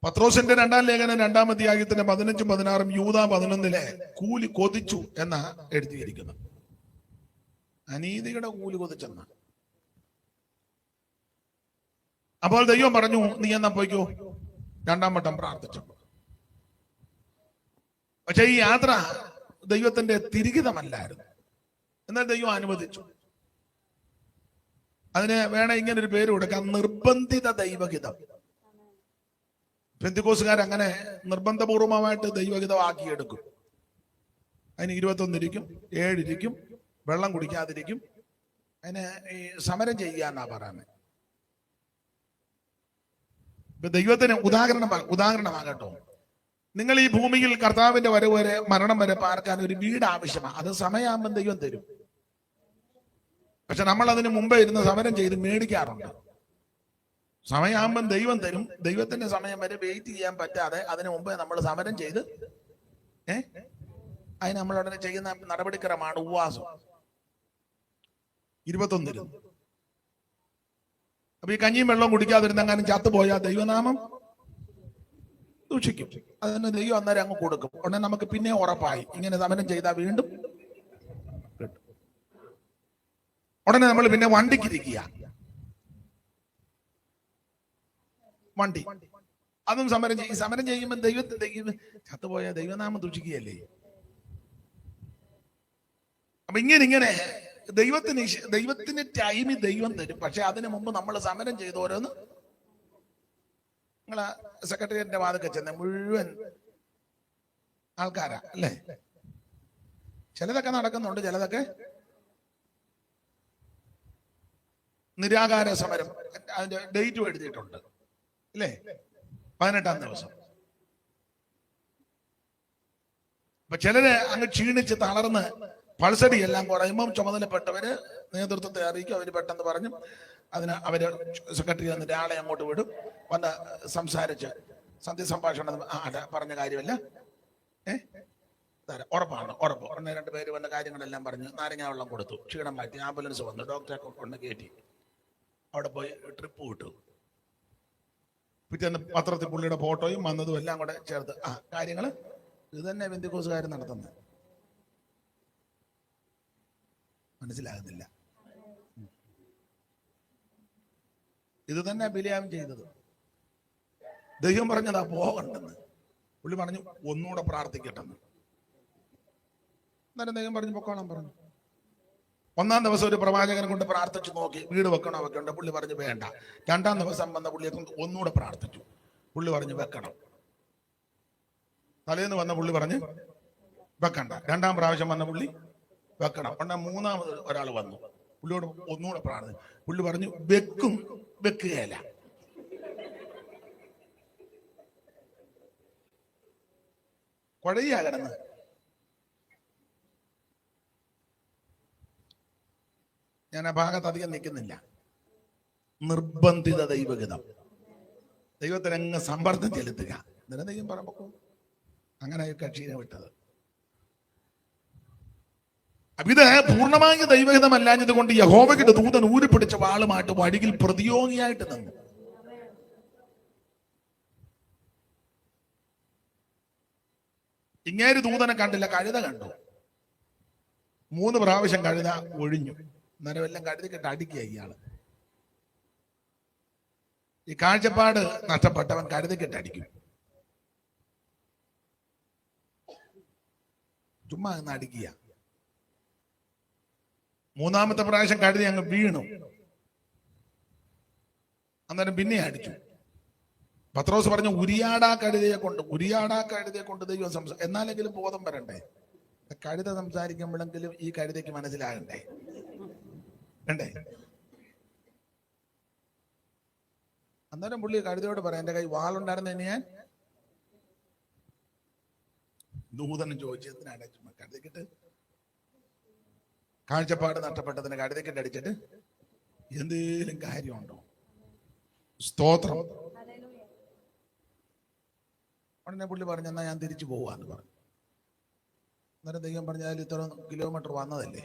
പത്രോസിന്റെ 2-ാം ലേഖനം 2-ാം അധ്യായത്തിന്റെ 15-16 യൂദാ 11 കൂലി കൊതിച്ചു എന്നാ എഴുതിയിരിക്കുന്നത്. അനീതിയുടെ കൂലി കൊതിച്ചെന്ന. അപ്പോൾ ദൈവം പറഞ്ഞു, നീ എന്നാ പോയിക്കോ. 2-ാം വട്ടം പ്രാർത്ഥിച്ചു. പക്ഷെ ഈ യാത്ര ദൈവത്തിന്റെ തിരികിതമല്ലായിരുന്നു. എന്നാൽ ദൈവം അനുവദിച്ചു. അതിന് വേണം ഇങ്ങനൊരു പേര് കൊടുക്കാം, നിർബന്ധിത ദൈവഹിതം. പെന്തിക്കോസുകാർ അങ്ങനെ നിർബന്ധപൂർവമായിട്ട് ദൈവഹിതമാക്കിയെടുക്കും. അതിന് 21 ഇരിക്കും, 7 ഇരിക്കും, വെള്ളം കുടിക്കാതിരിക്കും. അതിന് ഈ സമരം ചെയ്യാന്നാ പറയുന്നത്. ഇപ്പൊ ദൈവത്തിന് ഉദാഹരണമാകട്ടോ, നിങ്ങൾ ഈ ഭൂമിയിൽ കർത്താവിന്റെ വരവ് വരെ, മരണം വരെ പാർക്കാൻ ഒരു വീട് ആവശ്യമാണ്. അത് സമയമാകുമ്പോൾ ദൈവം തരും. പക്ഷെ നമ്മൾ അതിന് മുമ്പേ ഇരുന്ന് സമരം ചെയ്ത് മേടിക്കാറുണ്ട്. സമയമാകുമ്പം ദൈവം തരും. ദൈവത്തിന്റെ സമയം വരെ വെയിറ്റ് ചെയ്യാൻ പറ്റാതെ അതിനു മുമ്പേ നമ്മൾ സമരം ചെയ്ത് അതിന് നമ്മളുടനെ ചെയ്യുന്ന നടപടിക്രമമാണ് ഉപവാസം. 21 അപ്പൊ ഈ കഞ്ഞിയും വെള്ളവും കുടിക്കാതിരുന്നെങ്ങാനും ചത്തുപോയാൽ ദൈവനാമം ദൂഷിക്കും. അതിന് ദൈവം അന്നേരം അങ്ങ് കൊടുക്കും. ഉടനെ നമുക്ക് പിന്നെ ഉറപ്പായി ഇങ്ങനെ സമരം ചെയ്താൽ വീണ്ടും കിട്ടും. ഉടനെ നമ്മൾ പിന്നെ വണ്ടിക്കിരിക്കുക. വണ്ടി അതും സമരം ചെയ്യുമ്പോൾ ദൈവം ചത്തുപോയ ദൈവനാമം ദൂഷിക്കുകയല്ലേ. അപ്പൊ ഇങ്ങനെ ദൈവത്തിന് ടൈമിൽ ദൈവം തരും. പക്ഷെ അതിനു മുമ്പ് നമ്മൾ സമരം ചെയ്ത് ഓരോന്ന്. നിങ്ങളെ സെക്രട്ടേറിയറ്റിന്റെ വാതൊക്കെ ചെന്ന മുഴുവൻ ആൾക്കാരാ അല്ലേ? ചിലതൊക്കെ നടക്കുന്നുണ്ട്, ചിലതൊക്കെ നിരാകാര സമരം. അതിന്റെ ഡേറ്റും എഴുതിയിട്ടുണ്ട് അല്ലേ? 18-ാം ദിവസം. അപ്പൊ ചിലര് അങ്ങ് ക്ഷീണിച്ച് തളർന്ന് പൾസടി എല്ലാം കുറയുമ്പം ചുമതലപ്പെട്ടവര് നേതൃത്വത്തെ അറിയിക്കും. അവര് പെട്ടെന്ന് പറഞ്ഞു അതിന് അവര് സെക്രട്ടറി വന്നിട്ട് ആളെ അങ്ങോട്ട് വിടും. വന്ന് സംസാരിച്ച് സന്ധ്യ സംഭാഷണം പറഞ്ഞ കാര്യമല്ല, ഉറപ്പാണ്, ഉറപ്പ്. ഉടനെ 2 പേര് വന്ന കാര്യങ്ങളെല്ലാം പറഞ്ഞ് നാരങ്ങ വെള്ളം കൊടുത്തു. ക്ഷീണം മാറ്റി, ആംബുലൻസ് വന്നു, ഡോക്ടറെ കൊണ്ട് കയറ്റി അവിടെ പോയി ട്രിപ്പ് വിട്ടു. പിറ്റേന്ന് പത്രത്തിൽ പുള്ളിയുടെ ഫോട്ടോയും വന്നതും എല്ലാം കൂടെ ചേർത്ത് കാര്യങ്ങൾ ഇത് തന്നെ പെന്തിക്കോസുകാർ നടത്തുന്നത്. മനസ്സിലാകുന്നില്ല. ഇത് തന്നെ ബിലിയാം ചെയ്തത്. ദൈവം പറഞ്ഞതാ പോകണ്ടെന്ന്. പുള്ളി പറഞ്ഞു ഒന്നുകൂടെ പ്രാർത്ഥിക്കട്ടെന്ന്. എന്നാലും ദൈവം പറഞ്ഞു പൊക്കോളാൻ പറഞ്ഞു. 1-ാം ദിവസം ഒരു പ്രവാചകനെ കൊണ്ട് പ്രാർത്ഥിച്ചു നോക്കി, വീട് വെക്കണോ വെക്കണ്ട. പുള്ളി പറഞ്ഞു വേണ്ട. 2-ാം ദിവസം വന്ന പുള്ളിയെ കൊണ്ട് ഒന്നുകൂടെ പ്രാർത്ഥിച്ചു. പുള്ളി പറഞ്ഞു വെക്കണം. തലേന്ന് വന്ന പുള്ളി പറഞ്ഞ് വെക്കണ്ട. 2-ാം പ്രാവശ്യം വന്ന പുള്ളി വെക്കണം. ഉടനെ 3-ാമത് ഒരാൾ വന്നു, പുള്ളിയോട് ഒന്നുകൂടെ പ്രാർത്ഥിച്ചു. പുള്ളി പറഞ്ഞു വെക്കുകയല്ല. കുഴയാ കിടന്ന്. ഞാൻ ആ ഭാഗത്ത് അധികം നിൽക്കുന്നില്ല. നിർബന്ധിത ദൈവഹിതം. ദൈവത്തിനങ്ങ് സമ്മർദ്ദം ചെലുത്തുക. എന്നിട്ട് ദൈവം പറയുമ്പോ അങ്ങനെ കക്ഷീനെ വിട്ടത്. ഇത് പൂർണ്ണമായ ദൈവഹിതമല്ലാഞ്ഞത് കൊണ്ട് യഹോവയുടെ ദൂതൻ ഊരിപ്പിടിച്ച വാളുമായിട്ട് വഴിയിൽ പ്രതിയോഗിയായിട്ട് നിന്നു. ഇങ്ങേര് ദൂതനെ കണ്ടില്ല, കഴുത കണ്ടു. 3 പ്രാവശ്യം കഴുത ഒഴിഞ്ഞു. നരവെല്ലാം കഴുതിക്കിട്ട് അടിക്കുക ഇയാള്. ഈ കാഴ്ചപ്പാട് നഷ്ടപ്പെട്ടവൻ കഴുതിക്കിട്ട് അടിക്കും. ചുമ്മാ എന്ന് അടിക്കുക. 3-ാമത്തെ പ്രാവശ്യം കഴുതി അങ്ങ് വീണു. അന്നേരം പിന്നെ അടിച്ചു. പത്രോസ് പറഞ്ഞു ഉരിയാടാ കഴുതയെ കൊണ്ട് ദൈവം എന്നാലെങ്കിലും ബോധം വരണ്ടേ? കഴുത സംസാരിക്കുമ്പോഴെങ്കിലും ഈ കഴുതയ്ക്ക് മനസ്സിലാകണ്ടേ? വേണ്ടേ? അന്നേരം പുള്ളി കഴുതയോട് പറയാം, എന്റെ കൈ വാളുണ്ടായിരുന്നെ ഞാൻ ദൂതനും ചോദിച്ചതിനാണ് കഴുതക്കിട്ട് കാഴ്ചപ്പാട് നഷ്ടപ്പെട്ടതിന് കഴുതക്കിട്ട് അടിച്ചിട്ട് എന്തേലും കാര്യമുണ്ടോ? സ്തോത്രം. ഉടനെ പുള്ളി പറഞ്ഞു എന്നാ ഞാൻ തിരിച്ചു പോവാന്ന് പറഞ്ഞു. അന്നേരം ദൈവം പറഞ്ഞാൽ ഇത്ര കിലോമീറ്റർ വന്നതല്ലേ.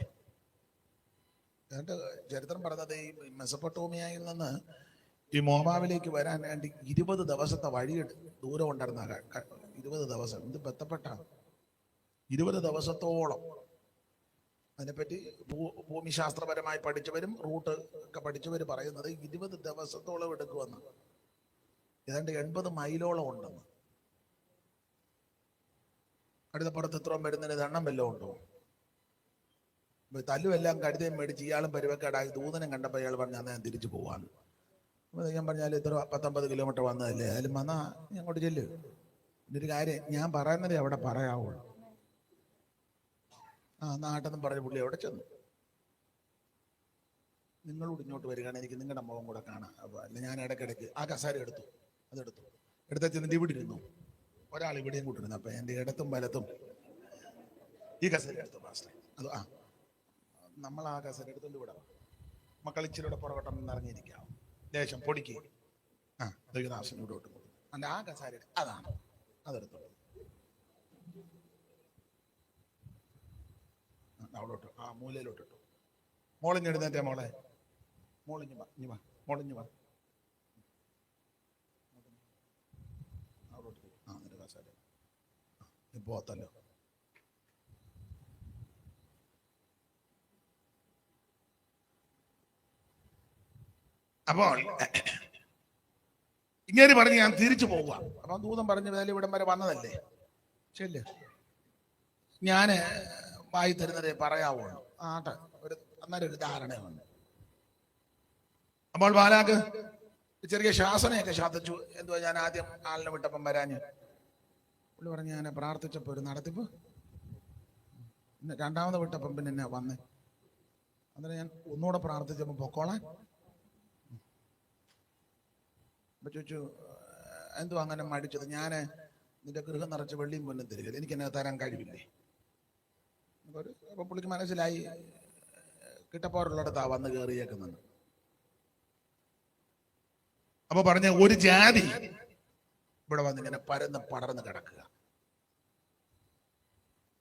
എന്നിട്ട് ചരിത്രം പറഞ്ഞത് ഈ മെസപ്പൊട്ടോമിയയിൽ നിന്ന് ഈ മോവാബിലേക്ക് വരാൻ വേണ്ടി 20 ദിവസത്തെ വഴി ദൂരം ഉണ്ടായിരുന്ന 20 ദിവസം. ഇത് ബന്ധപ്പെട്ട 20 ദിവസത്തോളം അതിനെപ്പറ്റി ഭൂമിശാസ്ത്രപരമായി പഠിച്ചവരും റൂട്ട് ഒക്കെ പഠിച്ചവർ പറയുന്നത് 20 ദിവസത്തോളം എടുക്കുമെന്ന്. ഏതാണ്ട് 80 മൈലോളം ഉണ്ടെന്ന്. അടുത്ത പുറത്ത് ഇത്രയും വരുന്നതിന് എണ്ണം വല്ലതും ഉണ്ടോ? തല്ലുമെല്ലാം കരുതയും മേടിച്ച് ഇയാളും പരുവക്കേടായി ദൂതനം കണ്ടപ്പോൾ ഇയാൾ പറഞ്ഞാൽ ഞാൻ തിരിച്ചു പോവാന്ന്. ഞാൻ പറഞ്ഞാൽ ഇത്ര 19 കിലോമീറ്റർ വന്നതല്ലേ, അതിലും വന്നാ ഞാൻ അങ്ങോട്ട് ചെല്ലു. ഇതൊരു കാര്യം ഞാൻ പറയുന്നതേ അവിടെ പറയാവുള്ളൂ. നാട്ടെന്നും പറഞ്ഞ പുള്ളി അവിടെ ചെന്നു. നിങ്ങളോട് ഇങ്ങോട്ട് വരികയാണ്, എനിക്ക് നിങ്ങളുടെ മുഖം കൂടെ കാണാം. അപ്പോൾ അല്ല, ഞാൻ ഇടയ്ക്കിടയ്ക്ക് ആ കസാര എടുത്ത് ചെന്നിട്ട് ഇവിടെ ഇരുന്നു. ഒരാൾ ഇവിടെയും കൂട്ടിരുന്നു. അപ്പൊ എൻ്റെ ഇടത്തും വലത്തും ഈ കസേര എടുത്തു മാസ്റ്റർ. അത് നമ്മൾ ആ കസേര എടുത്തുകൊണ്ട് വിടാം. മക്കൾ ഇച്ചിരിയുടെ പുറകോട്ടം നിറഞ്ഞിരിക്കാം, ദേശം പൊടിക്ക്. ദൈവദാസൻ ഇവിടോട്ട് പോകും. അല്ല, ആ കസേര അതാണ്, അതെടുത്തോളൂ. അവിടോട്ട് മൂലയിലോട്ടിട്ടു. മോളിഞ്ഞെടുന്നേറ്റേ മോളെ, മോളിഞ്ഞു വാ, മോളിഞ്ഞു വാ. അവിടോട്ട് നിന്റെ കസേര പോത്തല്ലോ. അപ്പോൾ ഇങ്ങനെ പറഞ്ഞ് ഞാൻ തിരിച്ചു പോവുക. അപ്പൊ ദൂതം പറഞ്ഞു, വേല ഇവിടം വരെ വന്നതല്ലേ, ശരി ഞാന് വായി തരുന്നതേ പറയാവുള്ളൂ. അന്നേരം ഒരു ധാരണയുണ്ട്. അപ്പോൾ ബാലാക്ക് ചെറിയ ശാസനയൊക്കെ ശാസിച്ചു. എന്തുവാ, ഞാൻ ആദ്യം ആളിനെ വിട്ടപ്പം വരാഞ്ഞ് പുള്ളി പറഞ്ഞു, ഞാൻ പ്രാർത്ഥിച്ചപ്പോ ഒരു നടത്തിപ്പ്. രണ്ടാമത് വിട്ടപ്പം പിന്നെ എന്നെ വന്നേ. അന്നേരം ഞാൻ ഒന്നുകൂടെ പ്രാർത്ഥിച്ചപ്പോ പൊക്കോളാൻ. അപ്പൊ ചോദിച്ചു, എന്തുവാ അങ്ങനെ മടിച്ചത്? ഞാൻ നിന്റെ ഗൃഹം നിറച്ച് വെള്ളിയും പൊന്നും തരിക, എനിക്ക് എന്നെ തരാൻ കഴിവില്ലേ? അപ്പൊ പുള്ളിക്ക് മനസ്സിലായി കിട്ടപ്പോറുള്ളിടത്താ വന്ന് കയറിയേക്കുന്നുണ്ട്. അപ്പൊ പറഞ്ഞ ഒരു ജാതി ഇവിടെ വന്നിങ്ങനെ പരന്ന് പടർന്ന് കിടക്കുക,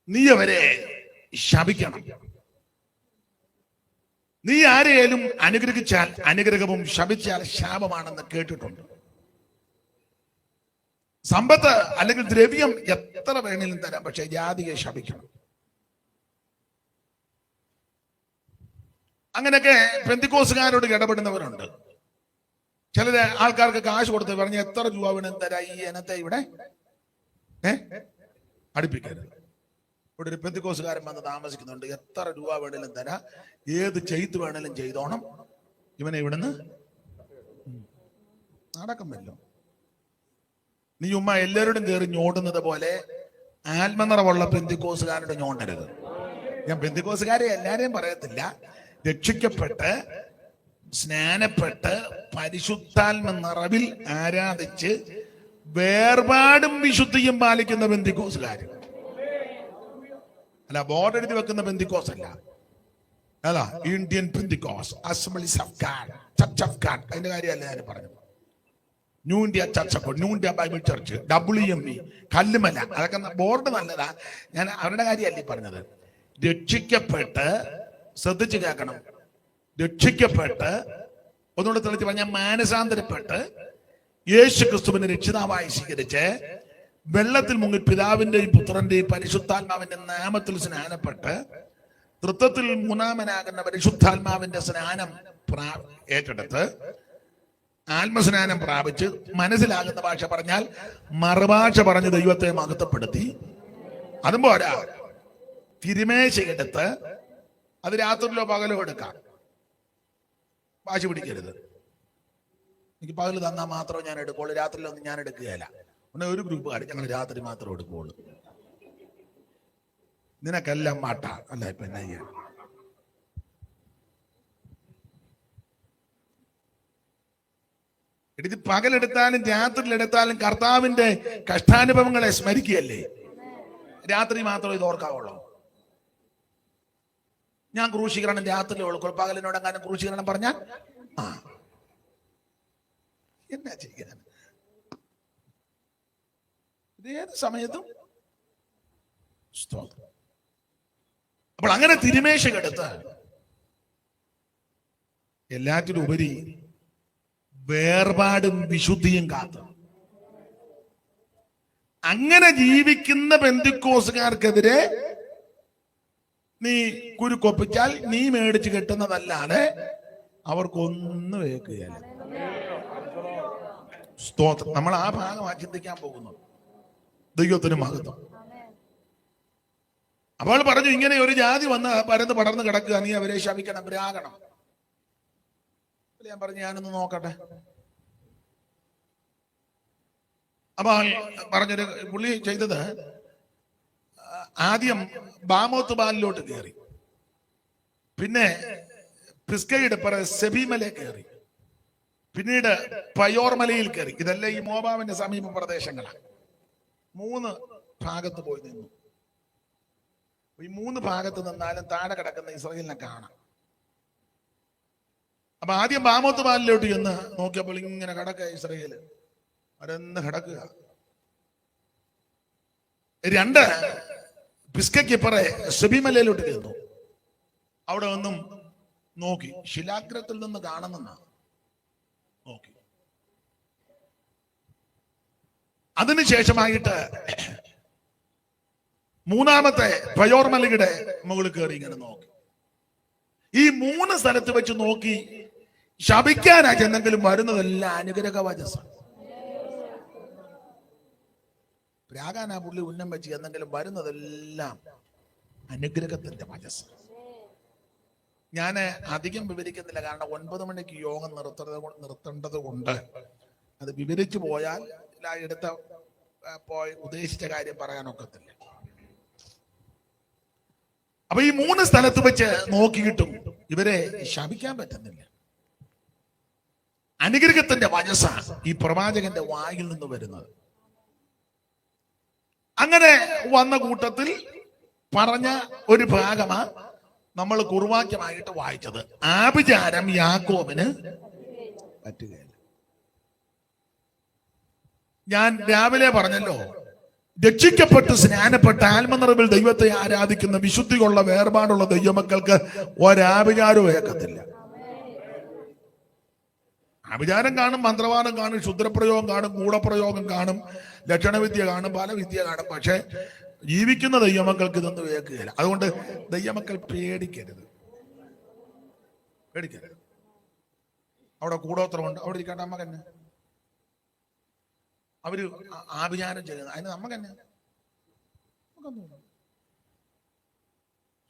നീ അവരെ ശപിക്കണം. നീ ആരെയും അനുഗ്രഹിച്ചാൽ അനുഗ്രഹവും ശപിച്ചാൽ ശാപമാണെന്ന് കേട്ടിട്ടുണ്ട്. സമ്പത്ത് അല്ലെങ്കിൽ ദ്രവ്യം എത്ര വേണേലും തരാം, പക്ഷെ ജാതിയെ ശപിക്കണം. അങ്ങനെയൊക്കെ പെന്തിക്കോസുകാരോട് ഇടപെടുന്നവരുണ്ട്. ചില ആൾക്കാർക്ക് കാശ് കൊടുത്ത് പറഞ്ഞ് എത്ര രൂപ വേണം തരാ, ഈ ഇനത്തെ ഇവിടെ അടുപ്പിക്കരുത്. ഇവിടെ ഒരു പെന്തിക്കോസുകാരൻ വന്ന് താമസിക്കുന്നുണ്ട്, എത്ര രൂപ വേണേലും തരാ, ഏത് ചെയ്ത് വേണേലും ചെയ്തോണം, ഇവനെ ഇവിടുന്ന് നടക്കുമല്ലോ. നീ ഉമ്മ എല്ലാവരോടും കയറി ഞോടുന്നത് പോലെ ആത്മനിറവുള്ള പെന്തിക്കോസുകാരോട് ഞോണ്ടരുത്. ഞാൻ പെന്തിക്കോസുകാരെ എല്ലാരെയും പറയത്തില്ല. രക്ഷിക്കപ്പെട്ട് സ്നാനപ്പെട്ട് പരിശുദ്ധാത്മ നിറവിൽ ആരാധിച്ച് വേർപാടും വിശുദ്ധിയും പാലിക്കുന്ന പെന്തിക്കോസുകാർ അല്ല, ബോർഡ് എഴുതി വെക്കുന്ന പെന്തിക്കോസ് അല്ല. അതാ Indian Pentecost, Assemblies of God, Church of God. അതിന്റെ കാര്യമല്ല ഞാൻ പറഞ്ഞത്. New India Church of, New India Bible Church, WME, Kallumala, അതൊക്കെ ബോർഡ് നല്ലതാ. ഞാൻ അവരുടെ കാര്യമല്ല പറഞ്ഞത്. രക്ഷിക്കപ്പെട്ട്, ശ്രദ്ധിച്ച് കേൾക്കണം, രക്ഷിക്കപ്പെട്ട്, ഒന്നുകൂടെ തെളിച്ച് പറഞ്ഞാൽ മാനസാന്തരപ്പെട്ട് യേശു ക്രിസ്തുവിനെ രക്ഷിതാവായി സ്വീകരിച്ച് വെള്ളത്തിൽ മുങ്ങി പിതാവിന്റെയും പുത്രന്റെയും പരിശുദ്ധാത്മാവിന്റെ നാമത്തിൽ സ്നാനപ്പെട്ട് തൃത്വത്തിൽ മൂന്നാമനാകുന്ന പരിശുദ്ധാത്മാവിന്റെ സ്നാനം ഏറ്റെടുത്ത് ആത്മസ്നാനം പ്രാപിച്ച് മനസ്സിലാകുന്ന ഭാഷ പറഞ്ഞാൽ മറുഭാഷ പറഞ്ഞ് ദൈവത്തെ മഹത്വപ്പെടുത്തി, അതും പോരാ, തിരുമേശയെടുത്ത് അത് രാത്രിയിലോ പകലോ എടുക്കാം. വാശി പിടിക്കരുത്. എനിക്ക് പകല് തന്നാൽ മാത്രമേ ഞാൻ എടുക്കുള്ളൂ, രാത്രിയിലൊന്നും ഞാൻ എടുക്കുകയില്ല. ഉടനെ ഒരു ഗ്രൂപ്പുകാർ ഞങ്ങൾ രാത്രി മാത്രം എടുക്കുകയുള്ളൂ. നിനക്കെല്ലാം മാട്ട അല്ല. ഇപ്പൊ എന്നാ ചെയ്യാൻ? ഇത് പകലെടുത്താലും രാത്രിയിലെടുത്താലും കർത്താവിന്റെ കഷ്ടാനുഭവങ്ങളെ സ്മരിക്കുകയല്ലേ. രാത്രി മാത്രം ഇത് ഓർക്കാവുള്ളൂ. ഞാൻ ക്രൂശീകരണം രാത്രി ഉള്ളൂ, പകലിനോട് എങ്ങാനും ക്രൂശീകരണം പറഞ്ഞാൽ എന്നാ ചെയ്യാൻ? ഏത് സമയത്തും. അപ്പോൾ അങ്ങനെ തിരുമേശയെടുത്ത് എല്ലാറ്റിലും ഉപരി വേർപാടും വിശുദ്ധിയും കാത്ത് അങ്ങനെ ജീവിക്കുന്ന പെന്തിക്കോസുകാർക്കെതിരെ നീ കുരുക്കൊപ്പിച്ചാൽ നീ മേടിച്ച് കെട്ടുന്നതല്ലാതെ അവർക്കൊന്നും ഏൽക്കുകയില്ല. സ്തോത്രം. നമ്മൾ ആ ഭാഗമാണ് ചിന്തിക്കാൻ പോകുന്നു. ദൈവത്തിന് മഹത്വം. അപ്പോൾ പറഞ്ഞു, ഇങ്ങനെ ഒരു ജാതി വന്ന് പരന്ന് പടർന്ന് കിടക്കുക, നീ അവരെ ശപിക്കണം, രാഗണം. ഞാൻ പറഞ്ഞു, ഞാനൊന്ന് നോക്കട്ടെ. അപ്പൊ പറഞ്ഞൊരു പുള്ളി ചെയ്തത്, ആദ്യം ബാമോത്ത് ബാലിലോട്ട് കയറി, പിന്നെ പിസ്കയുടെ സെബിമലയിൽ കയറി, പിന്നീട് പയോർമലയിൽ കയറി. ഇതെല്ലാം ഈ മോവാബിന്റെ സമീപ പ്രദേശങ്ങളാണ്. 3 ഭാഗത്ത് പോയി നിന്നു. ഈ 3 ഭാഗത്ത് നിന്നാലും താഴെ കിടക്കുന്ന ഇസ്രായേലിനെ കാണാം. അപ്പൊ ആദ്യം ബാമോത്ത് ബാലിലോട്ട് ചെന്ന് നോക്കിയപ്പോൾ ഇങ്ങനെ കിടക്കുക ഇസ്രായേല്, അവരെന്ന് കിടക്കുക. 2 പിസ്കയ്ക്ക് പറ സെബിമലയിലോട്ട് ചെന്നു. അവിടെ ഒന്നും നോക്കി, ശിലാഗ്രഹത്തിൽ നിന്ന് കാണുന്ന നോക്കി. അതിനുശേഷമായിട്ട് 3-ാമത്തെ പയോർമലയുടെ മുകളിൽ കയറി ഇങ്ങനെ നോക്കി. ഈ 3 സ്ഥലത്ത് വെച്ച് നോക്കി ശപിക്കാനാ ചെന്നെങ്കിലും വരുന്നതെല്ലാം അനുഗ്രഹ വചസ്സാണ്. പ്രാകാനാ പുള്ളി ഉന്നം വെച്ച് എന്തെങ്കിലും വരുന്നതെല്ലാം അനുഗ്രഹത്തിന്റെ വചസ്. ഞാൻ അധികം വിവരിക്കുന്നില്ല, കാരണം 9 മണിക്ക് യോഗം നിർത്തേണ്ടത് കൊണ്ട് അത് വിവരിച്ചു പോയാൽ എടുത്ത പോയി ഉദ്ദേശിച്ച കാര്യം പറയാനൊക്കത്തില്ല. അപ്പൊ ഈ 3 സ്ഥലത്ത് വെച്ച് നോക്കിയിട്ടും ഇവരെ ശപിക്കാൻ പറ്റുന്നില്ല. അനുഗ്രഹത്തിന്റെ വചസ്സാണ് ഈ പ്രവാചകന്റെ വായിൽ നിന്ന് വരുന്നത്. അങ്ങനെ വന്ന കൂട്ടത്തിൽ പറഞ്ഞ ഒരു ഭാഗമാ നമ്മൾ കുർവാക്യമായിട്ട് വായിച്ചത്. ആഭിചാരം യാക്കോബിന് പറ്റുകയില്ല. ഞാൻ രാവിലെ പറഞ്ഞല്ലോ, രക്ഷിക്കപ്പെട്ട് സ്നാനപ്പെട്ട് ആത്മനിറവിൽ ദൈവത്തെ ആരാധിക്കുന്ന വിശുദ്ധിയുള്ള വേർപാടുള്ള ദൈവമക്കൾക്ക് ഒരാഭിചാരവും ഏക്കത്തില്ല. ആഭിചാരം കാണും, മന്ത്രവാദം കാണും, ക്ഷുദ്രപ്രയോഗം കാണും, ഗൂഢപ്രയോഗം കാണും, ലക്ഷണവിദ്യ കാണും, പല വിദ്യ കാണും. പക്ഷെ ജീവിക്കുന്ന ദൈവമക്കൾക്ക് ഇതൊന്നും ഏക്കുകയില്ല. അതുകൊണ്ട് ദൈവമക്കൾ പേടിക്കരുത്. അവിടെ കൂടോത്രമുണ്ട്, അവിടെ ഇരിക്കട്ടെ, നമ്മക്ക് തന്നെ അവര് ആഭിചാരം ചെയ്യുന്നത്, അതിന് നമ്മക്ക് തന്നെ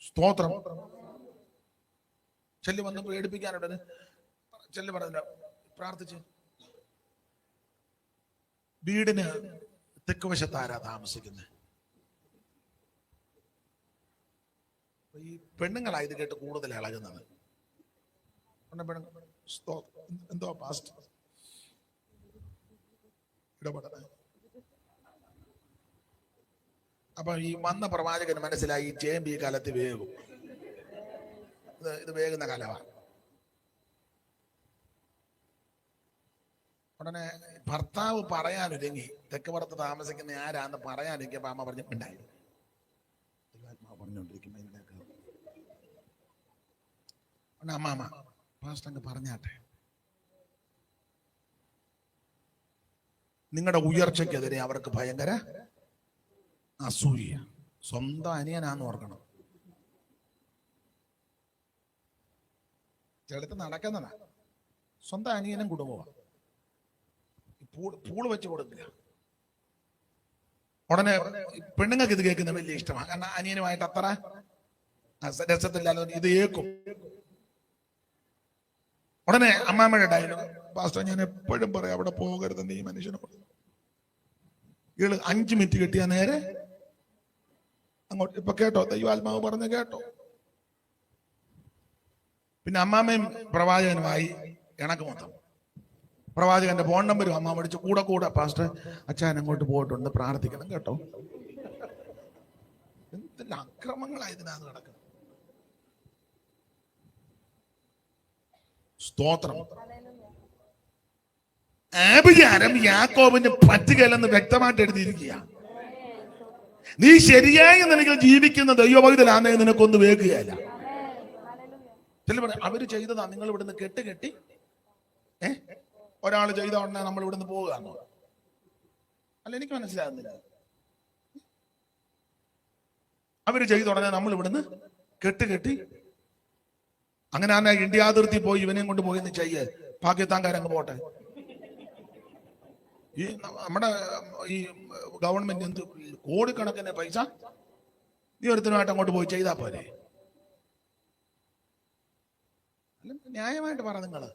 സ്തോത്രം. ചെല്ലു വന്ന് പേടിപ്പിക്കാനുണ്ട്. ചെല്ലു പറഞ്ഞ പ്രാർത്ഥിച്ച്. വീടിന് തെക്ക് വശത്താരാ താമസിക്കുന്നത്? ഈ പെണ്ണുങ്ങളാ ഇത് കേട്ട് കൂടുതൽ ഇളകുന്നത്. എന്തോ പാസ്റ്റ് ഇടപെടണേ. അപ്പൊ ഈ വന്ന പ്രവാചകന് മനസ്സിലായി, ചേമ്പ് ഈ കാലത്ത് വേകും, ഇത് വേകുന്ന കാലമാണ്. ഉടനെ ഭർത്താവ് പറയാനൊരുങ്ങി, തെക്ക് പുറത്ത് താമസിക്കുന്ന ആരാന്ന് പറയാനൊരുങ്ങിയപ്പോ അമ്മ പറഞ്ഞു, ഉണ്ടായി പറഞ്ഞോണ്ടിരിക്കുമ്പോ അമ്മാമ്മ പാസ്റ്റർ പറഞ്ഞാട്ടെ, നിങ്ങളുടെ ഉയർച്ചയ്ക്കെതിരെ അവർക്ക് ഭയങ്കര അസൂയ. സ്വന്തം അനിയനാന്ന് ഓർക്കണം. ചെടുത്ത് നടക്കുന്നതാ, സ്വന്തം അനിയനും കുടുംബമാണ്. പൂള് വെച്ച് കൊടുക്കില്ല. ഉടനെ പെണ്ണുങ്ങൾക്ക് ഇത് കേൾക്കുന്ന വലിയ ഇഷ്ടമാണ്. കാരണം അനിയനുമായിട്ട് അത്ര രസത്തില്ലാതെ ഇത് ഏക്കും. ഉടനെ അമ്മാമ്മയുടെ ഡയലോഗ്, പാസ്റ്റർ ഞാൻ എപ്പോഴും പറയാം അവിടെ പോകരുതെന്ന് ഈ മനുഷ്യനോട്. ഇയാള് 5 മിനിറ്റ് കിട്ടിയാ നേരെ അങ്ങോട്ട്. ഇപ്പൊ കേട്ടോ, ദൈവാത്മാവ് പറഞ്ഞ കേട്ടോ. പിന്നെ അമ്മാമ്മയും പ്രവാചകനുമായി ഇണക്ക് മൊത്തം. പ്രവാചകന്റെ ഫോൺ നമ്പരും അമ്മ വിളിച്ച് കൂടെ പാസ്റ്റർ അച്ഛൻ അങ്ങോട്ട് പോയിട്ടുണ്ട്, പ്രാർത്ഥിക്കണം കേട്ടോ. എന്തെല്ലാം അക്രമങ്ങളായി ഇതിനകത്ത് കിടക്കുന്നത്. സ്തോത്രം. ആഭിചാരം യാക്കോബിന് പറ്റുകയില്ലെന്ന് വ്യക്തമായിട്ട് എഴുതിയിരിക്കുക. നീ ശരിയായ നിലയിൽ ജീവിക്കുന്ന ദൈവഭക്തനാന്നേ നിനക്കൊന്ന് വേക്കുകയല്ല. ചില പറയാം അവര് ചെയ്തതാ, നിങ്ങൾ ഇവിടുന്ന് കെട്ടി ഒരാൾ ചെയ്ത ഉടനെ നമ്മൾ ഇവിടുന്ന് പോവുകയാണോ? അല്ല, എനിക്ക് മനസ്സിലാകുന്നില്ല. അവര് ചെയ്ത ഉടനെ നമ്മൾ ഇവിടുന്ന് കെട്ടി അങ്ങനെ തന്നെ ഇന്ത്യ അതിർത്തി പോയി ഇവനെയും കൊണ്ട് പോയി ചെയ്യേ, പാകിസ്ഥാൻകാരങ്ങ് പോട്ടെ. ഈ നമ്മുടെ ഈ ഗവൺമെന്റ് എന്ത് കോടിക്കണക്കിന് പൈസ ഈ ഒരുത്തനുമായിട്ട് അങ്ങോട്ട് പോയി ചെയ്താ പോരെ? ന്യായമായിട്ട് പറ നിങ്ങള്.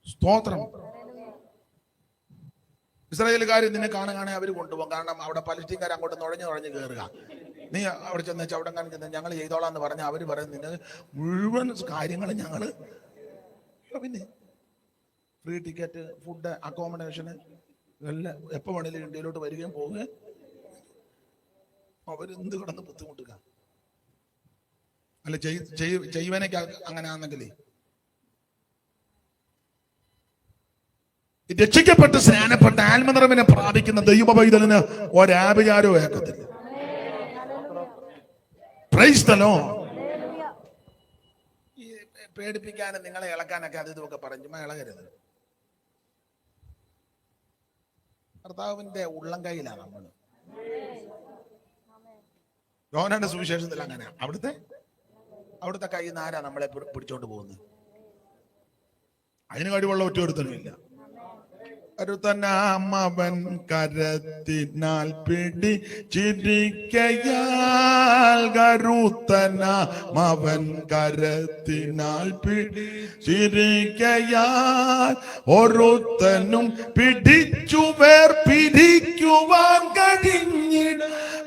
സ്തോത്രം. ഇസ്രായേലുകാർ നിന്നെ കാണാൻ അവർ കൊണ്ടുപോകും. കാരണം അവിടെ പലസ്തീൻകാർ അങ്ങോട്ട് നുഴഞ്ഞു കയറുക. നീ അവിടെ ചെന്ന് ചവിടങ്ങാൻ ചെന്ന് ഞങ്ങൾ ചെയ്തോളാം എന്ന് പറഞ്ഞാൽ അവർ പറയുന്നത് മുഴുവൻ കാര്യങ്ങളും ഞങ്ങള്. പിന്നെ ഫ്രീ ടിക്കറ്റ്, ഫുഡ്, അക്കോമഡേഷന് എല്ലാം എപ്പോ വേണേലും ഇന്ത്യയിലോട്ട് വരികയും പോവുകയും. അവരെന്ത് കിടന്ന് ബുദ്ധിമുട്ടുക. അല്ല ചെയ്യുവാനൊക്കെ അങ്ങനെ ആണെങ്കിലേ രക്ഷിക്കപ്പെട്ട് സ്നാനപ്പെട്ട് ആത്മനിറവിനെ പ്രാപിക്കുന്ന ദൈവ പൈതലിന് ഒരാഭിചാരവും ഏക്കത്തില്ല. Praise the Lord. ഈ പേടിപ്പിക്കാനും നിങ്ങളെ ഇളക്കാനൊക്കെ അത് ഇതൊക്കെ പറഞ്ഞു ഇളകരുത്. കർത്താവിന്റെ ഉള്ളം കൈയിലാണ് നമ്മൾ. യോഹന്നാന്റെ സുവിശേഷത്തിൽ അങ്ങനെ അവിടുത്തെ കയ്യിൽ നിന്ന് ആരാ നമ്മളെ പിടിച്ചോണ്ട് പോകുന്നത്? അതിന് കഴിവുള്ള ഒറ്റൊരുത്തനുമില്ല. കരുത്തനാമവൻ കരത്തിനാൽ പിടിച്ചിരിക്കയാൽ, കരുത്തനാമവൻ കരത്തിനാൽ പിടിച്ചിരിക്കയാൽ, ഒരുത്തനും പിടിച്ചു വേർപിരിക്കുവാൻ കഴിഞ്ഞിട.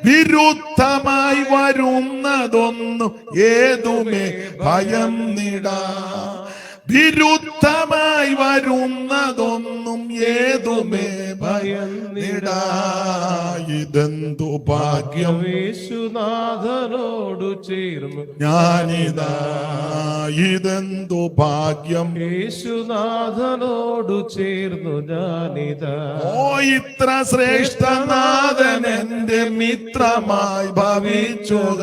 വിരുദ്ധമായി വരുന്നതൊന്നും ഏതുമേ ഭയം നിടാ. വിരുദ്ധമായി വരുന്നതൊന്നും ഏതുമേ ഭയം നിടാ. ഇതെന്തു ഭാഗ്യം യേശുനാഥനോടു ചേർന്നു ഞാനിതാ. ഇതെന്തു ഭാഗ്യം യേശുനാഥനോടു ചേർന്നു ഞാനിതാ. ഓ ഇത്ര ശ്രേഷ്ഠനാഥൻ എന്റെ മിത്രമായി ഭവിച്ചുക.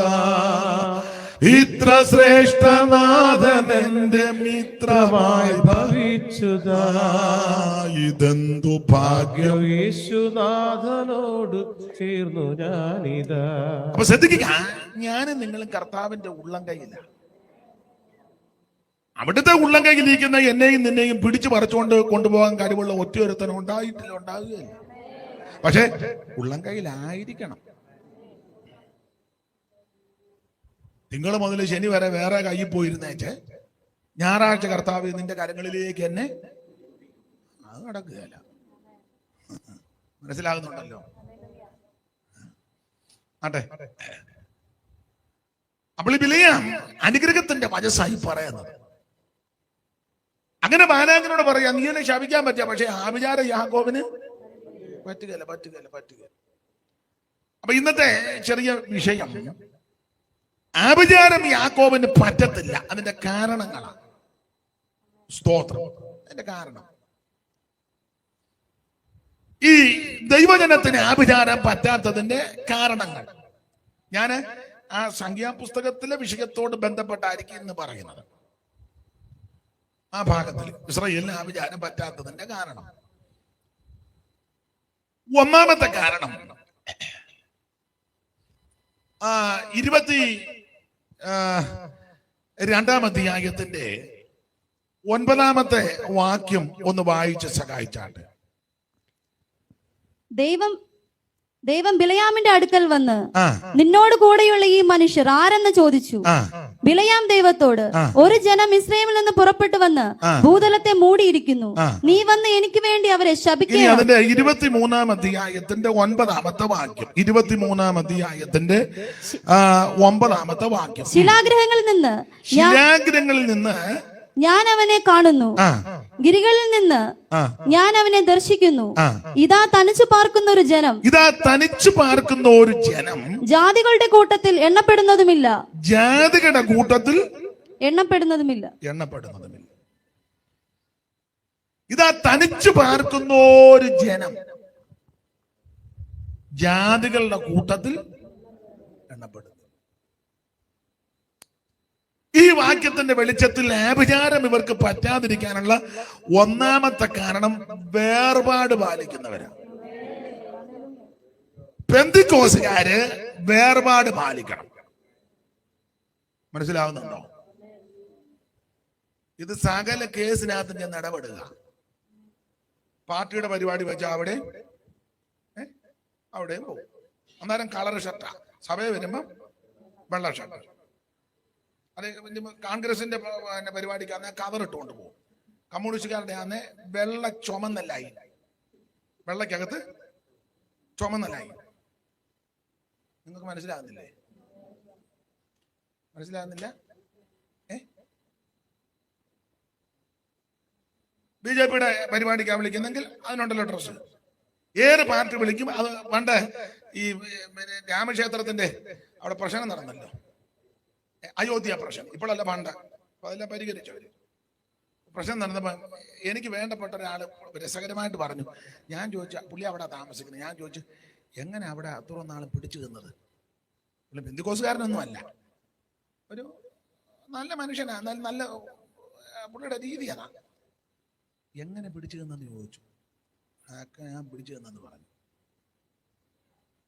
ഇത്ര ശ്രേഷ്ഠനാഥൻ എന്റെ മിത്രമായി ഭവിച്ചുതാ. ഇതെന്തു ഭാഗ്യം യേശുനാഥനോട് ചേർന്നു ഞാനിതാ. അപ്പൊ ശ്രദ്ധിക്കുക, ഞാനും നിങ്ങളും കർത്താവിന്റെ ഉള്ളം കൈയില്ല. അവിടുത്തെ ഉള്ളം കൈയിലിരിക്കുന്ന എന്നെയും നിന്നെയും പിടിച്ചു പറിച്ചുകൊണ്ട് കൊണ്ടുപോകാൻ കഴിവുള്ള ഒറ്റയൊരുത്തനും ഉണ്ടാകുകയില്ല. പക്ഷെ ഉള്ളം കൈയിലായിരിക്കണം. തിങ്കൾ മുതൽ ശനി വരെ വേറെ കയ്യിൽ പോയിരുന്നേച്ച് ഞായറാഴ്ച കർത്താവ് നിന്റെ കരങ്ങളിലേക്ക് എന്നെ, അത് നടക്കുകയല്ല. മനസ്സിലാകുന്നുണ്ടല്ലോ? ആട്ടെ, അപ്പോൾ ബിലെയാം അനുഗ്രഹത്തിന്റെ വചസ്സായി പറയുന്നത്. അങ്ങനെ ബാലാകിനോട് പറയാ, നീ എന്നെ ശപിക്കാൻ പറ്റിയ, പക്ഷെ ആഭിചാരം യാക്കോബിന് പറ്റുകയില്ല. അപ്പൊ ഇന്നത്തെ ചെറിയ വിഷയം, ആഭിചാരം യാക്കോബിന് പറ്റത്തില്ല. അതിന്റെ കാരണങ്ങളാണ്. സ്തോത്രം. അതിന്റെ കാരണം, ഈ ദൈവജനത്തിന് ആഭിചാരം പറ്റാത്തതിന്റെ കാരണങ്ങൾ ഞാൻ ആ സംഖ്യാപുസ്തകത്തിലെ വിഷയത്തോട് ബന്ധപ്പെട്ടായിരിക്കും എന്ന് പറയുന്നത്. ആ ഭാഗത്തിൽ ഇസ്രായേലിന് ആഭിചാരം പറ്റാത്തതിന്റെ കാരണം, ഒന്നാമത്തെ കാരണം 22-ാം അധ്യായത്തിന്റെ 9-ാമത്തെ വാക്യം ഒന്ന് വായിച്ച് സഹായിച്ചാട്ട്. ദൈവം ബിലെയാമിന്റെ അടുക്കൽ വന്ന്, നിന്നോട് കൂടെയുള്ള ഈ മനുഷ്യർ ആരെന്ന് ചോദിച്ചു. ബിലെയാം ദൈവത്തോട്, ഒരു ജനം ഇസ്രായേലിൽ നിന്ന് പുറപ്പെട്ടു വന്ന് ഭൂതലത്തെ മൂടിയിരിക്കുന്നു. നീ വന്ന് എനിക്ക് വേണ്ടി അവരെ ശപിക്കുക. അതിന്റെ 23-ാം അധ്യായത്തിന്റെ 9-ാമത്തെ വാക്യം. 23-ാം അധ്യായത്തിന്റെ 9-ാമത്തെ വാക്യം. ശിലാഗ്രഹങ്ങളിൽ നിന്ന് ഞാൻ അവനെ കാണുന്നു, ഗിരികളിൽ നിന്ന് ഞാൻ അവനെ ദർശിക്കുന്നു. ഇതാ തനിച്ചു പാർക്കുന്ന ഒരു ജനം, ജാതികളുടെ കൂട്ടത്തിൽ എണ്ണപ്പെടുന്നതുമില്ല. ഇതാ തനിച്ചു പാർക്കുന്ന ഒരു ജനം, ജാതികളുടെ കൂട്ടത്തിൽ എണ്ണപ്പെടുന്നു. ഈ വാക്യത്തിന്റെ വെളിച്ചത്തിൽ ആഭിചാരം ഇവർക്ക് പറ്റാതിരിക്കാനുള്ള ഒന്നാമത്തെ കാരണം വേർപാട് പാലിക്കുന്നവരാണ്. പെന്തിക്കോസുകാര് വേർപാട് പാലിക്കണം. മനസ്സിലാവുന്നുണ്ടോ? ഇത് സകല കേസിനകത്ത് ഞാൻ ഇടപെടുക. പാർട്ടിയുടെ പരിപാടി വെച്ചാൽ അവിടെയും പോകും. അന്നേരം കളർ ഷർട്ടാ, സഭയെ വരുമ്പോ വെള്ള ഷർട്ട്. അത് കോൺഗ്രസിന്റെ പരിപാടിക്ക് അന്നേ കവറിട്ടുകൊണ്ട് പോകും. കമ്മ്യൂണിസ്റ്റുകാരുടെ അന്നേ വെള്ള ചുമന്നല്ലായി, വെള്ളക്കകത്ത് ചുമന്നല്ലായി. നിങ്ങൾക്ക് മനസ്സിലാകുന്നില്ലേ? മനസ്സിലാകുന്നില്ല? BJP-യുടെ പരിപാടിക്കാണ് വിളിക്കുന്നെങ്കിൽ അതിനുണ്ടല്ലോ ഡ്രസ്. ഏത് പാർട്ടി വിളിക്കും. അത് പണ്ട് ഈ രാമക്ഷേത്രത്തിന്റെ അവിടെ പ്രശ്നം നടന്നല്ലോ, അയോധ്യ പ്രശ്നം. ഇപ്പോഴല്ല, പണ്ട്. അപ്പൊ അതെല്ലാം പരിഹരിച്ചവര്. പ്രശ്നം നടന്നപ്പോ എനിക്ക് വേണ്ടപ്പെട്ട ഒരാള് രസകരമായിട്ട് പറഞ്ഞു. ഞാൻ ചോദിച്ചു, പുള്ളി അവിടെ താമസിക്കുന്നത്. ഞാൻ ചോദിച്ചു, എങ്ങനെ അവിടെ അത്രയും നാളും പിടിച്ചു നിന്നത്? പുള്ളി പെന്തിക്കോസുകാരനൊന്നും അല്ല, ഒരു നല്ല മനുഷ്യനാ, നല്ല പുള്ളിയുടെ രീതി അതാ. എങ്ങനെ പിടിച്ചു നിന്നെന്ന് ചോദിച്ചു. ഞാൻ പിടിച്ചു നിന്നെന്ന് പറഞ്ഞു.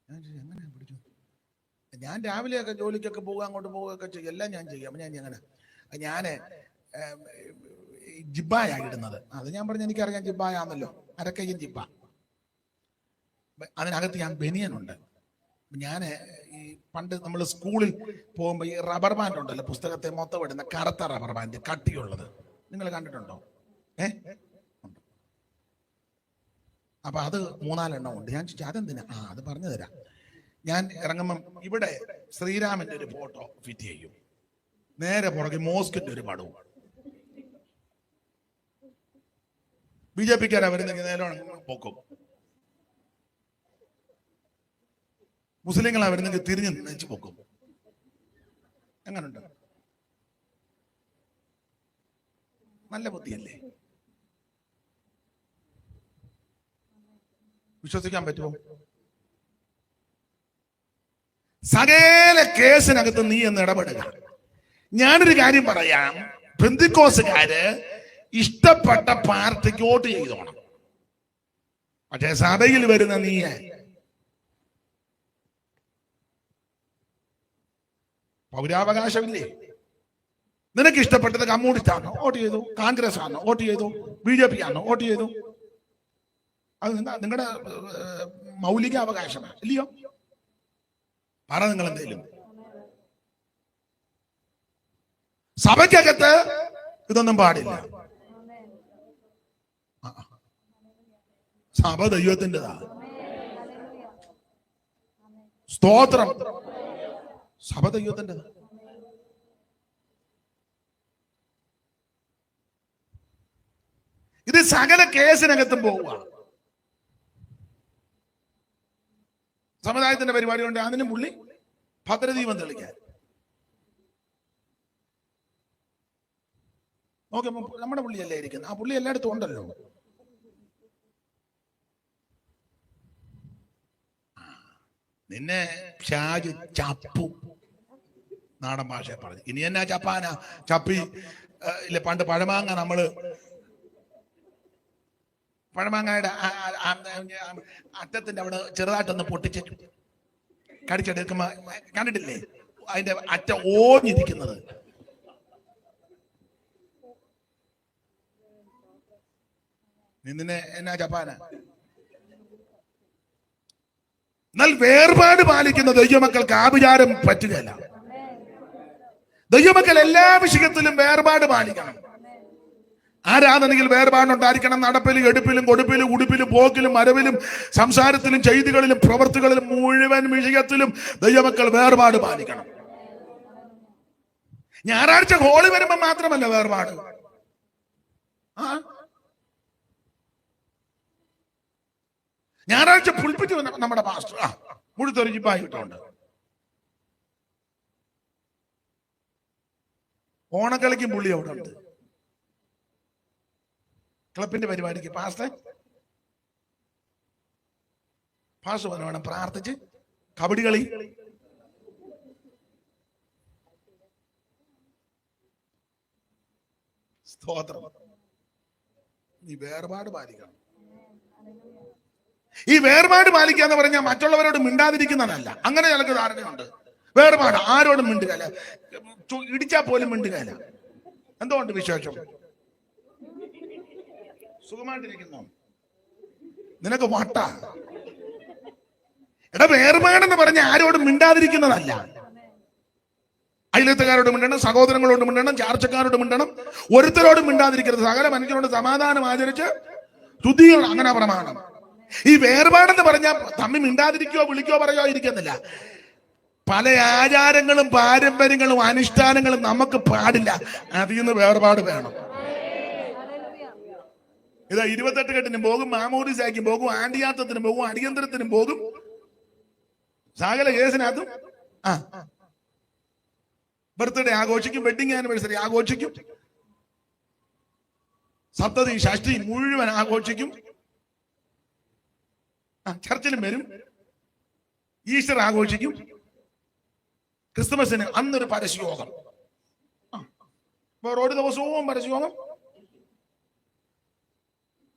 ഞാൻ ചോദിച്ചു, എങ്ങനെ പിടിച്ചു? ഞാൻ രാവിലെയൊക്കെ ജോലിക്കൊക്കെ പോകുക, അങ്ങോട്ട് പോവുകയൊക്കെ ചെയ്യും, എല്ലാം ഞാൻ ചെയ്യും. അപ്പം ഞാൻ എങ്ങനെ, ഞാന് ജിബ്ബായിടുന്നത്. അത് ഞാൻ പറഞ്ഞു, എനിക്കറിയാം ജിബ്ബായാന്നല്ലോ, അരക്കയ്യും ജിബ്ബ. അതിനകത്ത് ഞാൻ ബനിയനുണ്ട്. ഞാൻ ഈ പണ്ട് നമ്മൾ സ്കൂളിൽ പോകുമ്പോൾ ഈ റബ്ബർ ബാൻഡ് ഉണ്ടല്ലോ, പുസ്തകത്തെ മൊത്തം ഇടുന്ന കറുത്ത റബ്ബർ ബാൻഡ്, കട്ടിയുള്ളത്. നിങ്ങൾ കണ്ടിട്ടുണ്ടോ? അപ്പൊ അത് 4-5 എണ്ണം ഉണ്ട്. ഞാൻ ചോദിച്ചു, അതെന്തിനാ? അത് പറഞ്ഞു തരാം. ഞാൻ ഇറങ്ങുമ്പം ഇവിടെ ശ്രീരാമന്റെ ഒരു ഫോട്ടോ ഫിറ്റ് ചെയ്യും, നേരെ പുറകെ മോസ്കിന്റെ ഒരു പടവും. BJP-ക്കാരാ വരുന്നെങ്കിൽ നേരെ പൊക്കും, മുസ്ലിങ്ങളാ വരുന്നെങ്കിൽ തിരിഞ്ഞ് നെച്ച് പൊക്കും. എങ്ങനുണ്ട്? നല്ല ബുദ്ധിയല്ലേ? വിശ്വസിക്കാൻ പറ്റുമോ? സകല കേസിനകത്ത് നീ എന്ന് ഇടപെടുക. ഞാനൊരു കാര്യം പറയാം, പെന്തിക്കോസുകാര് ഇഷ്ടപ്പെട്ട പാർട്ടിക്ക് വോട്ട് ചെയ്തോണം. പക്ഷെ സഭയിൽ വരുന്ന നീ പൗരാവകാശമില്ലേ? നിനക്ക് ഇഷ്ടപ്പെട്ടത് കമ്മ്യൂണിസ്റ്റ് ആണോ വോട്ട് ചെയ്തു, കോൺഗ്രസ് ആണോ വോട്ട് ചെയ്തു, BJP ആണോ വോട്ട് ചെയ്തു? അത് നിങ്ങളുടെ മൗലിക അവകാശമാണ്, ഇല്ലയോ? പറ നിങ്ങൾ എന്തെങ്കിലും. സഭയ്ക്കകത്ത് ഇതൊന്നും പാടില്ല. സഭ ദൈവത്തിൻ്റെതാ. സ്തോത്രം. സഭ ദൈവത്തിൻ്റെതാ. ഇത് സകല കേസിനകത്തും പോവുക. സമുദായത്തിന്റെ പരിപാടി കൊണ്ട് അതിനും പുള്ളി ഭദ്രദീപം തെളിക്കാൻ നോക്കുമ്പോ നമ്മുടെ പുള്ളിയല്ലേ ഇരിക്കുന്നത്. ആ പുള്ളി എല്ലായിടത്തും ഉണ്ടല്ലോ. നിന്നെ ഷാജ് ചപ്പു, നാടൻ ഭാഷ പറഞ്ഞു. ഇനി എന്നാ ചപ്പാനാ? ചപ്പി ഇല്ല, പണ്ട് പഴമാങ്ങ നമ്മള് പഴമാങ്ങയുടെ അറ്റത്തിന്റെ അവിടെ ചെറുതായിട്ടൊന്ന് പൊട്ടിച്ച് കടിച്ചെടുക്കുമ്പോ കണ്ടിട്ടില്ലേ അതിന്റെ അറ്റ ഓഞ്ഞിരിക്കുന്നത്? നിന്നെ എന്നാ ചപ്പാന? എന്നാൽ വേർപാട് പാലിക്കുന്ന ദൈവമക്കൾക്ക് ആഭിചാരം പറ്റുകയല്ല. ദൈവമക്കൾ എല്ലാ വിഷയത്തിലും വേർപാട് പാലിക്കണം. ആരാധനയിൽ വേർപാടുണ്ടായിരിക്കണം. നടപ്പിലും എടുപ്പിലും കൊടുപ്പിലും ഉടുപ്പിലും പോക്കിലും വരവിലും സംസാരത്തിലും ചെയ്തികളിലും പ്രവൃത്തികളിലും മുഴുവൻ വിഷയത്തിലും ദൈവമക്കൾ വേർപാട് പാലിക്കണം. ഞായറാഴ്ച ഹോളി വരുമ്പോ മാത്രമല്ല വേർപാട്. ഞായറാഴ്ച പുൽപ്പിറ്റ് നമ്മുടെ പാസ്റ്റർ മുഴുത്തൊരു ജിബ്ബായി ഇട്ടുണ്ട്. ഓണക്കളിക്കും പുള്ളി അവിടെ ഉണ്ട്. ക്ലബിന്റെ പരിപാടിക്ക് പാസ്റ്റർ വേണം പ്രാർത്ഥിച്ച് കബഡി കളി സ്തോത്രം. ഈ വേർപാട് പാലിക്കണം. ഈ വേർപാട് പാലിക്കുക എന്ന് പറഞ്ഞാൽ മറ്റുള്ളവരോട് മിണ്ടാതിരിക്കുന്നതല്ല. അങ്ങനെ ചിലക്ക് ധാരണയുണ്ട്. വേർപാട് ആരോടും മിണ്ടുകയില്ല, ഇടിച്ചാൽ പോലും മിണ്ടുകയില്ല. എന്തുകൊണ്ട് വിശേഷം? സുഖമായിട്ടിരിക്കുന്നു, നിനക്ക് വട്ട. എടാ, വേർപാടെന്ന് പറഞ്ഞ ആരോടും മിണ്ടാതിരിക്കുന്നതല്ല. അയലത്തുകാരോട് മിണ്ടണം, സഹോദരങ്ങളോട് മിണ്ടണം, ചാർച്ചക്കാരോട് മിണ്ടണം, ഒരുത്തരോടും മിണ്ടാതിരിക്കരുത്. സകല മനുഷ്യരോട് സമാധാനം ആചരിച്ച് ശുദ്ധീകരണം, അങ്ങനെ പ്രമാണം. ഈ വേർപാടെന്ന് പറഞ്ഞാൽ തമ്മിൽ മിണ്ടാതിരിക്കോ വിളിക്കോ പറയോ ഇരിക്കുന്നില്ല. പല ആചാരങ്ങളും പാരമ്പര്യങ്ങളും അനുഷ്ഠാനങ്ങളും നമുക്ക് പാടില്ല. അതിൽ നിന്ന് വേർപാട് വേണം. ഇതാ 28 കെട്ടിനും പോകും, മാമോദിസയ്ക്കും പോകും, ആണ്ടിയാത്തത്തിനും പോകും, അടിയന്തരത്തിനും പോകും, സകല കേസിനകത്തും ബർത്ത്ഡേ ആഘോഷിക്കും, വെഡിങ് ആനിവേഴ്സറി ആഘോഷിക്കും, സപ്തതി ഷഷ്ടി മുഴുവൻ ആഘോഷിക്കും, ചർച്ചിലും വരും, ഈസ്റ്റർ ആഘോഷിക്കും, ക്രിസ്തുമസിന് അന്നൊരു പരസ്യയോഗം, വേറെ ഒരു ദിവസവും പരസ്യയോഗം.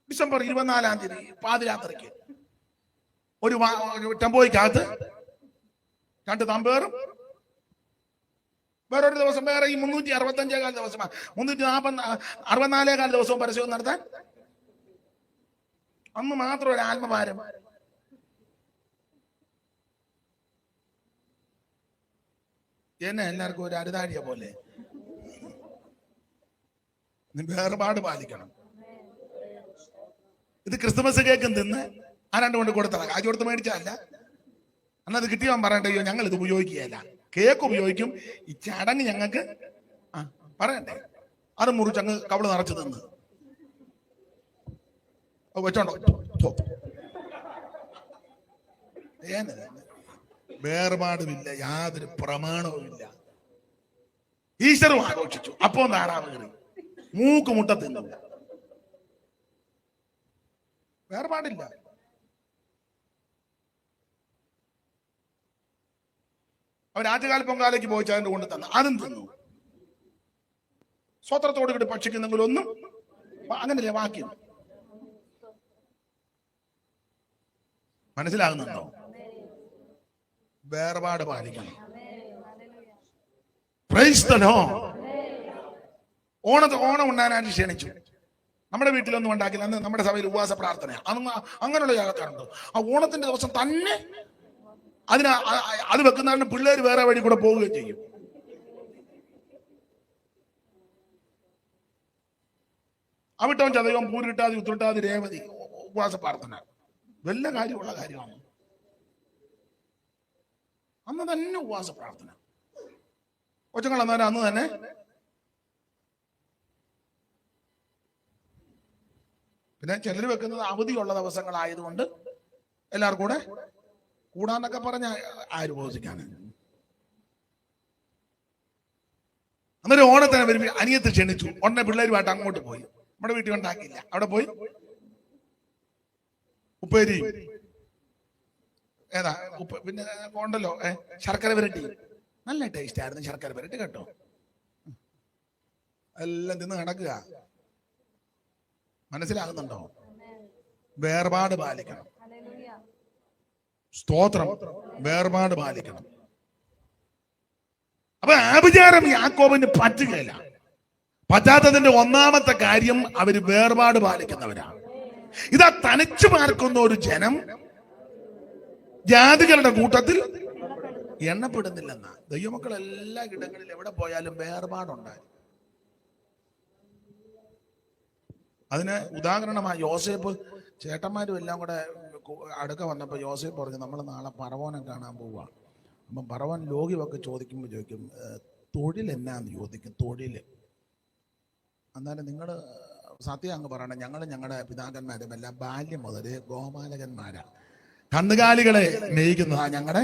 ഡിസംബർ 24-ാം തീയതി പാതിരാത്രിക്ക് ഒരു ടെമ്പോയ്ക്കകത്ത് 2 തമ്പേറും, വേറൊരു ദിവസം വേറെ ഈ 365 ദിവസമാണ്, 364 ദിവസവും പരസ്യവും നടത്താൻ. അന്ന് മാത്രം ഒരു ആത്മഭാരം. എന്നെ എല്ലാവർക്കും ഒരു അരുതാഴിയ പോലെ. വേർപാട് പാലിക്കണം. ഇത് ക്രിസ്തുമസ് കേക്കും തിന്ന് ആരാണ്ട് കൊണ്ട് കൊടുത്തതാ, കാശ് കൊടുത്ത് മേടിച്ചല്ല. അന്നത് കിട്ടിയവൻ പറയട്ടെ, അയ്യോ ഞങ്ങൾ ഇത് ഉപയോഗിക്കുകയല്ല. കേക്ക് ഉപയോഗിക്കും, ഈ ചടങ്ങ് ഞങ്ങൾക്ക് പറയണ്ടേ, അത് മുറിച്ചങ്ങ് കവള് നിറച്ച് തിന്ന് വെച്ചോണ്ടോ. വേർപാടുമില്ല, യാതൊരു പ്രമാണവുമില്ല. ഈശ്വരും ആഘോഷിച്ചു, അപ്പോ താറാവ് കയറി, മൂക്ക് മുട്ട തിന്നില്ല. വേർപാടില്ല. അവർ ആദ്യകാല പൊങ്കാലയ്ക്ക് പോയിച്ച് അതിന്റെ കൊണ്ട് തന്നു, അതും തിന്നു. സ്വത്രത്തോട് കൂടി ഭക്ഷിക്കുന്നെങ്കിലും ഒന്നും അങ്ങനല്ലേ വാക്യം. മനസ്സിലാകുന്നുണ്ടോ? വേർപാട് പാലിക്കണം. Praise the Lord. ഓണം ഉണ്ണാനായിട്ട് ക്ഷണിച്ചു. നമ്മുടെ വീട്ടിലൊന്നും ഉണ്ടാക്കില്ല. അന്ന് നമ്മുടെ സഭയിൽ ഉപവാസ പ്രാർത്ഥന, അങ്ങനെയുള്ള ആൾക്കാരുണ്ട്. ആ ഓണത്തിന്റെ ദിവസം തന്നെ അത് വെക്കുന്നതിന് പിള്ളേർ വേറെ വഴി കൂടെ പോവുകയും ചെയ്യും. അവിട്ടവൻ ചതയവും പൂരിട്ടാതി ഉത്രട്ടാതി രേവതി ഉപവാസ പ്രാർത്ഥന വല്ല കാര്യമുള്ള കാര്യമാണ്. അന്ന് തന്നെ ഉപവാസ പ്രാർത്ഥന. കൊച്ചുങ്ങൾ അന്നേരം അന്ന് തന്നെ പിന്നെ ചിലർ വെക്കുന്നത് അവധിയുള്ള ദിവസങ്ങളായതുകൊണ്ട് എല്ലാവർക്കും കൂടെ കൂടാന്നൊക്കെ പറഞ്ഞ ആര് ഉപവസിക്കാണ്. അന്നേരം ഓണത്തിന് വരും അനിയത്ത് ക്ഷണിച്ചു. ഉടനെ പിള്ളേരുമായിട്ട് അങ്ങോട്ട് പോയി. നമ്മുടെ വീട്ടിൽ ഉണ്ടാക്കിയില്ല, അവിടെ പോയി ഉപ്പേരി ഏതാ പിന്നെ ഉണ്ടല്ലോ ശർക്കര വരട്ടി, നല്ല ടേസ്റ്റ് ആയിരുന്നു ശർക്കര വരട്ടി കേട്ടോ. എല്ലാം തിന്ന് കിടക്കുക. മനസ്സിലാകുന്നുണ്ടോ? വേർപാട് പാലിക്കണം. സ്തോത്രം. വേർപാട് പാലിക്കണം. അപ്പൊ ആഭിചാരം യാക്കോബിന് പറ്റുകയില്ല. പറ്റാത്തതിന്റെ ഒന്നാമത്തെ കാര്യം അവര് വേർപാട് പാലിക്കുന്നവരാണ്. ഇതാ തനിച്ചു പാർക്കുന്ന ഒരു ജനം ജാതികളുടെ കൂട്ടത്തിൽ എണ്ണപ്പെടുന്നില്ലെന്ന. ദൈവമക്കൾ എല്ലാ ഇടങ്ങളിൽ എവിടെ പോയാലും വേർപാടുണ്ടായി. അതിന് ഉദാഹരണമായി യോസേപ്പ് ചേട്ടന്മാരും എല്ലാം കൂടെ അടുക്ക വന്നപ്പോൾ യോസേപ്പ് പറഞ്ഞു, നമ്മൾ നാളെ പറവോനെ കാണാൻ പോവുക. അപ്പം പറവോൻ ലോകിയൊക്കെ ചോദിക്കുമ്പോൾ ചോദിക്കും, തൊഴിൽ എന്നാന്ന് ചോദിക്കും. തൊഴിൽ എന്നാലും നിങ്ങൾ സത്യം അങ്ങ് പറയണം, ഞങ്ങൾ ഞങ്ങളുടെ പിതാക്കന്മാരും എല്ലാം ബാല്യം മുതൽ ഗോപാലകന്മാരാ, കന്നുകാലികളെ മേയ്ക്കുന്നതാ ഞങ്ങളുടെ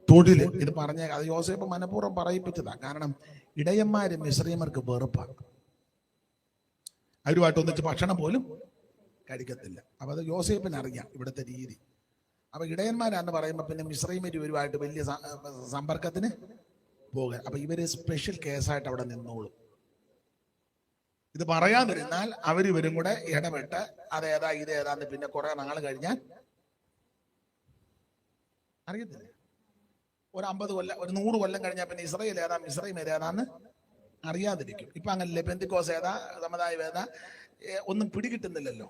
തൊഴിൽ. ഇത് പറഞ്ഞ അത് യോസേപ്പ് മനഃപൂർവ്വം പറയിപ്പിച്ചതാ. കാരണം ഇടയന്മാര് മിസ്രൈമർക്ക് വെറുപ്പാണ്. അവരുമായിട്ട് ഒന്നിച്ച് ഭക്ഷണം പോലും കഴിക്കത്തില്ല. അപ്പൊ അത് യോസേപ്പിന് അറിയാം ഇവിടുത്തെ രീതി. അപ്പൊ ഇടയന്മാരാന്ന് പറയുമ്പോ പിന്നെ മിസ്രൈമര് ഇവരുമായിട്ട് വലിയ സമ്പർക്കത്തിന് പോകുക. അപ്പൊ ഇവര് സ്പെഷ്യൽ കേസായിട്ട് അവിടെ നിന്നോളും. ഇത് പറയാതിരുന്നാൽ അവരിവരും കൂടെ ഇടപെട്ട് അതേതാ ഇതേതാന്ന് പിന്നെ കുറെ നാൾ കഴിഞ്ഞാൽ അറിയത്തില്ല. ഒരു 50 കൊല്ലം, ഒരു 100 കൊല്ലം കഴിഞ്ഞാൽ പിന്നെ ഇസ്രായേൽ ഏതാ മിസ്രൈം ഏതാന്ന് അറിയാതിരിക്കും. ഇപ്പൊ അങ്ങനല്ലേ, പെന്തിക്കോസ് ഏതാ സമുദായം ഏതാ ഒന്നും പിടികിട്ടുന്നില്ലല്ലോ.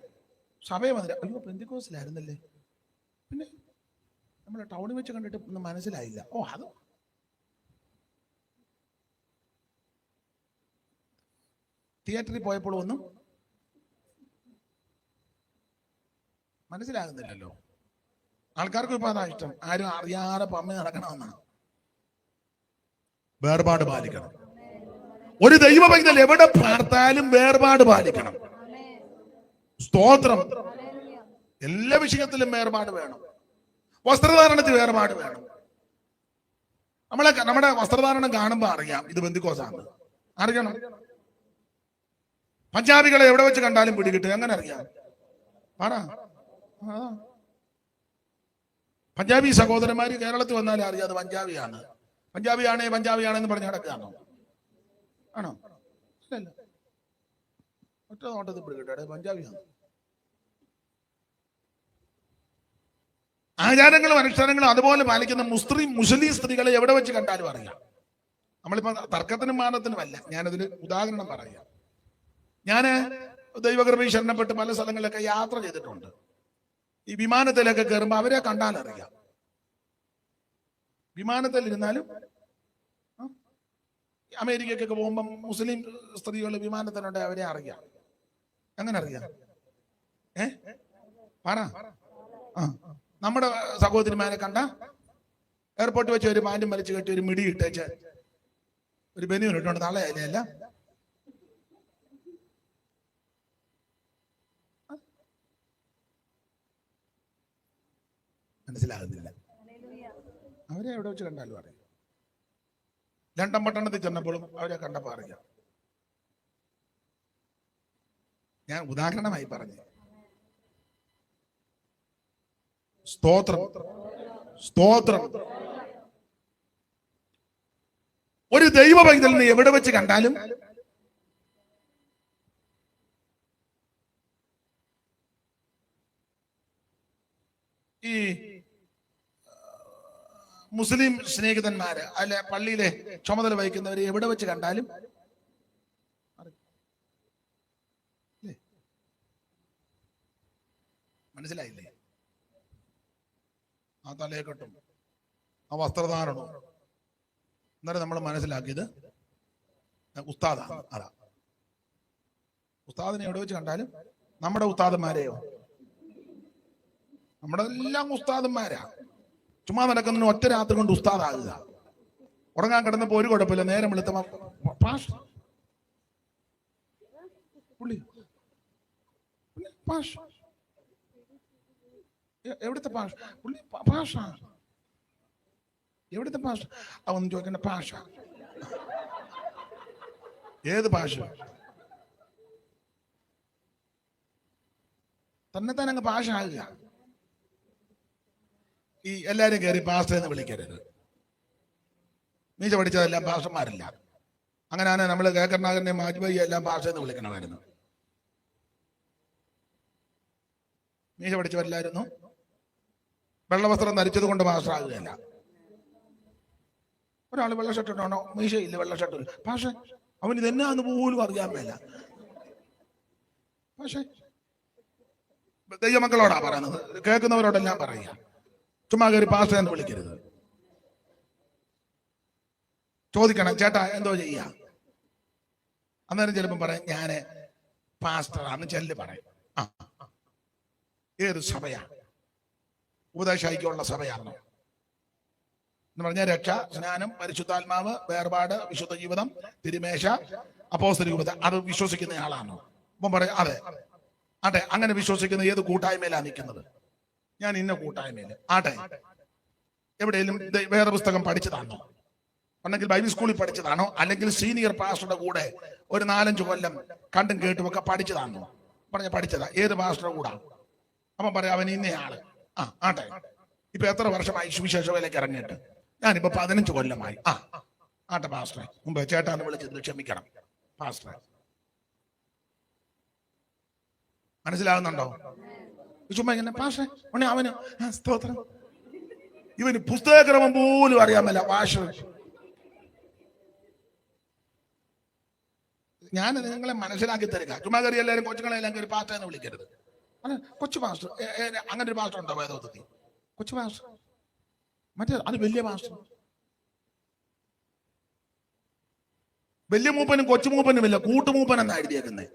സഭയെ വന്നില്ല, അയ്യോ പെന്തിക്കോസിലായിരുന്നല്ലേ, പിന്നെ നമ്മളെ ടൗണിൽ വെച്ച് കണ്ടിട്ട് ഒന്നും മനസ്സിലായില്ല. ഓ അത് തിയേറ്ററിൽ പോയപ്പോൾ ഒന്നും മനസ്സിലാകുന്നില്ലല്ലോ. ആൾക്കാർക്കും ഇപ്പൊ അതാ ഇഷ്ടം, ആരും അറിയാതെ പമ്മി നടക്കണമെന്നാണ്. വേർപാട് പാലിക്കണം. ഒരു ദൈവ പൈതൽ എവിടെ പാർത്താലും വേർപാട് പാലിക്കണം. സ്തോത്രം. എല്ലാ വിഷയത്തിലും വേർപാട് വേണം. വസ്ത്രധാരണത്തിൽ വേർപാട് വേണം. നമ്മുടെ വസ്ത്രധാരണം കാണുമ്പോ അറിയാം ഇത് ബന്ധുക്കോസാണ്. അറിയണം. പഞ്ചാബികളെ എവിടെ വെച്ച് കണ്ടാലും പിടികിട്ടും. എങ്ങനെ അറിയാം? പറ. പഞ്ചാബി സഹോദരന്മാര് കേരളത്തിൽ വന്നാലും അറിയാം അത് പഞ്ചാബിയാണ്. പഞ്ചാബിയാണെന്ന് പറഞ്ഞ് നടക്കുകയാണോ? ആണോ? അല്ലല്ല, ഒറ്റ നോട്ടത്തിൽ പിടികിട്ടെ പഞ്ചാബിയാണ്. ആചാരങ്ങളും അനുഷ്ഠാനങ്ങളും അതുപോലെ പാലിക്കുന്ന മുസ്ലിം സ്ത്രീകളെ എവിടെ വെച്ച് കണ്ടാലും അറിയാം. നമ്മളിപ്പോ തർക്കത്തിനും മാനത്തിനുമല്ല, ഞാനതിന് ഉദാഹരണം പറയാം. ഞാന് ദൈവകൃപയിൽ ശരണപ്പെട്ട് പല സ്ഥലങ്ങളിലൊക്കെ യാത്ര ചെയ്തിട്ടുണ്ട്. ഈ വിമാനത്തിലൊക്കെ കയറുമ്പോ അവരെ കണ്ടാലറിയാം. വിമാനത്തിൽ ഇരുന്നാലും അമേരിക്കക്കൊക്കെ പോകുമ്പം മുസ്ലിം സ്ത്രീകൾ വിമാനത്തിലുണ്ട്, അവരെ അറിയാം. എങ്ങനെ അറിയാം? പറ. നമ്മുടെ സഹോദരിമാരെ കണ്ട എയർപോർട്ടിൽ വെച്ച് ഒരു പാൻറ്റും വലിച്ചു കെട്ടി ഒരു മിടി ഇട്ടേച്ച് ഒരു ബനിയൻ ഇട്ടുകൊണ്ട് നാളെയല്ലേ അല്ല മനസ്സിലാകുന്നില്ല. അവരെ എവിടെ വെച്ച് കണ്ടാലും അറിയാം. ലണ്ടൻ പട്ടണത്തിൽ ചെന്നപ്പോഴും അവരെ കണ്ടപ്പോ അറിയാം. ഞാൻ ഉദാഹരണമായി പറഞ്ഞു. സ്തോത്രം, സ്തോത്രം. ഒരു ദൈവ പൈതലിനെ എവിടെ വെച്ച് കണ്ടാലും ഈ മുസ്ലിം സ്നേഹിതന്മാര് അല്ലെ പള്ളിയിലെ ചുമതല വഹിക്കുന്നവരെ എവിടെ വെച്ച് കണ്ടാലും മനസ്സിലായില്ലേ? ആ തലയെക്കെട്ടും ആ വസ്ത്രധാരണവും എന്നാലും നമ്മൾ മനസ്സിലാക്കിയത് ഉസ്താദാണ്. അതാ ഉസ്താദിനെ എവിടെ വെച്ച് കണ്ടാലും നമ്മുടെ ഉസ്താദന്മാരെയോ, നമ്മുടെ എല്ലാം ഉസ്താദന്മാരാ. ചുമ്മാ നടക്കുന്നതിന് ഒറ്റ രാത്രി കൊണ്ട് ഉസ്താദാകുക. ഉറങ്ങാൻ കിടന്നപ്പോ ഒരു കുഴപ്പമില്ല, നേരം വെളുത്തപ്പോ എവിടുത്തെ പാഷ പുള്ളി പാഷ എവിടുത്തെ പാഷ അവന്ന് ചോദിക്കണ്ട പാഷ ഏത് ഭാഷ? തന്നെ തന്നെ അങ്ങ് ഭാഷ ആകുക. ഈ എല്ലാരും കയറി പാസ്റ്റർ എന്ന് വിളിക്കരുത്. മീശ പഠിച്ചതെല്ലാം പാസ്റ്റർമാരല്ല. അങ്ങനെയാണ് നമ്മൾ കേക്കർനാഗറിനെ മാജ്ബായി എല്ലാം പാസ്റ്റർ എന്ന് വിളിക്കണമായിരുന്നു. മീശ പഠിച്ചവരില്ലായിരുന്നു. വെള്ളവസ്ത്രം ധരിച്ചത് കൊണ്ട് പാസ്റ്റർ ആകുകയല്ല. ഒരാൾ വെള്ള ഷർട്ട് ഇട്ടാണോ? മീശയില്ല, വെള്ള ഷർട്ട്. പക്ഷെ അവൻ ഇതെന്നാന്ന് പോലും അറിയാൻ മേല. പക്ഷെ ദൈവമക്കളോടാ പറയുന്നത്, കേൾക്കുന്നവരോടെല്ലാം പറയുക. ചുമ്മാ കയറി പാസ്റ്റർ എന്ന് വിളിക്കരുത്. ചോദിക്കണം, ചേട്ടാ എന്തോ ചെയ്യാ? അന്നേരം ചിലപ്പം പറയാം ഞാന് പാസ്റ്ററാന്ന് ചെല്ല് പറയും. ആ, ഏത് സഭയാ? ഉപദേശിക്കുള്ള സഭയാണോ എന്ന് പറഞ്ഞാൽ രക്ഷ, സ്നാനം, പരിശുദ്ധാത്മാവ്, വേർപാട്, വിശുദ്ധ ജീവിതം, തിരുമേശ, അപ്പോസ്തലിക ഉപദേശം അത് വിശ്വസിക്കുന്ന ആളാണോ? അപ്പം പറയാം അതെ. ആട്ടെ, അങ്ങനെ വിശ്വസിക്കുന്ന ഏത് കൂട്ടായ്മയിലാണ് നിൽക്കുന്നത്? ഞാൻ ഇന്ന കൂട്ടായ്മയില്. ആട്ടെ, എവിടെയെങ്കിലും വേറെ പുസ്തകം പഠിച്ചതാണോ? അല്ലെങ്കിൽ ബൈബിൾ സ്കൂളിൽ പഠിച്ചതാണോ? അല്ലെങ്കിൽ സീനിയർ പാസ്റ്ററുടെ കൂടെ ഒരു 4-5 കൊല്ലം കണ്ടും കേട്ടും ഒക്കെ പഠിച്ചതാണോ? പറഞ്ഞ പഠിച്ചതാ. ഏത് പാസ്റ്ററുടെ കൂടാ? അപ്പം പറയാം അവൻ ഇന്നയാള്. ആ, ആട്ടെ, ഇപ്പൊ എത്ര വർഷമായി സുവിശേഷ വേലയ്ക്ക് ഇറങ്ങിയിട്ട്? ഞാനിപ്പോ 15 കൊല്ലമായി. ആ, ആട്ടെ പാസ്റ്ററെ, മുമ്പ് ചേട്ടാന്ന് വിളിച്ചത് ക്ഷമിക്കണം പാസ്റ്ററെ. മനസ്സിലാകുന്നുണ്ടോ? ചുമ്മാ ഇങ്ങനെ പാഷ ഉണ്ണി അവന് സ്തോത്രം, ഇവന് പുസ്തകക്രമം പോലും അറിയാമല്ല ഭാഷ. ഞാൻ നിങ്ങളെ മനസ്സിലാക്കി തരിക. ചുമ്മാ കയറി എല്ലാവരും കൊച്ചുങ്ങളെല്ലാം കയറി പാസ്റ്റർ എന്ന് വിളിക്കരുത്. കൊച്ചു പാസ്റ്റർ, അങ്ങനെ ഒരു പാസ്റ്റർ ഉണ്ടോ വേദോത്തത്തിൽ? കൊച്ചു പാസ്റ്റർ, മറ്റേ അത് വലിയ പാസ്റ്റർ. വലിയ മൂപ്പനും കൊച്ചു മൂപ്പനും ഇല്ല, കൂട്ടുമൂപ്പൻ എന്നാ എഴുതിയേക്കുന്നത്.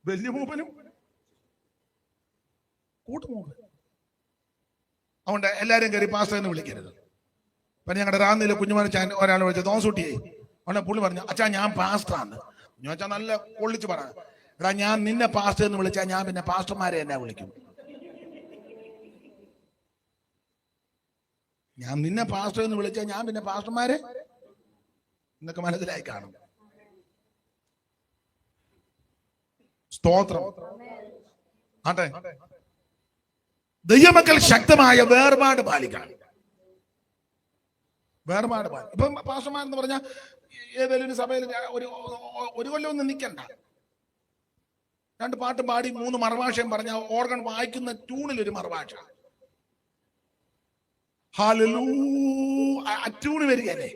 വലിയ മൂപ്പനും കൂട്ടുമൂപ്പൻ. അതുകൊണ്ട് എല്ലാരും കയറി പാസ്റ്റർ എന്ന് വിളിക്കരുത്. പിന്നെ ഞങ്ങളുടെ റാന്നിയിലെ കുഞ്ഞുമാനച്ചാൻ ഒരാൾ വിളിച്ചത് തോസൂട്ടിയെ. അവിടെ പുള്ളി പറഞ്ഞു, അച്ഛാ ഞാൻ പാസ്റ്ററാണ്. ഞാൻ വെച്ചാൽ നല്ല പൊള്ളിച്ച് പറ, എടാ ഞാൻ നിന്നെ പാസ്റ്റർ എന്ന് വിളിച്ചാൽ ഞാൻ പിന്നെ പാസ്റ്റർമാരെ എന്നാ വിളിക്കും? ഞാൻ നിന്നെ പാസ്റ്റർ എന്ന് വിളിച്ചാൽ ഞാൻ പിന്നെ പാസ്റ്റർമാരെ എന്നൊക്കെ മനസ്സിലായി കാണും. സ്തോത്രം. ആട്ടെ, ദൈവമക്കൾ ശക്തമായ വേർപാട് പാലിക്കണം. വേർപാട് പാലിക്കണം. ഇപ്പം പാസ്റ്റർമാരെന്ന് പറഞ്ഞാൽ ഏതെങ്കിലും ഒരു സഭയിൽ ഒരു കൊല്ലമൊന്നും നിൽക്കണ്ട. 2 പാട്ടും പാടി 3 മറുഭാഷയും പറഞ്ഞ ഓർഗൻ വായിക്കുന്ന ട്യൂണിൽ ഒരു മറുഭാഷ, ആ ട്യൂണ് വരികയല്ലേ.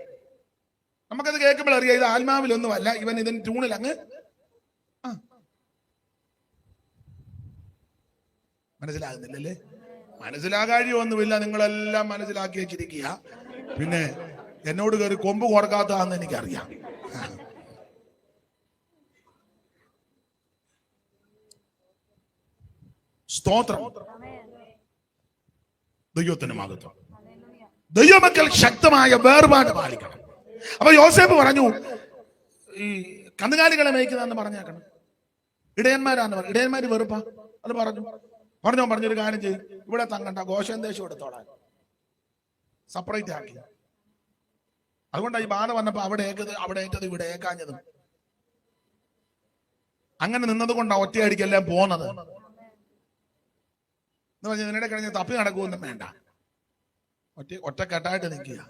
നമുക്കത് കേൾക്കുമ്പോൾ അറിയാം ഇത് ആത്മാവിലൊന്നുമല്ല, ഇവൻ ഇതിന് ട്യൂണിൽ അങ്ങ്. മനസ്സിലാകുന്നില്ലല്ലേ? മനസ്സിലാകാഴിയൊന്നുമില്ല, നിങ്ങളെല്ലാം മനസ്സിലാക്കി വെച്ചിരിക്കുക. പിന്നെ എന്നോട് കയറി കൊമ്പ് കൊടുക്കാത്തതാന്ന് എനിക്കറിയാം. സ്തോത്രം. ദൈവത്തിന് മഹത്വം. ദൈവമക്കൾ ശക്തമായ വേർപാട് പാലിക്കണം. അപ്പൊ യോസേഫ് പറഞ്ഞു, ഈ കന്നുകാലികളെ മേയ്ക്കുന്നതെന്ന് പറഞ്ഞേക്കണം. ഇടയന്മാരാന്ന് പറഞ്ഞു. ഇടയന്മാര് വെറുപ്പാ അത് പറഞ്ഞൊരു കാര്യം ചെയ്യും, ഇവിടെ തങ്ങണ്ട, ഗോശൻ ദേശം എടുത്തോളാൻ സെപ്പറേറ്റ് ആക്കി. അതുകൊണ്ടാണ് ഈ ബാധ വന്നപ്പോ അവിടെ ഏറ്റത് ഇവിടെ ഏക്കാഞ്ഞതും. അങ്ങനെ നിന്നത് കൊണ്ടാണ് ഒറ്റയടിക്കെല്ലാം പോന്നത്. എന്ന് പറഞ്ഞാൽ ഇതിനിടെ കഴിഞ്ഞ് തപ്പി നടക്കുമൊന്നും വേണ്ട, ഒറ്റക്കെട്ടായിട്ട് നിൽക്കുക.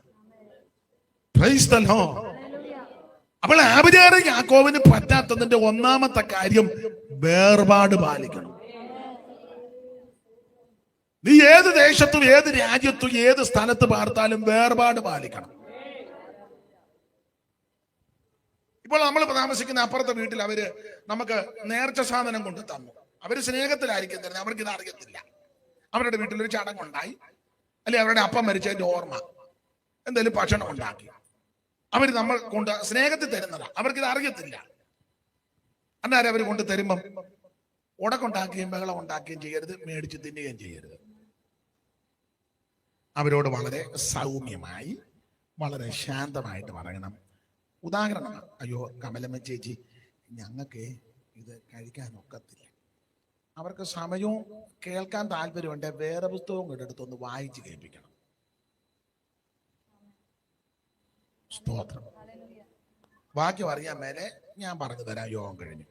Price the Lord. അപ്പോൾ ആബിരേലും യാക്കോബിന് പറ്റാത്തതിന്റെ ഒന്നാമത്തെ കാര്യം വേർപാട് പാലിക്കണം. നീ ഏത് ദേശത്തും ഏത് രാജ്യത്തും ഏത് സ്ഥലത്ത് പാർത്താലും വേർപാട് പാലിക്കണം. ഇപ്പോൾ നമ്മൾ താമസിക്കുന്ന അപ്പുറത്തെ വീട്ടിൽ അവര് നമുക്ക് നേർച്ച സാധനം കൊണ്ട് തന്നു. അവര് സ്നേഹത്തിലായിരിക്കും തരുന്നത്, അവർക്ക് ഇത് അറിയത്തില്ല. അവരുടെ വീട്ടിലൊരു ചടങ്ങുണ്ടായി, അല്ലെ അവരുടെ അപ്പം മരിച്ചതിന്റെ ഓർമ്മ എന്തെങ്കിലും ഭക്ഷണം ഉണ്ടാക്കി അവർ നമ്മൾ കൊണ്ട് സ്നേഹത്തിൽ തരുന്നതാ. അവർക്കിത് അറിയത്തില്ല. അന്നേരം അവർ കൊണ്ട് തരുമ്പം ഉടക്കുണ്ടാക്കുകയും ബഹളം ഉണ്ടാക്കുകയും ചെയ്യരുത്, മേടിച്ച് തിന്നുകയും ചെയ്യരുത്. അവരോട് വളരെ സൗമ്യമായി വളരെ ശാന്തമായിട്ട് പറയണം. ഉദാഹരണം, അയ്യോ കമലമ്മ ചേച്ചി ഞങ്ങൾക്ക് ഇത് കഴിക്കാൻ ഒക്കത്തില്ല. അവർക്ക് സമയവും കേൾക്കാൻ താല്പര്യമുണ്ട്, വേറെ പുസ്തകവും കൂടെ എടുത്തൊന്ന് വായിച്ച് കേൾപ്പിക്കണം. സ്തോത്രം. വാക്യം അറിയാൻ മേലെ ഞാൻ പറഞ്ഞു തരാം, യോഗം കഴിഞ്ഞു.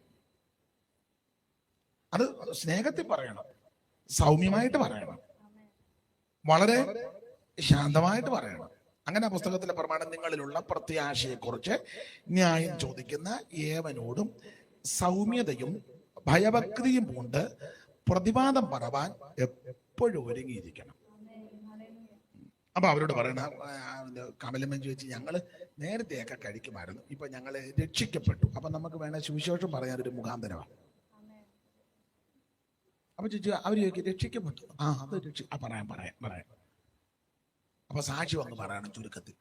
അത് സ്നേഹത്തിൽ പറയണം, സൗമ്യമായിട്ട് പറയണം, വളരെ ശാന്തമായിട്ട് പറയണം. അങ്ങനെ പുസ്തകത്തിലെ പ്രമാണം, നിങ്ങളിലുള്ള പ്രത്യാശയെക്കുറിച്ച് ന്യായം ചോദിക്കുന്ന ഏവനോടും സൗമ്യതയും ഭയഭക്തിയും കൊണ്ട് പ്രതിവാദം പറവാൻ എപ്പോഴും ഒരുങ്ങിയിരിക്കണം. അപ്പൊ അവരോട് പറയണ, കമലമ്മൻ ചോദിച്ചു, ഞങ്ങള് നേരത്തെയൊക്കെ കഴിക്കുമായിരുന്നു, ഇപ്പൊ ഞങ്ങള് രക്ഷിക്കപ്പെട്ടു, അപ്പൊ നമുക്ക് വേണ സുവിശേഷം പറയാനൊരു മുഖാന്തരമാണ്. അപ്പൊ ചോദിച്ചു, അവര് ചോദിക്കും രക്ഷിക്കപ്പെട്ടു, അത് പറയാം. അപ്പൊ സാക്ഷി വന്ന് പറയണം ചുരുക്കത്തിൽ,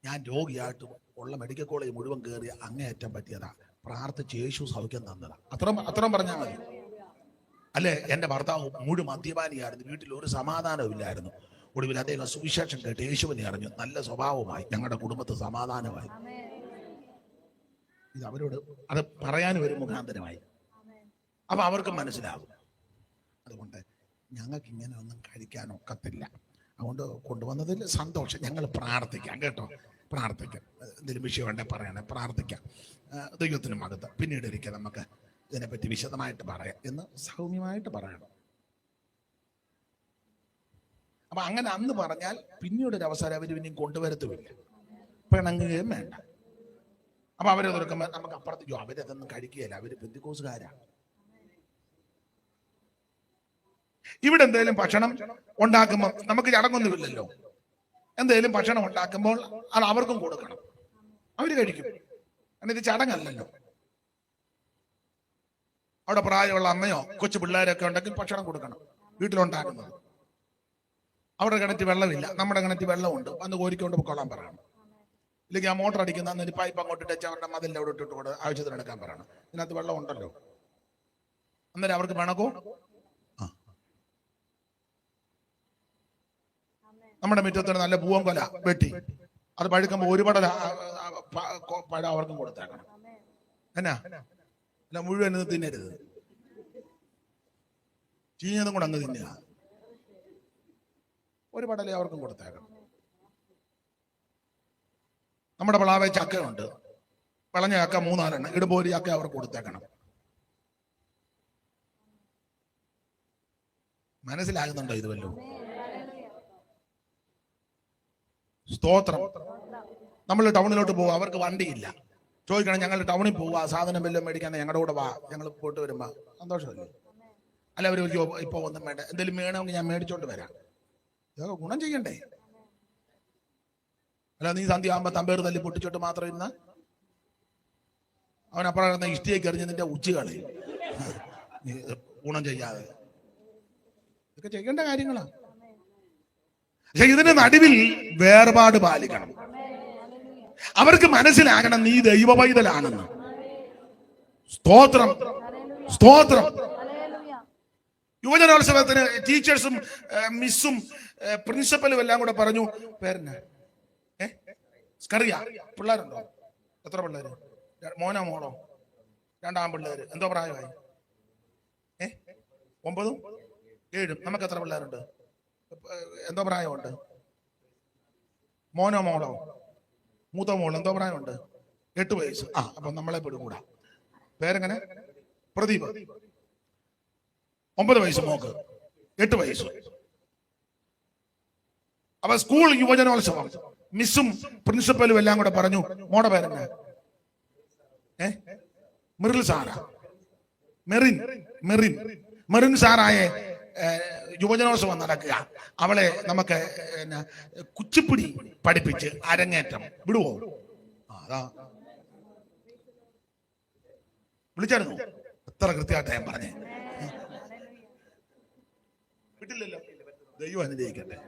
ഞാൻ രോഗിയായിട്ട് ഉള്ള മെഡിക്കൽ കോളേജ് മുഴുവൻ കയറി അങ്ങേയറ്റം പറ്റിയതാ, പ്രാർത്ഥിച്ച് യേശു സൗഖ്യം തന്നതാ. അത്രയും പറഞ്ഞാൽ മതി. അല്ലെ, എന്റെ ഭർത്താവ് മുഴുവൻ മദ്യപാനിയായിരുന്നു, വീട്ടിൽ ഒരു സമാധാനവും ഇല്ലായിരുന്നു, ഒടുവിൽ അദ്ദേഹം സുവിശേഷം കേട്ട് യേശുവിനെ അറിഞ്ഞു, നല്ല സ്വഭാവമായി, ഞങ്ങളുടെ കുടുംബത്തിൽ സമാധാനമായി. ഇത് അവരോട് അത് പറയാനും ഒരു മുഖാന്തരമായി. അപ്പൊ അവർക്ക് മനസ്സിലാകും. അതുകൊണ്ട് ഞങ്ങൾക്ക് ഇങ്ങനെ ഒന്നും കഴിക്കാൻ ഒക്കത്തില്ല, അതുകൊണ്ട് കൊണ്ടുവന്നതിൽ സന്തോഷം, ഞങ്ങൾ പ്രാർത്ഥിക്കാം കേട്ടോ, പ്രാർത്ഥിക്കാം, എന്തെങ്കിലും വിഷയം ഉണ്ടെങ്കിൽ പറയണേ, പ്രാർത്ഥിക്കാം, ദൈവത്തിന് മഹത്വം, പിന്നീട് ഒരിക്കൽ നമുക്ക് ഇതിനെപ്പറ്റി വിശദമായിട്ട് പറയാം എന്ന് സൗമ്യമായിട്ട് പറയണം. അപ്പൊ അങ്ങനെ അന്ന് പറഞ്ഞാൽ പിന്നീടൊരു അവസരം അവർ പിന്നെയും കൊണ്ടുവരത്തുമില്ല, പിണങ്ങുകയും വേണ്ട. അപ്പൊ അവരെ തുറക്കുമ്പോൾ നമുക്ക് അപ്പുറത്തേക്കോ അവരതൊന്നും കഴിക്കുകയില്ല, അവര് പെന്തിക്കോസുകാരാ, ഇവിടെ എന്തെങ്കിലും ഭക്ഷണം ഉണ്ടാക്കുമ്പോൾ നമുക്ക് ചടങ്ങൊന്നുമില്ലല്ലോ. എന്തെങ്കിലും ഭക്ഷണം ഉണ്ടാക്കുമ്പോൾ അത് അവർക്കും കൊടുക്കണം, അവര് കഴിക്കും. കാരണം ഇത് ചടങ്ങല്ലല്ലോ. അവിടെ പ്രായമുള്ള അമ്മയോ കൊച്ചു പിള്ളേരൊക്കെ ഉണ്ടെങ്കിൽ ഭക്ഷണം കൊടുക്കണം. വീട്ടിലുണ്ടാക്കുന്നത് അവിടെ കിണറ്റ് വെള്ളമില്ല, നമ്മുടെ കിണറ്റ് വെള്ളമുണ്ട്, വന്ന് കോരിക്കൊണ്ട് പൊക്കോളാൻ പറയണം. ഇല്ലെങ്കിൽ ആ മോട്ടർ അടിക്കുന്ന അന്നൊരു പൈപ്പ് അങ്ങോട്ട് ഇട്ട് അവരുടെ മതിലിൻ്റെ അവിടെ ഇട്ടിട്ട് കൂടെ ആവശ്യത്തിന് എടുക്കാൻ പറയണം. ഇതിനകത്ത് വെള്ളം ഉണ്ടല്ലോ. അന്നേരം അവർക്ക് വേണക്കോ. നമ്മുടെ മുറ്റത്തോടെ നല്ല പൂവൻ കൊല വെട്ടി അത് പഴുക്കുമ്പോൾ ഒരു പടല പഴം അവർക്കും കൊടുത്തേക്കണം. എന്നാ അല്ല, മുഴുവൻ തിന്നരുത്, ചീഞ്ഞതും കൂടെ അങ്ങ് തിന്നുക. ഒരു പടലേ അവർക്കും കൊടുത്തേക്കണം. നമ്മുടെ പ്ലാവേ ചക്കയുണ്ട്, വിളഞ്ഞ ചക്ക 3-4 ഇടുമ്പോൾ ഒരു ചക്ക അവർക്ക് കൊടുത്തേക്കണം. മനസ്സിലാകുന്നുണ്ടോ ഇത് വല്ലതും? സ്തോത്രം. നമ്മൾ ടൗണിലോട്ട് പോകുക, അവർക്ക് വണ്ടിയില്ല, ചോദിക്കണം ഞങ്ങൾ ടൗണിൽ പോവുക, സാധനം വല്ലതും മേടിക്കാൻ ഞങ്ങളുടെ കൂടെ വാ, ഞങ്ങൾ പോയിട്ട് വരുമ്പോ സന്തോഷമല്ലേ? അല്ല, അവർ ഇപ്പൊ ഒന്നും വേണ്ട, എന്തെങ്കിലും വേണമെങ്കിൽ ഞാൻ മേടിച്ചോണ്ട് വരാം. ഇതൊക്കെ ഗുണം ചെയ്യണ്ടേ? അല്ല, നീ സന്ധ്യ ആകുമ്പോ തമ്പേർ തല്ലി പൊട്ടിച്ചോട്ട് മാത്രം ഇരുന്ന അവനപ്പുറം ഇഷ്ടിയേക്ക് എറിഞ്ഞ് നിന്റെ ഉച്ചകളെ ഗുണം ചെയ്യാതെ. ഇതൊക്കെ ചെയ്യേണ്ട കാര്യങ്ങളാണ്. പക്ഷെ ഇതിന്റെ നടുവിൽ വേർപാട് പാലിക്കണം. അവർക്ക് മനസ്സിലാകണം നീ ദൈവ പൈതലാണെന്ന്. സ്തോത്രം, സ്തോത്രം. യുവജനോത്സവത്തിന് ടീച്ചേഴ്സും മിസ്സും പ്രിൻസിപ്പലും എല്ലാം കൂടെ പറഞ്ഞു, പേരെന്നാ സ്കറിയ, പിള്ളേരുണ്ടോ? എത്ര പിള്ളേര്? മോനോ മോളോ? 2 ആൺപിള്ളേര്. എന്തോ പ്രായമായി? 9, 7. നമുക്ക് എത്ര പിള്ളേരുണ്ട്? എന്തോ പ്രായമുണ്ട്? മോനോ മോളോ? മൂത്ത മോൾ എന്തോ പ്രായമുണ്ട്? 8 വയസ്സ്. അപ്പൊ നമ്മളെ പെടുകൂടാ. പേരെങ്ങനെ? പ്രദീപ്. 9 വയസ്സ് മോക്ക്, 8 വയസ്സ്. അപ്പൊ സ്കൂൾ യുവജനോത്സവം മിസ്സും പ്രിൻസിപ്പലും എല്ലാം കൂടെ പറഞ്ഞു, മോടെ പേരെന്നെ? മെറിൽ സാറാ. മെറിൻ സാറായ യുവജനോത്സവം നടക്കുക. അവളെ നമുക്ക് കുച്ചിപ്പിടി പഠിപ്പിച്ച് അരങ്ങേറ്റം വിടുവോ? അതാ വിളിച്ചായിരുന്നു. എത്ര കൃത്യമായിട്ട് ഞാൻ പറഞ്ഞേ. വിട്ടില്ലല്ലോ. ദൈവം അനുഗ്രഹിക്കട്ടെ.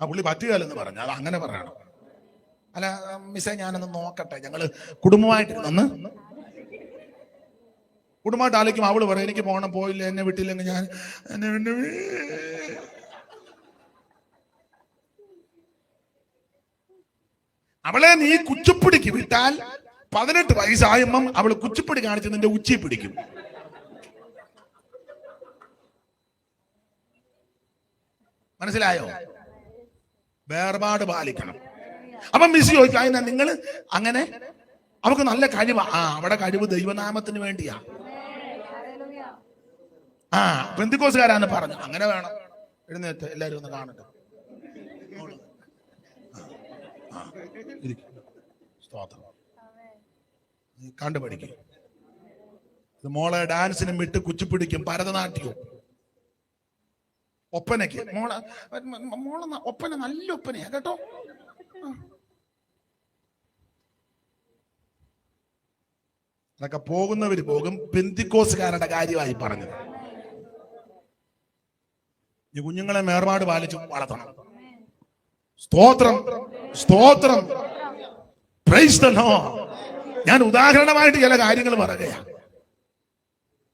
ആ പുള്ളി പറ്റുകയല്ലെന്ന് പറഞ്ഞു. അത് അങ്ങനെ പറയണം. അല്ല മിസ്സേ, ഞാനൊന്ന് നോക്കട്ടെ. ഞങ്ങള് കുടുംബമായിട്ടിരുന്ന് കുടുംബമായിട്ട് ആലോചിക്കും. അവള് പറയും എനിക്ക് പോകണം, പോയില്ല, എന്നെ വിട്ടില്ലെങ്കിൽ ഞാൻ അവളെ നീ കുച്ചിപ്പിടിക്ക് വിട്ടാൽ 18 വയസ്സായുമ്പം അവള് കുച്ചിപ്പിടി കാണിച്ച് നിന്റെ ഉച്ചി പിടിക്കും. മനസ്സിലായോ? വേർപാട് പാലിക്കണം. അപ്പൊ മിസ് ചോദിക്കാം, നിങ്ങൾ അങ്ങനെ അവർക്ക് നല്ല കഴിവാ. അവിടെ കഴിവ് ദൈവനാമത്തിന് വേണ്ടിയാ. പെന്തിക്കോസുകാരാണ് പറഞ്ഞു. അങ്ങനെ വേണം. എഴുന്നേറ്റ് എല്ലാരും ഒന്ന് കാണട്ടെ. കണ്ടുപഠിക്കും. മോളെ ഡാൻസിനും വിട്ട് കുച്ചിപ്പിടിക്കും, ഭരതനാട്യവും, ഒപ്പനയ്ക്ക്. മോളെ ഒപ്പന നല്ല ഒപ്പനയാ കേട്ടോ. അതൊക്കെ പോകുന്നവര് പോകും. പെന്തിക്കോസുകാരുടെ കാര്യമായി പറഞ്ഞത്. ഈ കുഞ്ഞുങ്ങളെ വേർപാട് പാലിച്ചു വളർത്തണം. സ്തോത്രം, സ്തോത്രം. Price the Lord. ഞാൻ ഉദാഹരണമായിട്ട് ചില കാര്യങ്ങൾ പറയുകയാണ്.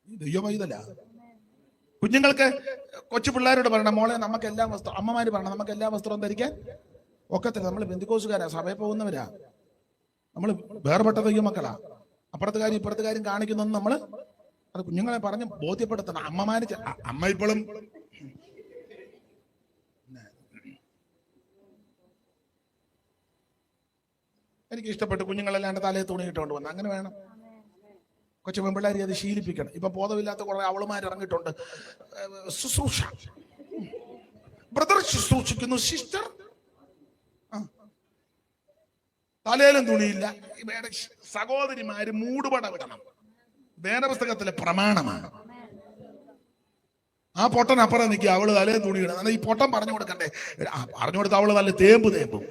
ദൈവമൈതല കുഞ്ഞുങ്ങൾക്ക് കൊച്ചു പിള്ളേരോട് പറയണം, മോളെ നമുക്ക് എല്ലാ വസ്ത്രം, അമ്മമാര് പറയണം നമുക്ക് എല്ലാ വസ്ത്രവും ധരിക്കാൻ ഒക്കത്തില്ല. നമ്മൾ പെന്തിക്കോസുകാരാ, സഭയിൽ പോകുന്നവരാ, നമ്മൾ വേർപെട്ട ദൈവമക്കളാ. അപ്പുറത്തെ കാര്യം ഇപ്പുറത്തെ കാര്യം കാണിക്കുന്നൊന്നും നമ്മള് അത് കുഞ്ഞുങ്ങളെ പറഞ്ഞ് ബോധ്യപ്പെടുത്തണം. അമ്മമാര് അമ്മ ഇപ്പോഴും എനിക്ക് ഇഷ്ടപ്പെട്ട് കുഞ്ഞുങ്ങളെല്ലാണ്ട് തലയെ തുണി ഇട്ടുകൊണ്ട് വന്നു. അങ്ങനെ വേണം. കൊച്ചു പെൺപിള്ളേരെ അത് ശീലിപ്പിക്കണം. ഇപ്പൊ ബോധമില്ലാത്ത കുറെ അവളുമാർ ഇറങ്ങിയിട്ടുണ്ട്. ശുശ്രൂഷ, ബ്രദർ ശുശ്രൂഷിക്കുന്നു, സിസ്റ്റർ തലയിലും തുണിയില്ല. സഹോദരിമാര് മൂടുപട വിടണം. വേദപുസ്തകത്തിലെ പ്രമാണമാണ്. ആ പൊട്ടൻ അപ്പുറം നിൽക്കുക, അവള് തലേ തുണിയിടണം. എന്നാൽ ഈ പൊട്ടൻ പറഞ്ഞു കൊടുക്കണ്ടേ? പറഞ്ഞു കൊടുത്ത അവള് നല്ല തേമ്പും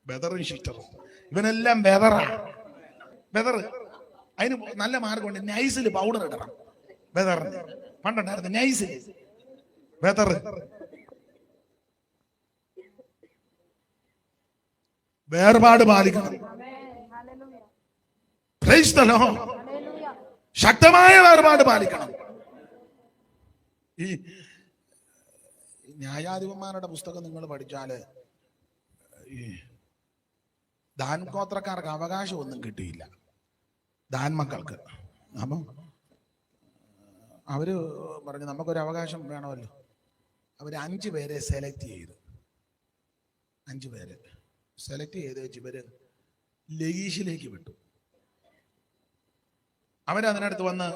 ബെതറും ഷിസ്റ്ററും. ഇവനെല്ലാം ബെതറാ. അതിന് നല്ല മാർഗമുണ്ട്. നൈസിൽ പൗഡർ ഇടണം. ബെതറിന് പണ്ടുണ്ടായിരുന്നു നൈസിൽ ബെതർ. വേർപാട് പാലിക്കണം. Praise the Lord. ശക്തമായ വേർപാട് പാലിക്കണം. ഈ ന്യായാധിപന്മാരുടെ പുസ്തകം നിങ്ങൾ പഠിച്ചാല് ഈ ദാൻ ഗോത്രക്കാർക്ക് അവകാശമൊന്നും കിട്ടിയില്ല, ദാൻ മക്കൾക്ക്. അപ്പം അവര് പറഞ്ഞു നമുക്കൊരു അവകാശം വേണമല്ലോ. അവർ 5 പേരെ സെലക്ട് ചെയ്തു. 5 പേരെ സെലക്ട് ചെയ്ത് വെച്ച് ഇവര് ലയീഷിലേക്ക് വിട്ടു. അവരതിനടുത്ത് വന്ന്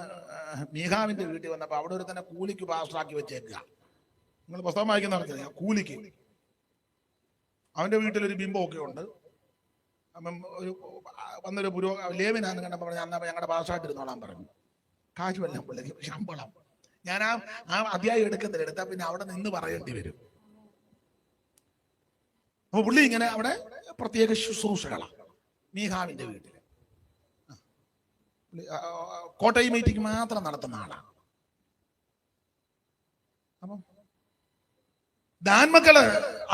മീഖാവിന്റെ വീട്ടിൽ വന്നപ്പോൾ അവിടെ ഒരു തന്നെ കൂലിക്ക് പാസ്റ്ററാക്കി വെച്ചേക്കുക. നിങ്ങൾ പുസ്തകം വായിക്കുന്നവർക്ക് കൂലിക്ക്. അവന്റെ വീട്ടിലൊരു ബിംബമൊക്കെ ഉണ്ട്. അപ്പം വന്നൊരു ലേവിനാന്ന് കണ്ടപ്പോൾ പറഞ്ഞു അന്നപ്പോൾ ഞങ്ങളുടെ പാസ്റ്ററായിട്ടിരുന്നോളാൻ പറഞ്ഞു. കാശുമെല്ലാം പുള്ളിക്ക് ശമ്പളം. ഞാൻ ആ അധ്യായം എടുക്കുന്നില്ല, എടുത്താൽ പിന്നെ അവിടെ നിന്ന് പറയേണ്ടി വരും. അപ്പൊ പുള്ളി ഇങ്ങനെ അവിടെ പ്രത്യേക ശുശ്രൂഷകളാണ് മീഖാവിന്റെ വീട്ടിൽ. കോട്ടയം മീറ്റിംഗ് മാത്രം നടത്തുന്ന ആളാണ്. അപ്പം ദാൻമക്കള്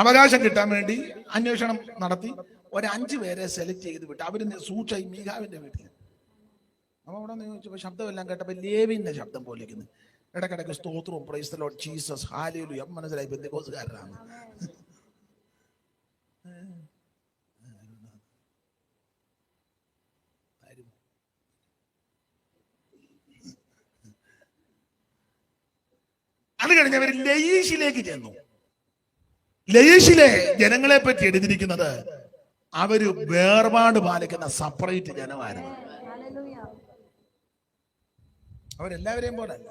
അവകാശം കിട്ടാൻ വേണ്ടി അന്വേഷണം നടത്തി ഒരു 5 പേരെ സെലക്ട് ചെയ്ത് വിട്ടു. അവര് സൂക്ഷായി മീഖാവിന്റെ വീട്ടിൽ. അപ്പൊ അവിടെ ചോദിച്ചപ്പോ ശബ്ദമെല്ലാം കേട്ടപ്പോ ലേവിന്റെ ശബ്ദം പോലിരിക്കുന്നു. ഇടക്കിടക്ക് സ്തോത്രവും price the Lord Jesus hallelujah. മനസ്സിലായി പെന്തക്കോസ്തുകാരനാണ്. അത് കഴിഞ്ഞ് അവർ ലയീഷിലേക്ക് ചെന്നു. ലയീഷിലെ ജനങ്ങളെ പറ്റി എഴുതിയിരിക്കുന്നത് അവര് വേർപാട് പാലിക്കുന്ന സെപ്പറേറ്റ് ജനമായിരുന്നു. അവരെല്ലാവരെയും പോലെ അല്ല,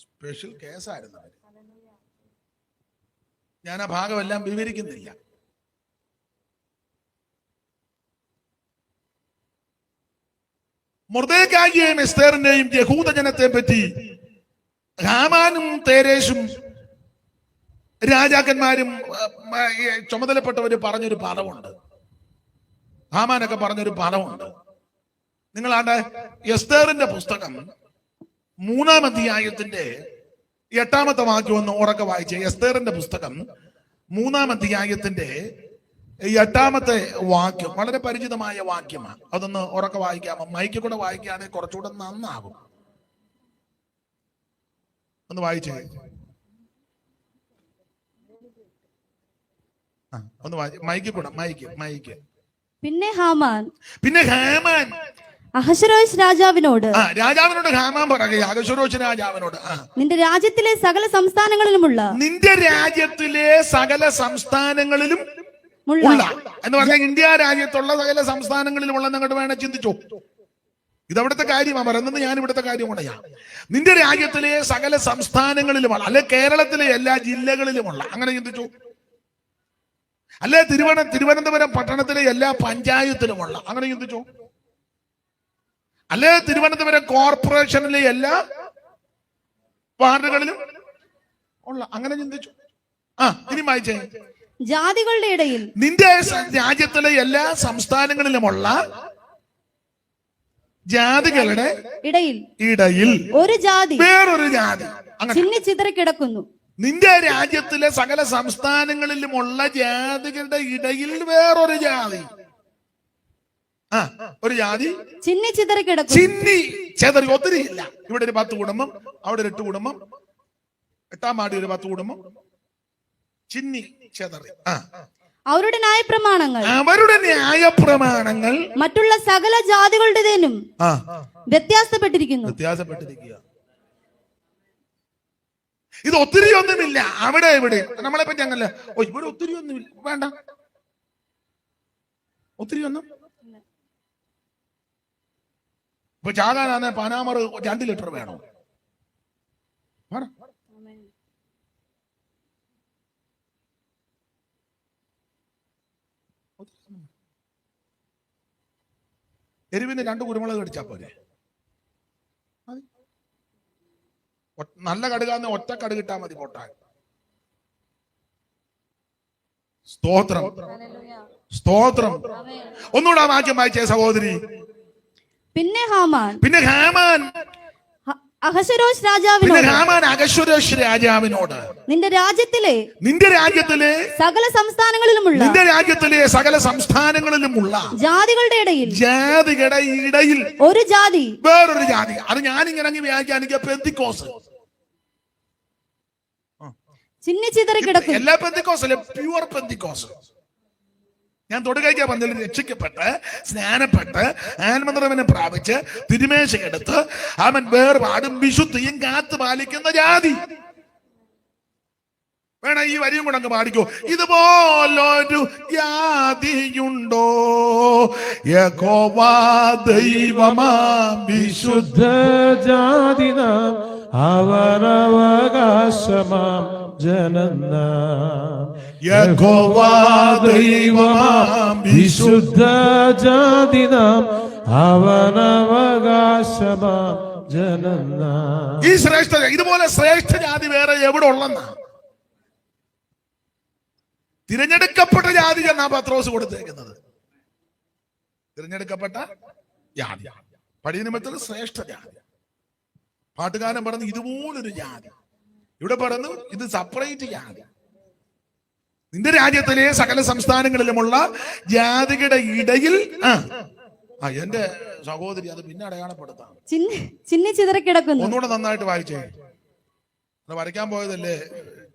സ്പെഷ്യൽ കേസായിരുന്നു അവര്. ഞാൻ ആ ഭാഗമെല്ലാം വിവരിക്കുന്നില്ല. മൊർദെഖായിയെയും എസ്തേറിനെയും യഹൂദ ജനത്തെ പറ്റി ഹാമാനും തേരേശും രാജാക്കന്മാരും ചുമതലപ്പെട്ടവര് പറഞ്ഞൊരു പദമുണ്ട്. ഹാമാനൊക്കെ പറഞ്ഞൊരു പദമുണ്ട്. നിങ്ങളാണ്ട് എസ്തേറിന്റെ പുസ്തകം 3-ാം അധ്യായത്തിന്റെ 8-ാമത്തെ വാക്യം ഒന്ന് ഉറക്കെ വായിച്ചേ. എസ്തേറിന്റെ പുസ്തകം 3-ാം അധ്യായത്തിന്റെ 8-ാമത്തെ വാക്യം വളരെ പരിചിതമായ വാക്യമാണ്. അതൊന്ന് ഉറക്കെ വായിക്കാമോ? മൈക്കിൽ കൂടെ വായിക്കുകയാണെങ്കിൽ കുറച്ചുകൂടെ നന്നാകും. ഒന്ന് വായിച്ചേ. ഒന്ന് മൈക്കിൽ കൂടെ മൈക്ക്. പിന്നെ ഹാമാൻ അഹശ്വേരോശ് രാജാവിനോട് ഹാമാൻ പറയുക, അഹശ്വേരോശ് രാജാവിനോട് നിന്റെ രാജ്യത്തിലെ സകല സംസ്ഥാനങ്ങളിലുമുള്ള എന്ന് പറഞ്ഞാൽ ഇന്ത്യ രാജ്യത്തുള്ള സകല സംസ്ഥാനങ്ങളിലുമുള്ള നിങ്ങളുടെ വേണേ ചിന്തിച്ചോ. ഇതവിടുത്തെ കാര്യമാണ് പറയുന്നത്, ഞാൻ ഇവിടുത്തെ കാര്യം കൂടെയാ. നിന്റെ രാജ്യത്തിലെ സകല സംസ്ഥാനങ്ങളിലുമുള്ള, അല്ലെ കേരളത്തിലെ എല്ലാ ജില്ലകളിലുമുള്ള, അങ്ങനെ ചിന്തിച്ചു. അല്ലെ തിരുവനന്തപുരം പട്ടണത്തിലെ എല്ലാ പഞ്ചായത്തിലുമുള്ള, അങ്ങനെ ചിന്തിച്ചു. അല്ലെ തിരുവനന്തപുരം കോർപ്പറേഷനിലെ എല്ലാ വാർഡുകളിലും ഉള്ള, അങ്ങനെ ചിന്തിച്ചു. ഇനി വായിച്ചേ. ജാതികളുടെ ഇടയിൽ, നിന്റെ രാജ്യത്തിലെ എല്ലാ സംസ്ഥാനങ്ങളിലുമുള്ള ജാതികളുടെ ഇടയിൽ ഒരു ജാതി വേറൊരു ജാതി ചിന്നിച്ചിതറി കിടക്കുന്നു. നിന്റെ രാജ്യത്തിലെ സകല സംസ്ഥാനങ്ങളിലുമുള്ള ജാതികളുടെ ഇടയിൽ വേറൊരു ജാതി, ഒരു ജാതി ചിന്നി ചിതറി ഒത്തിരി ഇല്ല. ഇവിടെ ഒരു 10 കുടുംബം, അവിടെ ഒരു 8 കുടുംബം, 8-ാം വാർഡിൽ ഒരു 10 കുടുംബം, ചിന്നി ചെതറി. അവരുടെ ന്യായപ്രമാണങ്ങൾ മറ്റുള്ള സകല ജാതികളുടേതിനും വ്യത്യാസപ്പെട്ടിരിക്കുക. ഇത് ഒത്തിരി ഒന്നുമില്ല അവിടെ ഇവിടെ. നമ്മളെ പറ്റി അങ്ങനല്ല, ഇവിടെ ഒത്തിരി ഒന്നുമില്ല, വേണ്ട ഒത്തിരി ഒന്നും. ഇപ്പൊ ചാകാനാണ് പനാമർ 2 ലിറ്റർ വേണോ? എരിവിന് 2 കുരുമുളക് അടിച്ചാ പോരെ? നല്ല കടുകാന്ന് ഒറ്റ കടുക് ഇട്ടാ മതി പൊട്ടാൻ. സ്തോത്രം, സ്തോത്രം. ഒന്നുകൂടെ ആ വാക്യം വായിച്ചേ സഹോദരി. പിന്നെ ഹാമാൻ അഹശ്വേരോശ് രാജാവിനോട് നിന്റെ രാജ്യത്തിലെ സകല സംസ്ഥാനങ്ങളിലുമുള്ള ജാതികളുടെ ഇടയിൽ ഒരു ജാതി, വേറൊരു ജാതി. അത് ഞാനിങ്ങനെ വ്യാഖ്യാനിക്കുക പെന്തിക്കോസ്. ചിന്നിച്ചിതറി കിടക്കും. എല്ലാ പെന്തിക്കോസിലും പ്യുവർ പെന്തിക്കോസ്. ഞാൻ തൊടുകൈക്ക പന്തലിൽ രക്ഷിക്കപ്പെട്ട് സ്നാനപ്പെട്ട് ആത്മനിറവിനെ പ്രാപിച്ച് തിരുമേശയെടുത്ത് അവൻ വേർപാടും വിശുദ്ധിയും കാത്തു പാലിക്കുന്ന ജാതി. വേണ ഈ വരിയും കൂടെ അങ്ങ് പാടിക്കോ. ഇതുപോലൊരു ജാതിയുണ്ടോ യഹോവ ദൈവമാം വിശുദ്ധ ജാതി നാം അവരവകാശമാം ജനം നാം. യഹോവ ദൈവമാം വിശുദ്ധ ജാതി നാം അവനവകാശമാം ജനം നാം. ഈ ശ്രേഷ്ഠ, ഇതുപോലെ ശ്രേഷ്ഠ ജാതി വേറെ എവിടെ ഉള്ളെന്നാ? തിരഞ്ഞെടുക്കപ്പെട്ട ജാതി എന്നാ പത്രോസ് കൊടുത്തേക്കുന്നത്. തിരഞ്ഞെടുക്കപ്പെട്ട ജാതി, പഴയ നിയമത്തിൽ ശ്രേഷ്ഠ ജാതി. പാട്ടുകാരൻ പറഞ്ഞു ഇതുപോലൊരു ജാതി. ഇവിടെ പറഞ്ഞു ഇത് സെപ്പറേറ്റ് ജാതി. നിന്റെ രാജ്യത്തിലെ സകല സംസ്ഥാനങ്ങളിലുമുള്ള ജാതികളുടെ ഇടയിൽ എന്റെ സഹോദരി അത് പിന്നെ അടയാളപ്പെടുത്താം. ചിന്നിച്ചിതറി കിടക്കുന്നു. ഒന്നുകൂടെ നന്നായിട്ട് വായിച്ചേ. വരയ്ക്കാൻ പോയതല്ലേ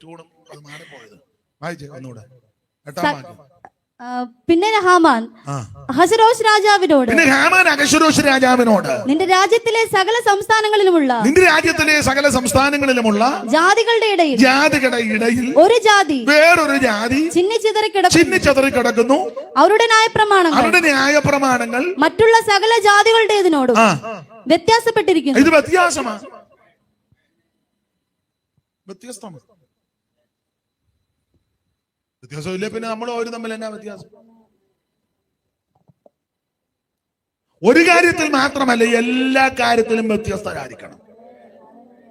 ചൂടും അത് മാറിപ്പോയത്. വായിച്ചേ ഒന്നുകൂടെ. 8-ാം വാക്യം. പിന്നെ ഹാമാൻ അഹശ്വേരോശ് രാജാവിനോട് നിന്റെ രാജ്യത്തിലെ സകല സംസ്ഥാനങ്ങളിലുമുള്ള ജാതികളുടെ ഇടയിൽ ഒരു ജാതി, വേറൊരു ജാതി ചിന്നിച്ചിതറി കിടക്കുന്നു. അവരുടെ ന്യായപ്രമാണങ്ങൾ മറ്റുള്ള സകല ജാതികളുടേതിനോടും വ്യത്യാസപ്പെട്ടിരിക്കുന്നു. ഇത് വ്യത്യാസമാണ്, വ്യത്യസ്തമാണ്. വ്യത്യാസമില്ല പിന്നെ നമ്മൾ ഒരു തമ്മിൽ എന്നാ വ്യത്യാസം? ഒരു കാര്യത്തിൽ മാത്രമല്ല, എല്ലാ കാര്യത്തിലും വ്യത്യസ്തരായിരിക്കണം.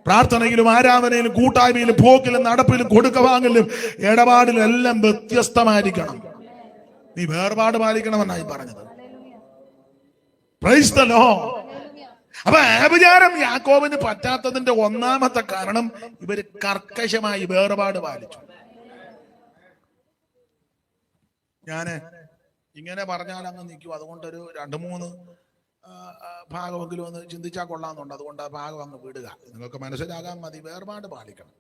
പ്രാർത്ഥനയിലും ആരാധനയിലും കൂട്ടായ്മയിലും പോക്കിലും നടപ്പിലും കൊടുക്കവാങ്ങലിലും ഇടപാടിലും എല്ലാം വ്യത്യസ്തമായിരിക്കണം. നീ വേർപാട് പാലിക്കണമെന്നായി പറഞ്ഞത്. Price the Lord. അപ്പൊ ആഭിചാരം യാക്കോബിന് പറ്റാത്തതിന്റെ ഒന്നാമത്തെ കാരണം ഇവര് കർക്കശമായി വേർപാട് പാലിച്ചു. ഞാന് ഇങ്ങനെ പറഞ്ഞാൽ അങ്ങ് നിൽക്കും. അതുകൊണ്ടൊരു 2-3 ഭാഗമെങ്കിലും ഒന്ന് ചിന്തിച്ചാൽ കൊള്ളാമെന്നുണ്ട്. അതുകൊണ്ട് ആ ഭാഗം അങ്ങ് വിടുക. നിങ്ങൾക്ക് മനസ്സിലാകാൻ മതി. വേർപാട് പാലിക്കണം.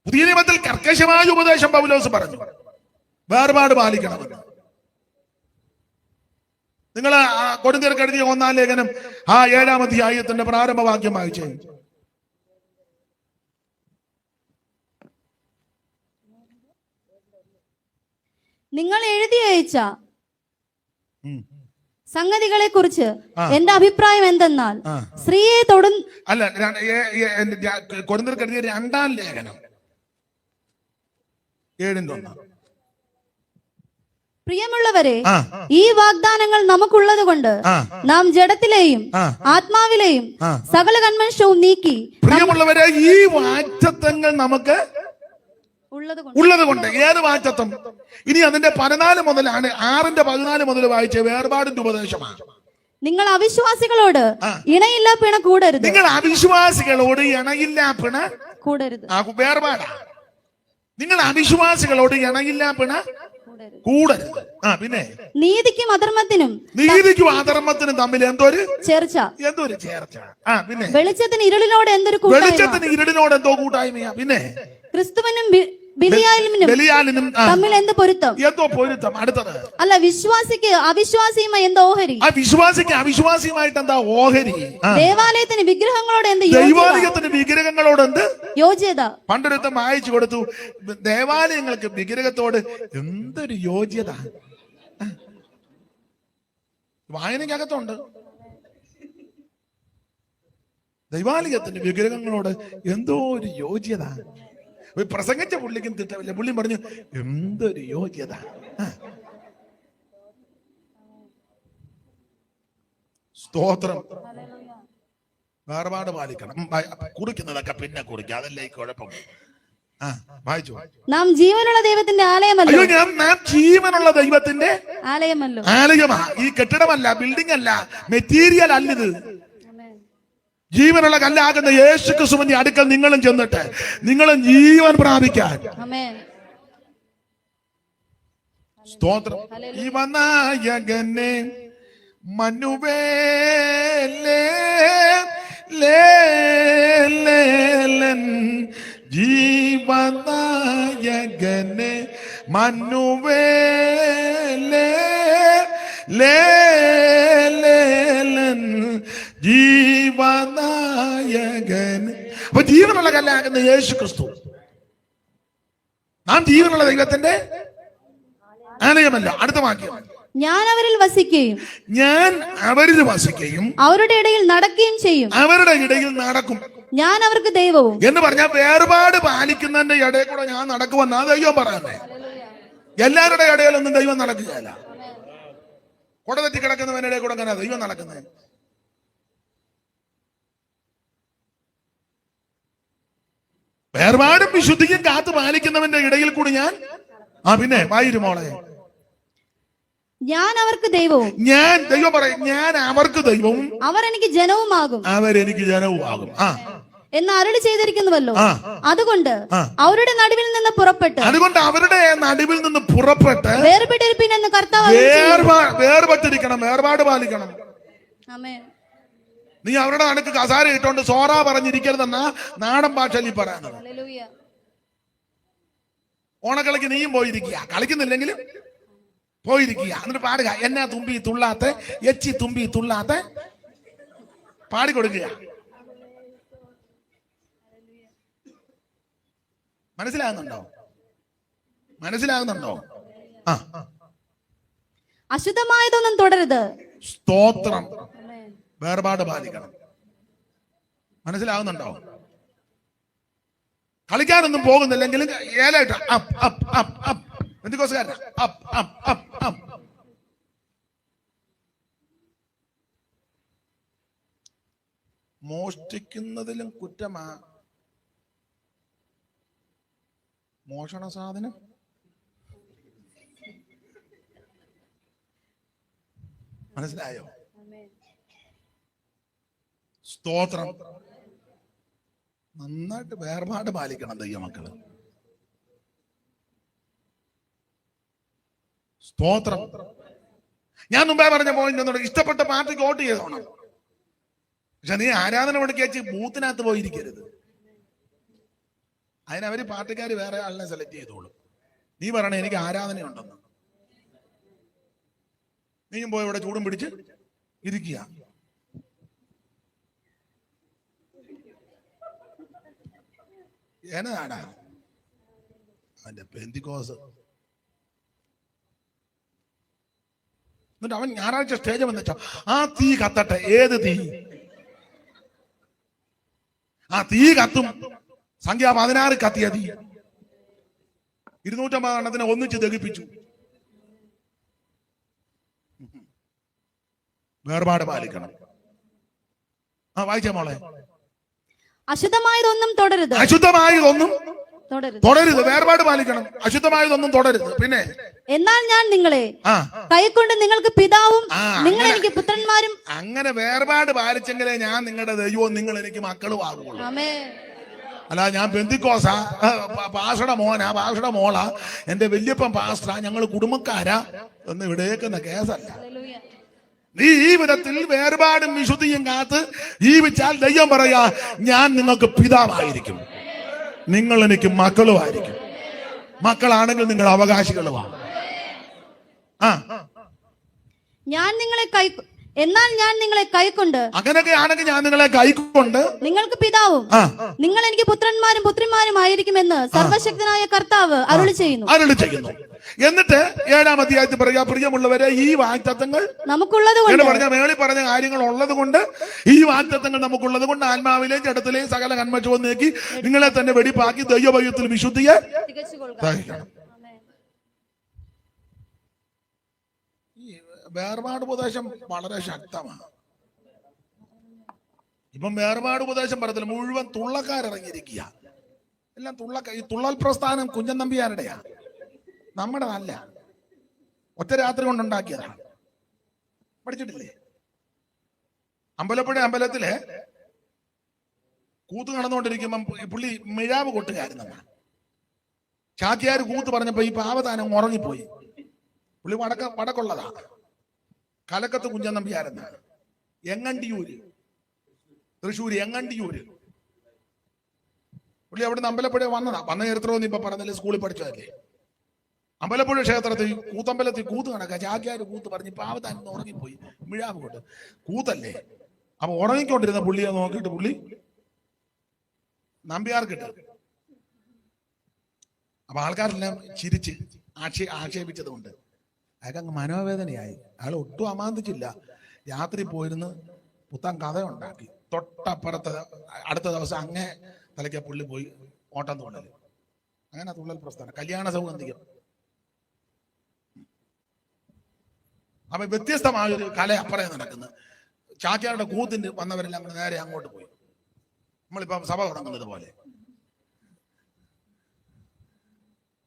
പുതിയ നിയമത്തിൽ കർക്കശമായ ഉപദേശം പൗലോസ് പറഞ്ഞു, വേർപാട് പാലിക്കണമെന്ന്. നിങ്ങൾ കൊരിന്ത്യർക്ക് എഴുതിയ 1-ാം ലേഖനം 7-ാം അധ്യായത്തിന്റെ പ്രാരംഭവാക്യം വായിച്ചേ. നിങ്ങൾ എഴുതി അയച്ച സംഗതികളെ കുറിച്ച് എന്റെ അഭിപ്രായം എന്തെന്നാൽ സ്ത്രീയെ കൊരിന്ത്യർക്ക് എഴുതിയ 2-ാം ലേഖനം 7-1. പ്രിയമുള്ളവരെ, ഈ വാഗ്ദാനങ്ങൾ നമുക്കുള്ളത് കൊണ്ട് നാം ജഡത്തിലെയും ആത്മാവിലെയും സകല കൺവെൻഷവും നീക്കി. പ്രിയമുള്ളവരെ, ഈ വാഗ്ദത്തങ്ങൾ നമുക്ക് ഉള്ളത് കൊണ്ട്. ഏത് വാഗ്ദത്തം? ഇനി അതിന്റെ 14 മുതലാണ് 6-14 മുതൽ വായിച്ച വേർപാടിന്റെ ഉപദേശമാണ്. നിങ്ങൾ അവിശ്വാസികളോട് ഇണയില്ല പിണ കൂടരുത്. നിങ്ങൾ അവിശ്വാസികളോട് ഇണയില്ല പിണ കൂടരുത്. വേർപാടാ. നിങ്ങൾ അവിശ്വാസികളോട് ഇണയില്ല പിണ കൂടരുത്. പിന്നെ നീതിക്കും അധർമ്മത്തിനും തമ്മിൽ എന്തൊരു ചേർച്ച. പിന്നെ വെളിച്ചത്തിന് ഇരുളിനോട് എന്തോ കൂട്ടായ്മയാ. പിന്നെ ക്രിസ്തുവിനും ബലിയാലിനും തമ്മിൽ എന്തോ പൊരുത്തം. അടുത്തത് അല്ല, വിശ്വാസിക്ക് അവിശ്വാസിയുമായി എന്തോ ഓഹരി. ആ വിശ്വാസിക്ക് അവിശ്വാസിയുമായിട്ട് എന്താ ഓഹരി? ദേവാലയത്തിന് വിഗ്രഹങ്ങളോട് എന്ത് യോഗ്യത? പണ്ടൊരുത്തം വായിച്ചു കൊടുത്തു, ദേവാലയങ്ങൾക്ക് വിഗ്രഹത്തോട് എന്തൊരു യോഗ്യത. വായനക്കകത്തുണ്ട്. ദൈവാലയത്തിന്റെ വിഗ്രഹങ്ങളോട് എന്തോ ഒരു യോഗ്യത. പ്രസംഗിച്ച പുള്ളിക്കും തിട്ടമില്ല. പുള്ളി പറഞ്ഞു എന്തൊരു യോഗ്യത. സ്തോത്രം. വേർപാട് പാലിക്കണം. കുറിക്കുന്നതൊക്കെ പിന്നെ കുറിക്കുക, അതല്ലേ ഈ കുഴപ്പം. ആ, വായിച്ചു. നാം ജീവനുള്ള ദൈവത്തിന്റെ ആലയമല്ലോ. അയ്യോ, നാം ജീവനുള്ള ദൈവത്തിന്റെ ആലയമല്ലോ. ആലയമാ. ഈ കെട്ടിടമല്ല, ബിൽഡിംഗ് അല്ല, മെറ്റീരിയൽ അല്ലിത്. ജീവനുള്ള കല്ലാകുന്ന യേശു ക്രിസ്തുവിന്റെ അടുക്കൽ നിങ്ങളും ചെന്നിട്ട് നിങ്ങളും ജീവൻ പ്രാപിക്കാൻ. സ്തോത്രം. ഈ വനായകനെ മനുവേലേ ജീവനായകനെ മനുവേലേ ജീവനായകൻ. അപ്പൊ ജീവനുള്ള കല്ലാകുന്ന യേശു ക്രിസ്തു. നാം ജീവനുള്ള ദൈവത്തിന്റെ ആലയമല്ല. അടുത്ത വാക്യം. ഞാൻ അവരിൽ വസിക്കുകയും ഞാൻ അവരിൽ വസിക്കുകയും അവരുടെ ഇടയിൽ നടക്കുകയും ചെയ്യും. അവരുടെ ഇടയിൽ നടക്കും. ഞാൻ അവർക്ക് ദൈവവും എന്ന് പറഞ്ഞാൽ വേർപാട് പാലിക്കുന്നതിന്റെ ഇടയിൽ കൂടെ ഞാൻ നടക്കുമെന്നാ ദൈവം പറയുന്നേ. എല്ലാവരുടെ ഇടയിലൊന്നും ദൈവം നടക്കുകയല്ല. കുട തെറ്റി കിടക്കുന്നവന്റെ ഇടയിൽ കൂടെ അങ്ങനെ ദൈവം നടക്കുന്നത്. വേർപാടും വിശുദ്ധിയും കാത്തു പാലിക്കുന്നവന്റെ ഇടയിൽ കൂടി ഞാൻ. പിന്നെ വായിരുമോളെ. ഞാൻ അവർക്ക് ദൈവവും. ഞാൻ ദൈവം പറയും, ഞാൻ അവർക്ക് ദൈവവും അവർ എനിക്ക് ജനവുമാകും. അവരെനിക്ക് ജനവുമാകും എന്ന് അരുളി ചെയ്തിരിക്കുന്നുവല്ലോ. അതുകൊണ്ട് അവരുടെ നടുവിൽ നിന്ന് പുറപ്പെട്ട് വേർപെട്ടിരിപ്പിൻ എന്ന് കർത്താവ്. വേർപെട്ടിരിക്കണം, വേർപാട് പാലിക്കണം. നീ അവരുടെ നടുക്ക് കസാര ഇട്ടോണ്ട് സോറ പറഞ്ഞിരിക്കരുതെന്നാ നാടൻ ഭാഷയിൽ പറയാനുള്ളത്. ഓണക്കളിക്ക് നീയും പോയിരിക്കുക, കളിക്കുന്നില്ലെങ്കിലും പോയിരിക്കുക. എന്നിട്ട് പാടുക, എന്നാ തുമ്പി തുള്ളാത്ത എച്ചി തുമ്പി തുള്ളാത്ത പാടിക്കൊടുക്കുക. മനസ്സിലാകുന്നുണ്ടോ? അശുദ്ധമായതൊന്നും തുടരുത്. സ്തോത്രം. വേർപാട് പാലിക്കണം. മനസ്സിലാകുന്നുണ്ടോ? കളിക്കാനൊന്നും പോകുന്നില്ലെങ്കിലും ഏലായിട്ട് മോഷ്ടിക്കുന്നതിലും കുറ്റമാ മോഷണ സാധനം. മനസ്സിലായോ? സ്തോത്രം. നന്നായിട്ട് വേർപാട് പാലിക്കണം ദൈവമക്കള്. സ്തോത്രം. ഞാൻ മുമ്പേ പറഞ്ഞ പോയിന്റ്, ഇഷ്ടപ്പെട്ട പാർട്ടിക്ക് വോട്ട് ചെയ്തോണം. പക്ഷെ നീ ആരാധന മുടക്കി ബൂത്തിനകത്ത് പോയിരിക്കരുത്. അതിനവര് പാർട്ടിക്കാര് വേറെ ആളിനെ സെലക്ട് ചെയ്തോളും. നീ പറയണേ എനിക്ക് ആരാധനയുണ്ടെന്ന്. നീയും പോയി ഇവിടെ ചൂടും പിടിച്ച് ഇരിക്കുക. എന്നതാടാ അവന്റെ പെന്തിക്കോസ്. എന്നിട്ട് അവൻ ഞായറാഴ്ച സ്റ്റേജ് വന്നിട്ടോ, ആ തീ കത്തട്ടെ. ഏത് തീ? ആ തീ കത്തും. സംഖ്യ 16 കത്തിയ തീ 250 എണ്ണത്തിനെ ഒന്നിച്ച് ദഹിപ്പിച്ചു. വേർപാട് പാലിക്കണം. വായിച്ച മോളെ. അശുദ്ധമായതൊന്നും തുടരുത്. അശുദ്ധമായതൊന്നും തുടരുത്. വേർപാട് പാലിക്കണം. അശുദ്ധമായതൊന്നും തുടരുത്. പിന്നെ എന്നാൽ ഞാൻ നിങ്ങളെ കൈക്കൊണ്ട് നിങ്ങൾക്ക് പിതാവും നിങ്ങൾ എനിക്ക് പുത്രന്മാരും. അങ്ങനെ വേർപാട് പാലിച്ചെങ്കിലേ ഞാൻ നിങ്ങളുടെ ദൈവവും നിങ്ങൾ എനിക്ക് മക്കളും ആകുള്ളൂ. അല്ല ഞാൻ പെന്തിക്കോസാ, പാസ്റ്ററുടെ മോനാ, പാസ്റ്ററുടെ മോളാ, എന്റെ വല്യപ്പൻ പാസ്റ്ററാ, ഞങ്ങൾ കുടുംബക്കാരാ എന്ന് ഇവിടേക്കുന്ന കേസല്ല. നീ ഈ വിധത്തിൽ വേർപാടും വിശുദ്ധിയും കാത്ത് ജീവിച്ചാൽ ദൈവം പറയാ, ഞാൻ നിങ്ങൾക്ക് പിതാവായിരിക്കും, നിങ്ങൾ എനിക്ക് മക്കളുമായിരിക്കും. മക്കളാണെങ്കിൽ നിങ്ങൾ അവകാശികളുമാണ്. എന്നാൽ ഞാൻ നിങ്ങളെ കൈക്കൊണ്ട്, അങ്ങനെയൊക്കെ ആണെങ്കിൽ ഞാൻ നിങ്ങളെ കൈക്കൊണ്ട് നിങ്ങൾക്ക് പിതാവും നിങ്ങൾ എനിക്ക് പുത്രന്മാരും പുത്രിമാരും ആയിരിക്കുമെന്ന് സർവശക്തനായ കർത്താവ് അരുളി ചെയ്യുന്നു. എന്നിട്ട് 7-ാം അധ്യായത്തിൽ പറയാ, പ്രിയമുള്ളവരെ, ഈ വാഗ്ദത്തങ്ങൾ നമുക്കുള്ളത് കൊണ്ട്, മേളിൽ പറഞ്ഞ കാര്യങ്ങൾ ഉള്ളത് കൊണ്ട്, ഈ വാഗ്ദത്തങ്ങൾ നമുക്കുള്ളത് കൊണ്ട് ആത്മാവിലെയും ജഡത്തിലെയും സകല കന്മഷവും നീക്കി നിങ്ങളെ തന്നെ വെടിപ്പാക്കി ദൈവഭയത്തിൽ വിശുദ്ധിയെ ധരിക്കണം. ഈ വേർപാട് ഉപദേശം വളരെ ശക്തമാണ്. ഇപ്പം വേർപാട് ഉപദേശം പറയത്തില്ല, മുഴുവൻ തുള്ളക്കാരിറങ്ങിയിരിക്കുക. എല്ലാം ഈ തുള്ളൽ പ്രസ്ഥാനം കുഞ്ഞൻ നമ്പ്യാരുടെയാ, നമ്മുടെതല്ല. ഒറ്റ രാത്രി കൊണ്ടുണ്ടാക്കിയതാണ്. പഠിച്ചിട്ടില്ലേ? അമ്പലപ്പുഴ അമ്പലത്തില് കൂത്ത് നടന്നുകൊണ്ടിരിക്കുമ്പം പുള്ളി മിഴാവ് കൊട്ടുകാരുന്ന ചാക്യാര് കൂത്ത് പറഞ്ഞപ്പോ ഈ പാവതാനം ഉറങ്ങിപ്പോയി. പുള്ളി വടക്കുള്ളതാ, കലക്കത്ത് കുഞ്ഞൻ നമ്പ്യാരെന്ന, എങ്ങണ്ടിയൂര്, തൃശ്ശൂര് എങ്ങണ്ടിയൂര്. പുള്ളി അവിടെ നിന്ന് അമ്പലപ്പുഴ വന്നതാ. വന്ന ചരിത്രമൊന്നും ഇപ്പൊ പറഞ്ഞില്ല, സ്കൂളിൽ പഠിച്ചതല്ലേ. അമ്പലപ്പുഴ ക്ഷേത്രത്തിൽ കൂത്തമ്പലത്തിൽ കൂത്ത് കണക്കാ, ചാക്യാര് കൂത്ത് പറഞ്ഞ് പാവതാനം ഉറങ്ങിപ്പോയി, മിഴാവ് കൊണ്ട് കൂത്തല്ലേ. അപ്പൊ ഉറങ്ങിക്കൊണ്ടിരുന്ന പുള്ളിയെ നോക്കിയിട്ട് പുള്ളി നമ്പ്യാർക്കിട്ട്. അപ്പൊ ആൾക്കാരെല്ലാം ചിരിച്ച് ആക്ഷേപിച്ചത് കൊണ്ട് അയാൾക്ക് അങ്ങ് മനോവേദനയായി. അയാൾ ഒട്ടും അമാന്തിച്ചില്ല. രാത്രി പോയിരുന്ന് പുത്തൻ കഥ ഉണ്ടാക്കി. തൊട്ടപ്പുറത്ത് അടുത്ത ദിവസം അങ്ങേ തലയ്ക്ക് പുള്ളി പോയി ഓട്ടം തുള്ളൽ. അങ്ങനെ തുള്ളൽ പ്രസ്ഥാനം, കല്യാണ സൗഗന്ധികം. അപ്പൊ വ്യത്യസ്തമായൊരു കല അപ്പുറം നടക്കുന്നു. ചാക്യാരുടെ കൂത്തിന് വന്നവരെല്ലാം നേരെ അങ്ങോട്ട് പോയി. നമ്മളിപ്പം സഭ തുടങ്ങുന്നത് പോലെ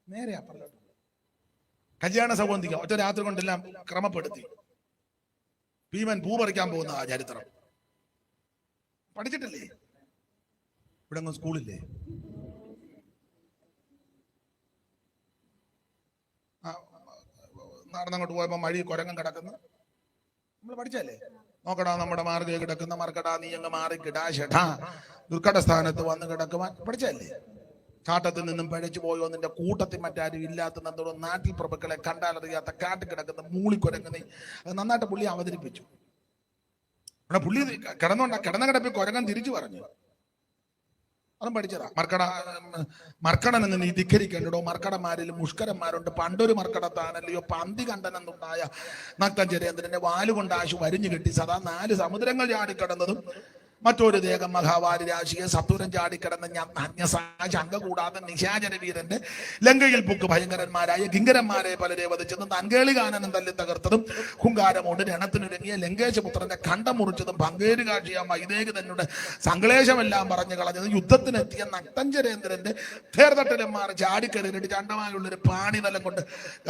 നേരെ അപ്പുറത്തോട്ട്. കല്യാണ സൗഗന്ധികം ഒറ്റ രാത്രി കൊണ്ടെല്ലാം ക്രമപ്പെടുത്തി. ഭീമൻ പൂ പറിക്കാൻ പോകുന്ന ആ ചരിത്രം പഠിച്ചിട്ടില്ലേ? ഇവിടെ ഒന്നും സ്കൂളില്ലേ? നടന്നങ്ങോട്ട് പോയപ്പോ മഴ കുരങ്ങൻ കിടക്കുന്നു, നമ്മൾ പഠിച്ചല്ലേ. നോക്കടാ നമ്മുടെ മാർഗ കിടക്കുന്ന മർക്കടാ നീ അങ്ങ് മാറിക്കിടാ ഷെടാ ദുർഘട സ്ഥാനത്ത് വന്ന് കിടക്കുവാൻ പഠിച്ചല്ലേ. കാട്ടത്തിൽ നിന്നും പഴച്ചു പോയോ നിന്റെ കൂട്ടത്തിൽ മറ്റാരും ഇല്ലാത്ത എന്തോ നാട്ടിൽ പ്രഭുക്കളെ കണ്ടാലറിയാത്ത കാട്ടിൽ കിടക്കുന്ന മൂളിക്കുരങ്ങ് നീ. അത് നന്നായിട്ട് പുള്ളി അവതരിപ്പിച്ചു. അവിടെ പുള്ളി കിടന്ന കിടപ്പിൽ കുരങ്ങൻ തിരിച്ചു പറഞ്ഞു. അതും പഠിച്ചതാ. മർക്കടൻ എന്ന് നീ ധിക്കരിക്കേണ്ടോ, മർക്കടന്മാരിലും മുഷ്കരന്മാരുണ്ട്. പണ്ടൊരു മർക്കടത്താണല്ലയോ പന്തി കണ്ടനെന്നുണ്ടായ നക്തഞ്ചരേന്ദ്രന്റെ വാലുകൊണ്ട് ആശു വരിഞ്ഞു കെട്ടി സദാ 4 സമുദ്രങ്ങൾ ചാടിക്കടന്നതും മറ്റൊരു ദേഹം മഹാവാരി രാശിയെ സത്വരം ചാടിക്കിടന്ന ശങ്ക കൂടാതെ നിശാചര വീരന്റെ ലങ്കയിൽ പൊക്ക് ഭയങ്കരന്മാരായ കിങ്കരന്മാരെ പലരെ വധിച്ചതും തങ്കേളി കാനനം തല്ലി തകർത്തതും ഹുങ്കാരമോട് രണത്തിനൊരുങ്ങിയ ലങ്കേശപുത്രന്റെ കണ്ടം മുറിച്ചതും പങ്കേര് കാഴ്ചയ വൈദേഹി തന്നെ സങ്കലേശമെല്ലാം പറഞ്ഞു കളഞ്ഞതും യുദ്ധത്തിനെത്തിയ നക്തഞ്ചരേന്ദ്രന്റെ തേർതട്ടലന്മാർ ചാടിക്കരയിട്ട് ചണ്ടമായുള്ളൊരു പാണിതലം കൊണ്ട്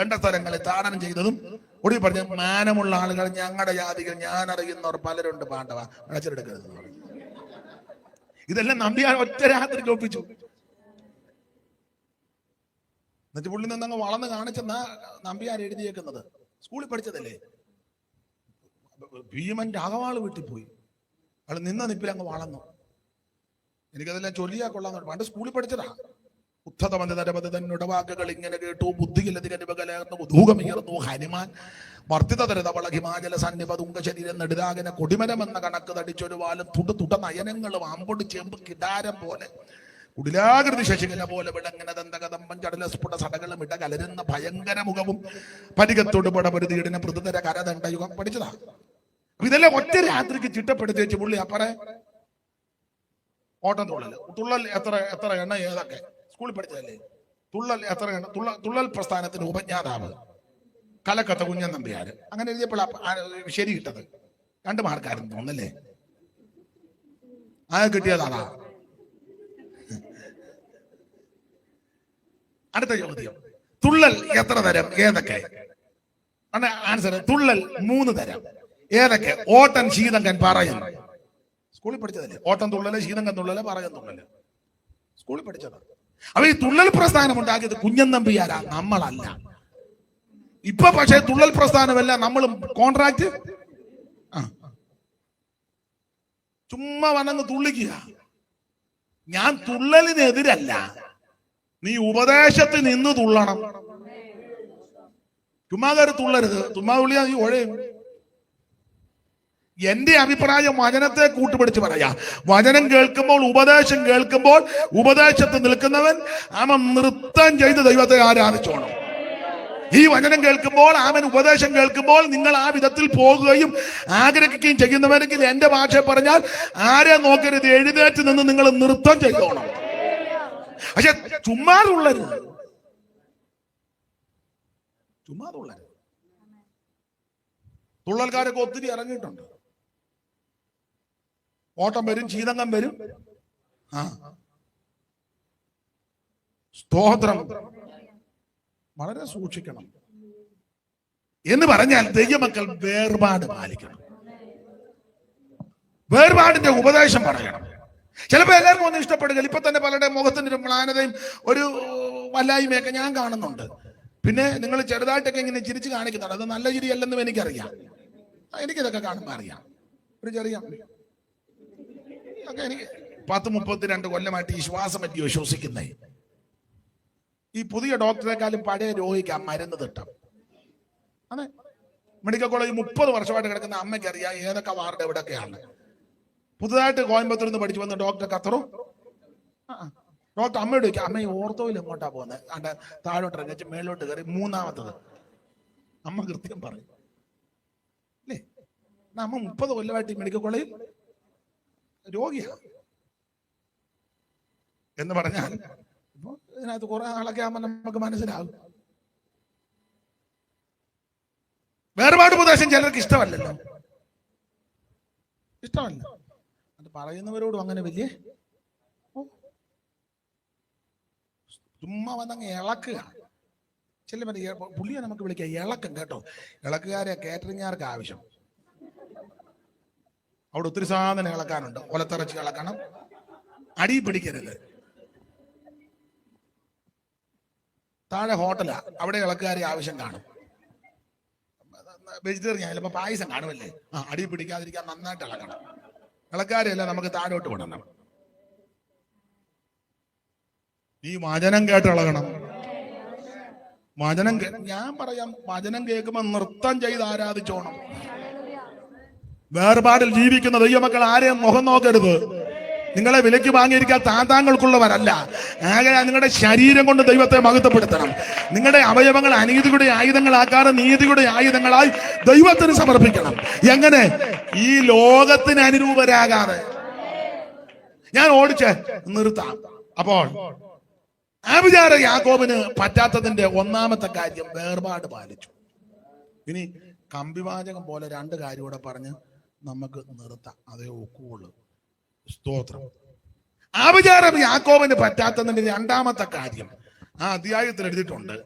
2 സ്ഥലങ്ങളിൽ താടനം ചെയ്തതും ഒടുവിൽ പറഞ്ഞ മാനമുള്ള ആളുകൾ ഞങ്ങളുടെ ജാതികൾ ഞാൻ അറിയുന്നവർ പലരുണ്ട് പാണ്ഡവ അടച്ചെടുക്കരുത്. ഇതെല്ലാം നമ്പ്യാർ ഒറ്റ രാത്രിക്ക് ഒപ്പിച്ചു. എന്നിട്ട് പുള്ളി നിന്നങ്ങ് വളർന്ന് കാണിച്ചെന്നാ നമ്പ്യാർ എഴുതിയേക്കുന്നത്. സ്കൂളിൽ പഠിച്ചതല്ലേ. ഭീമൻ രാഘവാള് വീട്ടിൽ പോയി, അയാൾ നിന്ന നിപ്പിൽ അങ്ങ് വളർന്നു. എനിക്കതെല്ലാം ചൊല്ലിയാ കൊള്ളാൻ പണ്ട് സ്കൂളിൽ പഠിച്ചതാ. ഉദ്ധതമന്ത് തന്നുട വാക്കുകൾ ഇങ്ങനെ കേട്ടു, ബുദ്ധിയിലധികനുപകലർന്നു ഭൂകമിയർന്നു ഹനുമാൻ വർദ്ധിതതരതവള ഹിമാചല സന്നിപ തുങ്ക ശരീരം നെടുതാകന കൊടിമരമെന്ന കണക്ക് തടിച്ചൊരു വാലും തുട നയനങ്ങളും അമ്പൊടി ചെമ്പ് കിടാരം പോലെ കുടിലാകൃതി ശശികല പോലെ വിളങ്ങനെ ദന്തകദമ്പം ചടല സ്ഫുട സടകളും ഇട കലരുന്ന ഭയങ്കര മുഖവും പരികത്തോട് പടപരുതിയിടിന പൃഥുതര കരദണ്ഡയുഗം പഠിച്ചതാ. ഇതെല്ലാം ഒറ്റ രാത്രിക്ക് ചിട്ടപ്പെടുത്തി വെച്ച് പുള്ളി അപ്പറേ ഓട്ടം തുള്ളൽ എത്ര എണ്ണ ഏതൊക്കെ സ്കൂളിൽ പഠിച്ചതല്ലേ. തുള്ളൽ എത്ര എണ്ണ തുള്ളൽ പ്രസ്ഥാനത്തിന് ഉപജ്ഞാതാവ് കലക്കത്ത കുഞ്ഞൻ നമ്പ്യാര്. അങ്ങനെ എഴുതിയപ്പോൾ ശരി കിട്ടത് 2 മാർക്കാരും തോന്നല്ലേ. ആ കിട്ടിയതാ. അടുത്ത ചോദ്യം, തുള്ളൽ എത്ര തരം ഏതൊക്കെ? ആൻസർ, തുള്ളൽ 3 തരം. ഏതൊക്കെ? ഓട്ടൻ, ശീതങ്കൻ, പറയൻ. സ്കൂളിൽ പഠിച്ചതല്ലേ. ഓട്ടം തുള്ളല്, ശീതങ്കൻ തുള്ളല്, പറയൻ തുള്ളല്. സ്കൂളിൽ പഠിച്ചത്. അപ്പൊ ഈ തുള്ളൽ പ്രസ്ഥാനം ഉണ്ടാക്കിയത് കുഞ്ഞൻ നമ്പ്യാരാ, നമ്മളല്ല. ഇപ്പൊ പക്ഷേ തുള്ളൽ പ്രസ്ഥാനമല്ല, നമ്മളും കോൺട്രാക്ട് ചുമ്മാ വന്നങ്ങ് തുള്ളിക്കുക. ഞാൻ തുള്ളലിനെതിരല്ല, നീ ഉപദേശത്തിൽ നിന്ന് തുള്ളണം. ചുമ്മാ കയറി തുള്ളരുത്. ചുമ്മാ തുള്ളിയാ നീ ഒഴയും. എന്റെ അഭിപ്രായം വചനത്തെ കൂട്ടുപിടിച്ച് പറയാ. വചനം കേൾക്കുമ്പോൾ, ഉപദേശം കേൾക്കുമ്പോൾ, ഉപദേശത്തിൽ നിൽക്കുന്നവൻ അവൻ നൃത്തം ചെയ്ത് ദൈവത്തെ ആരാധിച്ചോണം. ഈ വചനം കേൾക്കുമ്പോൾ, അവൻ ഉപദേശം കേൾക്കുമ്പോൾ നിങ്ങൾ ആ വിധത്തിൽ പോകുകയും ആഗ്രഹിക്കുകയും ചെയ്യുന്നവരെങ്കിൽ എന്റെ ഭാഷ പറഞ്ഞാൽ ആരെ നോക്കരുത്, എഴുന്നേറ്റ് നിന്ന് നിങ്ങൾ നൃത്തം ചെയ്തോണം. പക്ഷെ ചുമ്മാതുള്ളരുത്. തുള്ളൽക്കാരൊക്കെ ഒത്തിരി ഇറങ്ങിയിട്ടുണ്ട്. ഓട്ടം വരും, ചീതങ്കം വരും. ആ സ്തോത്രം. വളരെ സൂക്ഷിക്കണം. എന്ന് പറഞ്ഞാൽ ദൈവമക്കൾ വേർപാട് പാലിക്കണം. വേർപാടിന്റെ ഉപദേശം പറയണം. ചിലപ്പോൾ എല്ലാവർക്കും ഒന്നും ഇഷ്ടപ്പെടുകയില്ല. ഇപ്പൊ തന്നെ പലരുടെ മുഖത്തിന്റെ ഒരു മ്ലാനതയും ഒരു വല്ലായ്മയൊക്കെ ഞാൻ കാണുന്നുണ്ട്. പിന്നെ നിങ്ങൾ ചെറുതായിട്ടൊക്കെ ഇങ്ങനെ ചിരിച്ച് കാണിക്കുന്നുണ്ട്. അത് നല്ല ചിരിയല്ലെന്നും എനിക്കറിയാം. എനിക്കിതൊക്കെ കാണുമ്പോൾ അറിയാം. ഒരു ചെറിയ എനിക്ക് 10-32 കൊല്ലമായിട്ട് ഈ ശ്വാസം പറ്റിയോ ശ്വസിക്കുന്നേ. ഈ പുതിയ ഡോക്ടറെക്കാളും പഴയ രോഗിക്ക് മരുന്ന് തിട്ടാം. അതെ, മെഡിക്കൽ കോളേജ് 30 വർഷമായിട്ട് കിടക്കുന്ന അമ്മയ്ക്ക് അറിയാം ഏതൊക്കെ വാർഡ് എവിടെയൊക്കെയാണ്. പുതുതായിട്ട് കോയമ്പത്തൂരിൽ നിന്ന് പഠിച്ചു വന്ന ഡോക്ടർ കത്തറോ ഡോക്ടർ അമ്മയോട് ചോദിക്കും, അമ്മ ഈ ഓർത്തോയിൽ എങ്ങോട്ടാ പോകുന്നത്? അണ്ട താഴോട്ട് ഇറങ്ങി മേലോട്ട് കയറി 3ാമത്തത്. അമ്മ കൃത്യം പറയും അല്ലേ. അമ്മ 30 കൊല്ലമായിട്ട് ഈ മെഡിക്കൽ കോളേജിൽ രോഗിയാണ് എന്ന് പറഞ്ഞാൽ ഇപ്പൊ ഇതിനകത്ത് കുറെ നാളൊക്കെ ആകുമ്പോൾ നമുക്ക് മനസ്സിലാകും. വേർപാട് ഉപദേശം ചിലർക്ക് ഇഷ്ടമല്ലല്ലോ, ഇഷ്ടമല്ല. അത് പറയുന്നവരോടും അങ്ങനെ വലിയ ചുമ്മാ വന്നങ്ങ് ഇളക്കുക. ചില പുള്ളിയെ നമുക്ക് വിളിക്കാം ഇളക്കം കേട്ടോ. ഇളക്കുകാരെ കേറ്ററിംഗുകാർക്ക് ആവശ്യം. അവിടെ ഒത്തിരി സാധനം ഇളക്കാനുണ്ട്. ഒലത്തിറച്ചി ഇളക്കണം, അടി പിടിക്കരുത്. താഴെ ഹോട്ടലാ, അവിടെ ഇളക്കുകാരെ ആവശ്യം കാണും. വെജിറ്റേറിയൻ ചിലപ്പോൾ പായസം കാണുമല്ലേ, അടി പിടിക്കാതിരിക്കാൻ നന്നായിട്ട് ഇളക്കണം. ഇളക്കാരെയല്ല നമുക്ക് താഴോട്ട് വിടണം. ഈ വചനം കേട്ട് ഇളകണം. വചനം ഞാൻ പറയാം, വചനം കേൾക്കുമ്പോൾ നൃത്തം ചെയ്ത് ആരാധിച്ചോണം. വേർപാടിൽ ജീവിക്കുന്ന ദൈവമക്കൾ ആരെയും മുഖം നോക്കരുത്. നിങ്ങളെ വിലയ്ക്ക് വാങ്ങിയിരിക്കാൻ താതാങ്ങൾക്കുള്ളവരല്ല. ആകെ നിങ്ങളുടെ ശരീരം കൊണ്ട് ദൈവത്തെ മഹത്വപ്പെടുത്തണം. നിങ്ങളുടെ അവയവങ്ങൾ അനീതിയുടെ ആയുധങ്ങളാക്കാതെ നീതിയുടെ ആയുധങ്ങളായി ദൈവത്തിന് സമർപ്പിക്കണം. എങ്ങനെ? ഈ ലോകത്തിന് അനുരൂപരാകാതെ. ഞാൻ ഓടിച്ച് നിർത്താം. അപ്പോൾ ആഭിചാര യാക്കോബിന് പറ്റാത്തതിന്റെ 1ാമത്തെ കാര്യം വേർപാട് പാലിച്ചു. ഇനി കമ്പിവാചകം പോലെ 2 കാര്യം കൂടെ പറഞ്ഞ് നമുക്ക് നിർത്താം. അതേ ഒക്കുള്ളൂ. സ്തോത്രം. ആഭിചാരം യാക്കോബിന് പറ്റാത്തതിന്റെ 2ാമത്തെ കാര്യം ആ അധ്യായത്തിൽ എഴുതിയിട്ടുണ്ട്.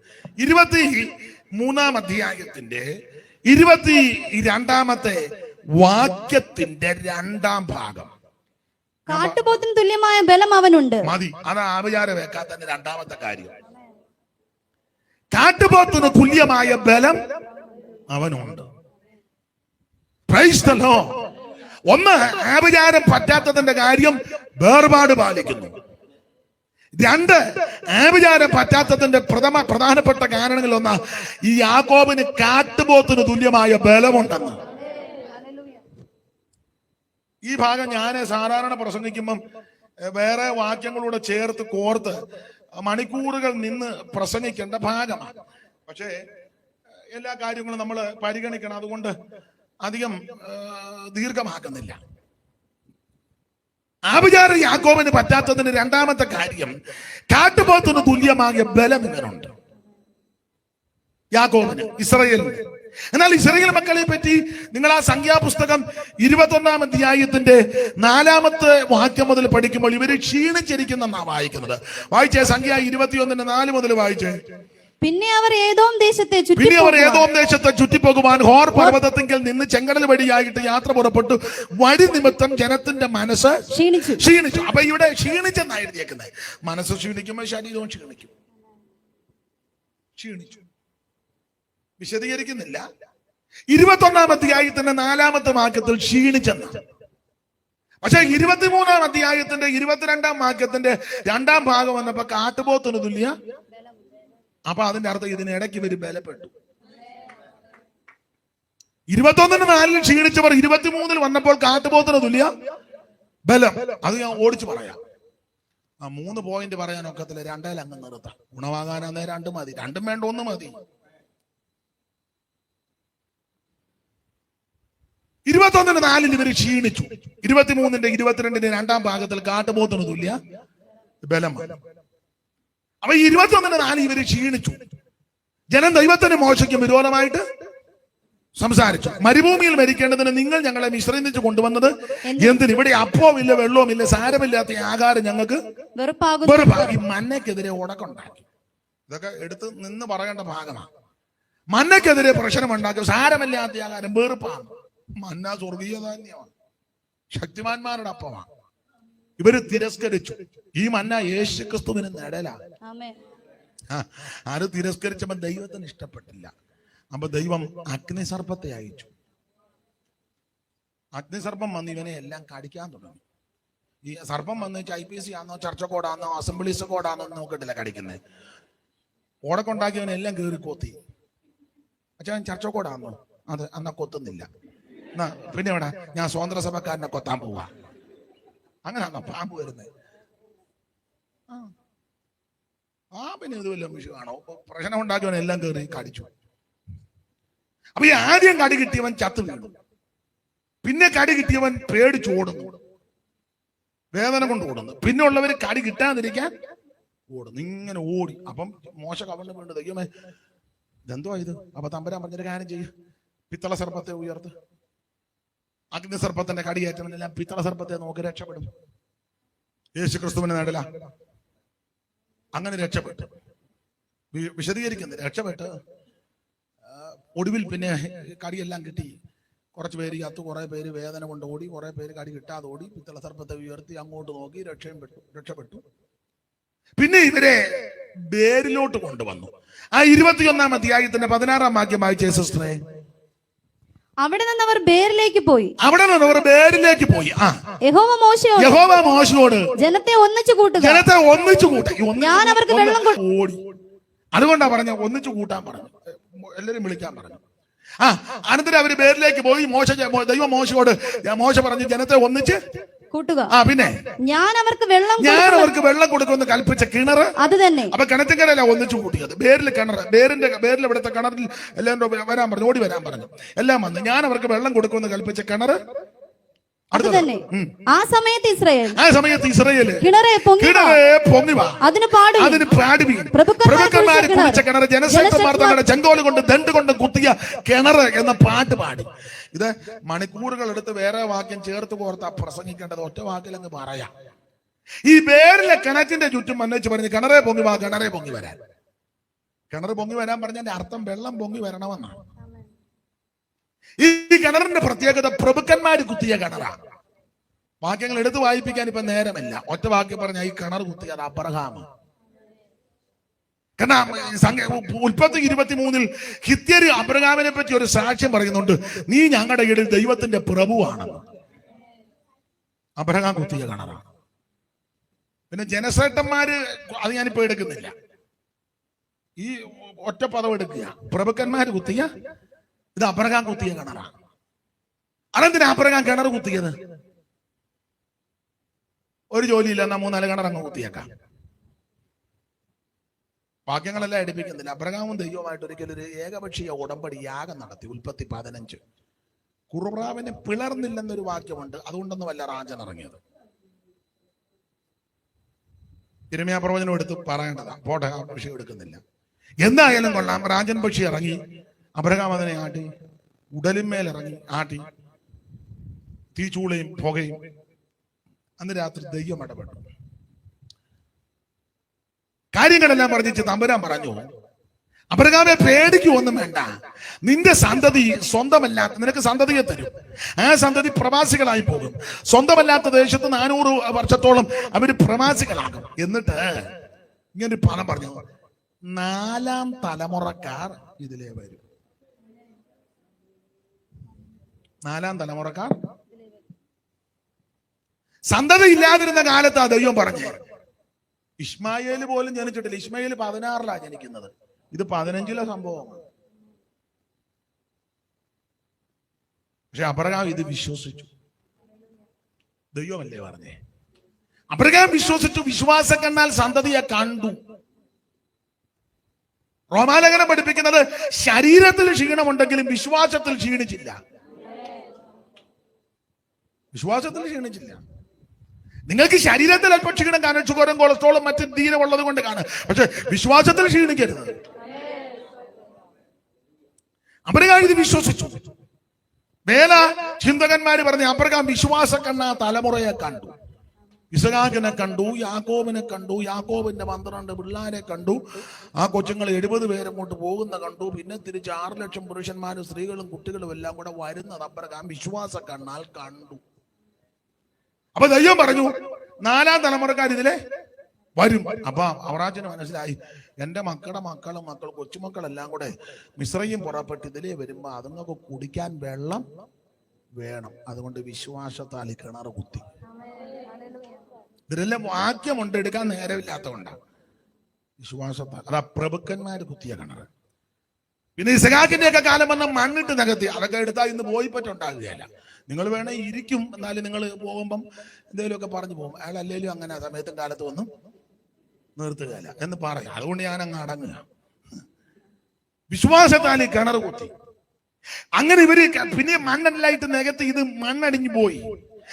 23-ാം അധ്യായത്തിന്റെ 22-ാമത്തെ വാക്യത്തിന്റെ 2ാം ഭാഗം. കാട്ടുപോത്തിന് തുല്യമായ ബലം അവനുണ്ട്. മതി, അത് ആഭിചാരം വെക്കാത്തതിന്റെ 2ാമത്തെ കാര്യം. കാട്ടുപോത്തിന് തുല്യമായ ബലം അവനുണ്ട്. Praise the Lord. 1, ആഭിചാരം പറ്റാത്തതിന്റെ കാര്യം വേർപാട് പാലിക്കുന്നു. 2, ആഭിചാരം പറ്റാത്തതിന്റെ പ്രധാനപ്പെട്ട കാരണങ്ങളിൽ 1 ഈ യാക്കോബിന് കാട്ടുപോത്തിന് തുല്യമായ ബലമുണ്ടെന്ന്. ഈ ഭാഗം ഞാൻ സാധാരണ പ്രസംഗിക്കുമ്പം വേറെ വാക്യങ്ങളൂടെ ചേർത്ത് കോർത്ത് മണിക്കൂറുകൾ നിന്ന് പ്രസംഗിക്കേണ്ട ഭാഗമാണ്. പക്ഷേ എല്ലാ കാര്യങ്ങളും നമ്മൾ പരിഗണിക്കണം. അതുകൊണ്ട് അധികം ദീർഘമാക്കുന്നില്ല. ആഭിചാരം യാക്കോബിന് പറ്റാത്തതിന് 2ാമത്തെ കാര്യം കാട്ടുപോത്തിന് തുല്യമായ ബലം ഇവനുണ്ട് യാക്കോബിന്, ഇസ്രായേലിന്. എന്നാൽ ഇസ്രായേൽ മക്കളെ പറ്റി നിങ്ങൾ ആ സംഖ്യാപുസ്തകം 21-ാം അധ്യായത്തിന്റെ 4-ാമത്തെ വാക്യം മുതൽ പഠിക്കുമ്പോൾ ഇവര് ക്ഷീണിച്ചിരിക്കുന്നെന്നാ വായിക്കുന്നത്. വായിച്ചേ, സംഖ്യ 21-4 മുതൽ വായിച്ചേ. പിന്നെ അവർ ഏദോം ദേശത്തെ ചുറ്റിപ്പോകുവാൻ ഹോർ പർവ്വതത്തിങ്കിൽ നിന്ന് ചെങ്കടൽ വഴിയായിട്ട് യാത്ര പുറപ്പെട്ടു. വഴി നിമിത്തം ജനത്തിന്റെ മനസ്സ് ക്ഷീണിച്ചു. അപ്പൊ ഇവിടെ ക്ഷീണിച്ചെന്നാ എഴുതിയേക്കുന്നത്. മനസ്സ് ക്ഷീണിക്കുമ്പോൾ ശരീരവും ക്ഷീണിച്ചു. വിശദീകരിക്കുന്നില്ല. 21-ാം അധ്യായത്തിന്റെ 4-ാമത്തെ വാക്യത്തിൽ ക്ഷീണിച്ചെന്ന. പക്ഷെ 23-ാം അധ്യായത്തിന്റെ 22-ാം വാക്യത്തിന്റെ 2-ാം ഭാഗം വന്നപ്പോ കാട്ടുപോത്തിന് തുല്യ. അപ്പൊ അതിന്റെ അർത്ഥം ഇതിനിടയ്ക്ക് ഇവര് ബലപ്പെട്ടു. 21-4 ക്ഷീണിച്ചവർ 23 വന്നപ്പോൾ കാട്ടുപോത്തിന് തുല്യ ബലം. അത് ഞാൻ ഓടിച്ചു പറയാം. 3 പോയിന്റ് പറയാൻ ഒക്കത്തില്ല. 2 അങ്ങ് നിർത്താം. ഗുണവാകാനാന്നേ 2 മതി. 2 വേണ്ട, 1 മതി. 21-4 ഇവര് ക്ഷീണിച്ചു. 23-ന്റെ 22-ന്റെ 2-ാം ഭാഗത്തിൽ കാട്ടുപോത്തിന് തുല്യ ബലം. അപ്പൊ 21-4 ഇവര് ക്ഷീണിച്ചു. ജനം ദൈവത്തിന് മോശയ്ക്കും വിരോധമായിട്ട് സംസാരിച്ചു. മരുഭൂമിയിൽ മരിക്കേണ്ടതിന് നിങ്ങൾ ഞങ്ങളെ മിശ്രമിച്ച് കൊണ്ടുവന്നത് എന്തിന്? ഇവിടെ അപ്പവും ഇല്ല, വെള്ളവും ഇല്ല, സാരമില്ലാത്ത ആഹാരം ഞങ്ങൾക്ക് വെറുപ്പാകും. ഈ മന്നയ്ക്കെതിരെ ഉടക്കുണ്ടാക്കി. ഇതൊക്കെ എടുത്ത് നിന്ന് പറയേണ്ട ഭാഗമാണ്. മന്നയ്ക്കെതിരെ പ്രശ്നമുണ്ടാക്കി. സാരമില്ലാത്ത ആഹാരം വെറുപ്പാണ്. മന്ന സ്വർഗീയ ധാന്യമാണ്, ശക്തിമാന്മാരുടെ അപ്പമാണ്. ഇവര് തിരസ്കരിച്ചു. ഈ മന്ന യേശു ക്രിസ്തുവിന് നിഴലാണ്. ആര് തിരസ്കരിച്ചപ്പോ ദൈവത്തിന് ഇഷ്ടപ്പെട്ടില്ല. അപ്പൊ ദൈവം അഗ്നിസർപ്പത്തെ അയച്ചു. അഗ്നിസർപ്പം വന്ന് ഇവനെ എല്ലാം കടിക്കാൻ തുടങ്ങി. ഈ സർപ്പം വന്ന് IPC ആണോ, ചർച്ച കോഡാണോ, അസംബ്ലീസ് കോഡാണോ എന്ന് നോക്കിട്ടില്ല കടിക്കുന്നത്. ഓടക്കൊണ്ടാക്കിയവനെല്ലാം കീറി കൊത്തി. അച്ഛാ ചർച്ച കോഡാണോ? അത് അന്നാ കൊത്തുന്നില്ല. എന്നാ പിന്നെ എവിടെ? ഞാൻ സ്വതന്ത്ര സഭക്കാരനെ കൊത്താൻ പോവാ. അങ്ങനെയാണോ പാമ്പ് വരുന്നത്? പിന്നെ ഇത് വല്ല വിഷയമാണോ? പ്രശ്നം ഉണ്ടാക്കിയവൻ എല്ലാം കയറി കടിച്ചു. അപ്പൊ ഈ ആദ്യം കടി കിട്ടിയവൻ ചത്തു വീണു. പിന്നെ കടി കിട്ടിയവൻ പേടിച്ചു ഓടുന്നു, വേദന കൊണ്ട് ഓടുന്നു. പിന്നെ ഉള്ളവര് കടി കിട്ടാതിരിക്കാൻ ഓടുന്നു, ഇങ്ങനെ ഓടി. അപ്പം മോശ കവളിന് വീണ് ദൈവമേ ഇതെന്തോ ഇത്? അപ്പൊ തമ്പുരാൻ പറഞ്ഞൊരു കാര്യം ചെയ്യും, പിത്തള സർപ്പത്തെ ഉയർത്ത്. അഗ്നിസർപ്പത്തിന്റെ കടിയേറ്റവനെല്ലാം പിത്തള സർപ്പത്തെ നോക്കി രക്ഷപ്പെടും. യേശു ക്രിസ്തുവിന്റെ നടല അങ്ങനെ രക്ഷപ്പെട്ടു. വിശദീകരിക്കുന്നത് രക്ഷപ്പെട്ട് ഒടുവിൽ പിന്നെ കടിയെല്ലാം കിട്ടി. കുറച്ച് പേര് ചത്തു, കുറെ പേര് വേദന കൊണ്ട് ഓടി, കുറെ പേര് കടി കിട്ടാതെ ഓടി. പിത്തള സർപ്പത്തെ ഉയർത്തി അങ്ങോട്ട് നോക്കി രക്ഷപ്പെട്ടു. പിന്നെ ഇവരെ ബേരിലോട്ട് കൊണ്ടുവന്നു. ആ 21-ാം അധ്യായത്തിന്റെ 16-ാം വാക്യം വായിച്ചേ സിസ്റ്ററെ. അവിടെ നിന്ന് അവർ ബേരിലേക്ക് പോയി. യഹോവ മോശയോട് ജനത്തെ ഒന്നിച്ചു കൂട്ടുക. ഞാൻ അവർക്ക് വെള്ളം ഓടി. അതുകൊണ്ടാ പറഞ്ഞ ഒന്നിച്ചു കൂട്ടാൻ പറഞ്ഞു, എല്ലാരും വിളിക്കാൻ പറഞ്ഞു. അനന്തരം അവര് ബേരിലേക്ക് പോയി. ദൈവം മോശ പറഞ്ഞു ജനത്തെ ഒന്നിച്ച് കൂട്ടുക. പിന്നെ ഞാൻ അവർക്ക് വെള്ളം കൊടുക്കുമെന്ന് കൽപ്പിച്ച കിണറ് അത് തന്നെ. അപ്പൊ കിണറ്റിക്കരല്ല ഒന്നിച്ചു കൂട്ടിയത്. ബേരിൽ കിണറ്, ബേരിൽ ഇവിടുത്തെ കിണറിൽ എല്ലാം വരാൻ പറഞ്ഞു, ഓടി വരാൻ പറഞ്ഞു. എല്ലാം വന്ന് ഞാൻ അവർക്ക് വെള്ളം കൊടുക്കുമെന്ന് കൽപ്പിച്ച കിണറ് അത് തന്നെ. ആ സമയത്ത് ഇസ്രായേൽ കിണറെ പൊങ്ങി വാ, അതിന് പാടുവീൻ. പ്രഭുക്കന്മാര് കുടിച്ച കിണറ്, ജനശക്തന്മാർ തങ്ങളുടെ ചെങ്കോല് കൊണ്ട് ദണ്ട് കൊണ്ട് കുത്തിയ കിണറ് എന്ന പാട്ട് പാടി. ഇത് മണിക്കൂറുകൾ എടുത്ത് വേറെ വാക്യം ചേർത്ത് കോർത്താ പ്രസംഗിക്കേണ്ടത്. ഒറ്റ വാക്കിലങ്ങ് പറയാം. ഈ ബേരിലെ കിണറ്റിന്റെ ചുറ്റും വന്നേച്ച് പറഞ്ഞ് കിണറെ പൊങ്ങി വാ, കിണറെ പൊങ്ങി വരാൻ. കിണർ പൊങ്ങി വരാൻ പറഞ്ഞതിന്റെ അർത്ഥം വെള്ളം പൊങ്ങി വരണമെന്നാണ്. ഈ കിണറിന്റെ പ്രത്യേകത പ്രഭുക്കന്മാര് കുത്തിയ കിണറാണ്. വാക്യങ്ങൾ എടുത്ത് വായിപ്പിക്കാൻ ഇപ്പൊ നേരമില്ല. ഒറ്റ വാക്യം പറഞ്ഞ ഈ കിണർ കുത്തിയത് അബ്രഹാം. കാരണം ഉൽപ്പത്തി 23-ൽ ഹിത്യര് അബ്രഹാമിനെ പറ്റി ഒരു സാക്ഷ്യം പറയുന്നുണ്ട്, നീ ഞങ്ങളുടെ ഇടയിൽ ദൈവത്തിന്റെ പ്രഭുവാണ്. അബ്രഹാം കുത്തിയ കിണറാണ്. പിന്നെ ജനശ്രേഷ്ഠന്മാര് അത് ഞാനിപ്പോ എടുക്കുന്നില്ല. ഈ ഒറ്റ പദം എടുക്കുക, പ്രഭുക്കന്മാര് കുത്തിയ, ഇത് അബ്രഹാം കുത്തിയ കിണറാണ്. അതെന്തിനാ അബ്രഹാം കിണർ കുത്തിയത്? ഒരു ജോലിയില്ല, എന്നാ 3-4 കിണറങ്ങ് കുത്തിയേക്കാം. വാക്യങ്ങളെല്ലാം എടുപ്പിക്കുന്നില്ല. അബ്രഹാമും ദൈവമായിട്ട് ഒരിക്കലും ഒരു ഏകപക്ഷീയ ഉടമ്പടി യാഗം നടത്തി. ഉൽപ്പത്തി 15. കുറുപ്രാവിനെ പിളർന്നില്ലെന്നൊരു വാക്യമുണ്ട്. അതുകൊണ്ടൊന്നും വല്ല റാഞ്ചൻ ഇറങ്ങിയത്. യിരെമ്യാ പ്രവചനം എടുത്ത് പറയേണ്ടതാ. പോട്ടെ, ആ പക്ഷി എടുക്കുന്നില്ല. എന്തായാലും കൊള്ളാം, റാഞ്ചൻ പക്ഷി ഇറങ്ങി. അബ്രഹാം അതിനെ ആട്ടി, ഉടലിന്മേലിറങ്ങി ആട്ടി, തീച്ചൂളയും പുകയും. അന്ന് രാത്രി ദൈവം ഇടപെട്ടു. കാര്യങ്ങളെല്ലാം പറഞ്ഞിട്ട് തമ്പുരാൻ പറഞ്ഞു, അബ്രഹാമെ പേടിക്കൊന്നും വേണ്ട, നിന്റെ സന്തതി സ്വന്തമല്ലാത്ത, നിനക്ക് സന്തതിയെ തരും. ആ സന്തതി പ്രവാസികളായി പോകും. സ്വന്തമല്ലാത്ത ദേശത്ത് 400 വർഷത്തോളം അവര് പ്രവാസികളാകും. എന്നിട്ട് ഇങ്ങനെ പണം പറഞ്ഞു, 4ാം തലമുറക്കാർ ഇതിലേ വരും. 4ാം തലമുറക്കാർ. സന്തതി ഇല്ലാതിരുന്ന കാലത്താ ദൈവം പറഞ്ഞു. ഇസ്മായേൽ പോലും ജനിച്ചിട്ടില്ല. ഇസ്മായേൽ 16-ലാണ് ജനിക്കുന്നത്. ഇത് 15-ലെ സംഭവമാണ്. പക്ഷെ അബ്രഹാം ഇത് വിശ്വസിച്ചു. ദൈവമല്ലേ പറഞ്ഞേ? അബ്രഹാം വിശ്വസിച്ചു. വിശ്വാസം കണ്ടാൽ സന്തതിയെ കണ്ടു. റോമാലേഖനം പഠിപ്പിക്കുന്നത് ശരീരത്തിൽ ക്ഷീണമുണ്ടെങ്കിലും വിശ്വാസത്തിൽ ക്ഷീണിച്ചില്ല. വിശ്വാസത്തിൽ ക്ഷീണിച്ചില്ല. നിങ്ങൾക്ക് ശരീരത്തിൽ അല്പം ക്ഷീണം കാണും, ഷുഗറും കൊളസ്ട്രോളും മറ്റ് ധീരമുള്ളത് കൊണ്ട് കാണും. പക്ഷെ വിശ്വാസത്തിൽ ക്ഷീണിക്കരുത്. അബ്രഹാം ഇത് വിശ്വസിച്ചു. വേല ചിന്തകന്മാര് പറഞ്ഞ അബ്രഹാം വിശ്വാസ കണ്ണ തലമുറയെ കണ്ടു. ഇസഹാക്കിനെ കണ്ടു, യാക്കോബിനെ കണ്ടു, യാക്കോബിന്റെ 12 പിള്ളാരെ കണ്ടു, ആ കൊച്ചുങ്ങൾ 70 പേരങ്ങോട്ട് പോകുന്ന കണ്ടു. പിന്നെ തിരിച്ച് 6 ലക്ഷം പുരുഷന്മാരും സ്ത്രീകളും കുട്ടികളും എല്ലാം കൂടെ വരുന്നത് അബ്രഹാം വിശ്വാസ കണ്ണാൽ കണ്ടു. അപ്പൊ ദൈവം പറഞ്ഞു 4ാം തലമുറക്കാർ ഇതിലെ വരും. അപ്പൊ അവറാച്ചന് മനസ്സിലായി, എന്റെ മക്കളുടെ മക്കൾ കൊച്ചുമക്കളെല്ലാം കൂടെ മിസ്രയും പുറപ്പെട്ട് ഇതിലേ വരുമ്പോ അതുങ്ങൾക്ക് കുടിക്കാൻ വെള്ളം വേണം. അതുകൊണ്ട് വിശ്വാസത്താൽ കിണർ കുത്തി. ഇതിലെല്ലാം വാക്യമുണ്ട്, എടുക്കാൻ നേരമില്ലാത്തതുകൊണ്ടാണ് വിശ്വാസത്താൽ. അതാ പ്രഭുക്കന്മാര് കുത്തിയ കിണർ. പിന്നെ ഇസഹാക്കിന്റെ ഒക്കെ കാലം വന്ന മണ്ണിട്ട് നികത്തി. അതൊക്കെ എടുത്താൽ ഇന്ന് പോയി പറ്റുണ്ടാകുകയല്ല. നിങ്ങൾ വേണേ ഇരിക്കും, എന്നാലും നിങ്ങൾ പോകുമ്പം എന്തെങ്കിലുമൊക്കെ പറഞ്ഞു പോകും. അയാൾ അല്ലെങ്കിലും അങ്ങനെ സമയത്തിന്റെ കാലത്ത് വന്നും നിർത്തുകയല്ല എന്ന് പറയാം. അതുകൊണ്ട് ഞാൻ അങ്ങ് അടങ്ങുക. വിശ്വാസത്താൽ കിണർ കുത്തി. അങ്ങനെ ഇവര് പിന്നെ മണ്ണെല്ലായിട്ട് നികത്തി. ഇത് മണ്ണടിഞ്ഞു പോയി.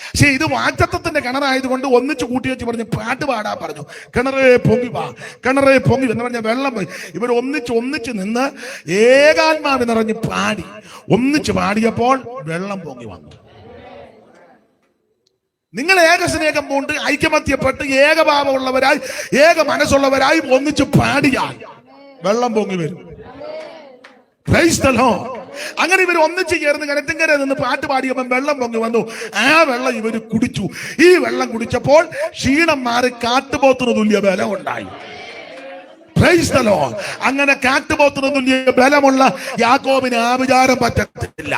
പക്ഷെ ഇത് വാഗ്ദത്തത്തിന്റെ കിണറായതുകൊണ്ട് ഒന്നിച്ച് കൂട്ടി വെച്ച് പറഞ്ഞു, പാട്ട് പാടാ പറഞ്ഞു. കിണറേ പൊങ്ങി വാ, കിണറേ പൊങ്ങി എന്ന് പറഞ്ഞ വെള്ളം പോയി. ഇവർ ഒന്നിച്ച് നിന്ന് ഏകാത്മാവ് നിറഞ്ഞ് പാടി. ഒന്നിച്ച് പാടിയപ്പോൾ വെള്ളം പൊങ്ങി വന്നു. നിങ്ങൾ ഏകസ്നേഹം കൊണ്ട് ഐക്യമത്യപ്പെട്ട് ഏകഭാവമുള്ളവരായി ഏക മനസ്സുള്ളവരായി ഒന്നിച്ച് പാടിയാൽ വെള്ളം പൊങ്ങി വരും. Price the Lord. അങ്ങനെ ഇവർ ഒന്നിച്ച് ചേർന്ന് കിണറ്റിൻകര നിന്ന് പാട്ട് പാടിയപ്പോൾ വെള്ളം പൊങ്ങി വന്നു. ആ വെള്ളം ഇവര് കുടിച്ചു. ഈ വെള്ളം കുടിച്ചപ്പോൾ ക്ഷീണം മാറി കാട്ടുപോത്തിന് തുല്യ ബലം ഉണ്ടായി. Price the Lord. അങ്ങനെ കാട്ടുപോത്തിന് തുല്യ ബലമുള്ള യാക്കോബിന് ആഭിചാരം പറ്റത്തില്ല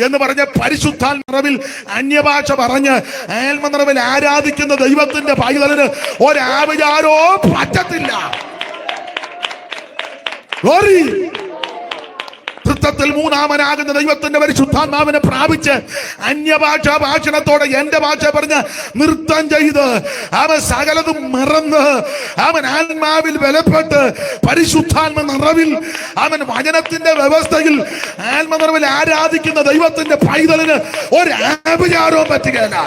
എന്ന് പറഞ്ഞ പരിശുദ്ധാത്മനിറവിൽ അന്യഭാഷ പറഞ്ഞ് ആത്മനിറവിൽ ആരാധിക്കുന്ന ദൈവത്തിന്റെ പൈതലിന് ഒരാഭിചാരോ പറ്റത്തില്ല. ത്തിൽ 3-ാമനാകുന്ന ദൈവത്തിന്റെ പരിശുദ്ധാത്മാവിനെ പ്രാപിച്ച് അന്യഭാഷ ഭാഷണത്തോടെ എന്റെ ഭാഷ പറഞ്ഞ് നൃത്തം ചെയ്ത് അവൻ സകലതും മറന്ന് അവൻ ആത്മാവിൽ ബലപ്പെട്ട് പരിശുദ്ധാത്മ നിറവിൽ അവൻ വചനത്തിന്റെ വ്യവസ്ഥയിൽ ആത്മനിറവിൽ ആരാധിക്കുന്ന ദൈവത്തിന്റെ പൈതലിന് ഒരു ആഭിചാരവും പറ്റുകയില്ല.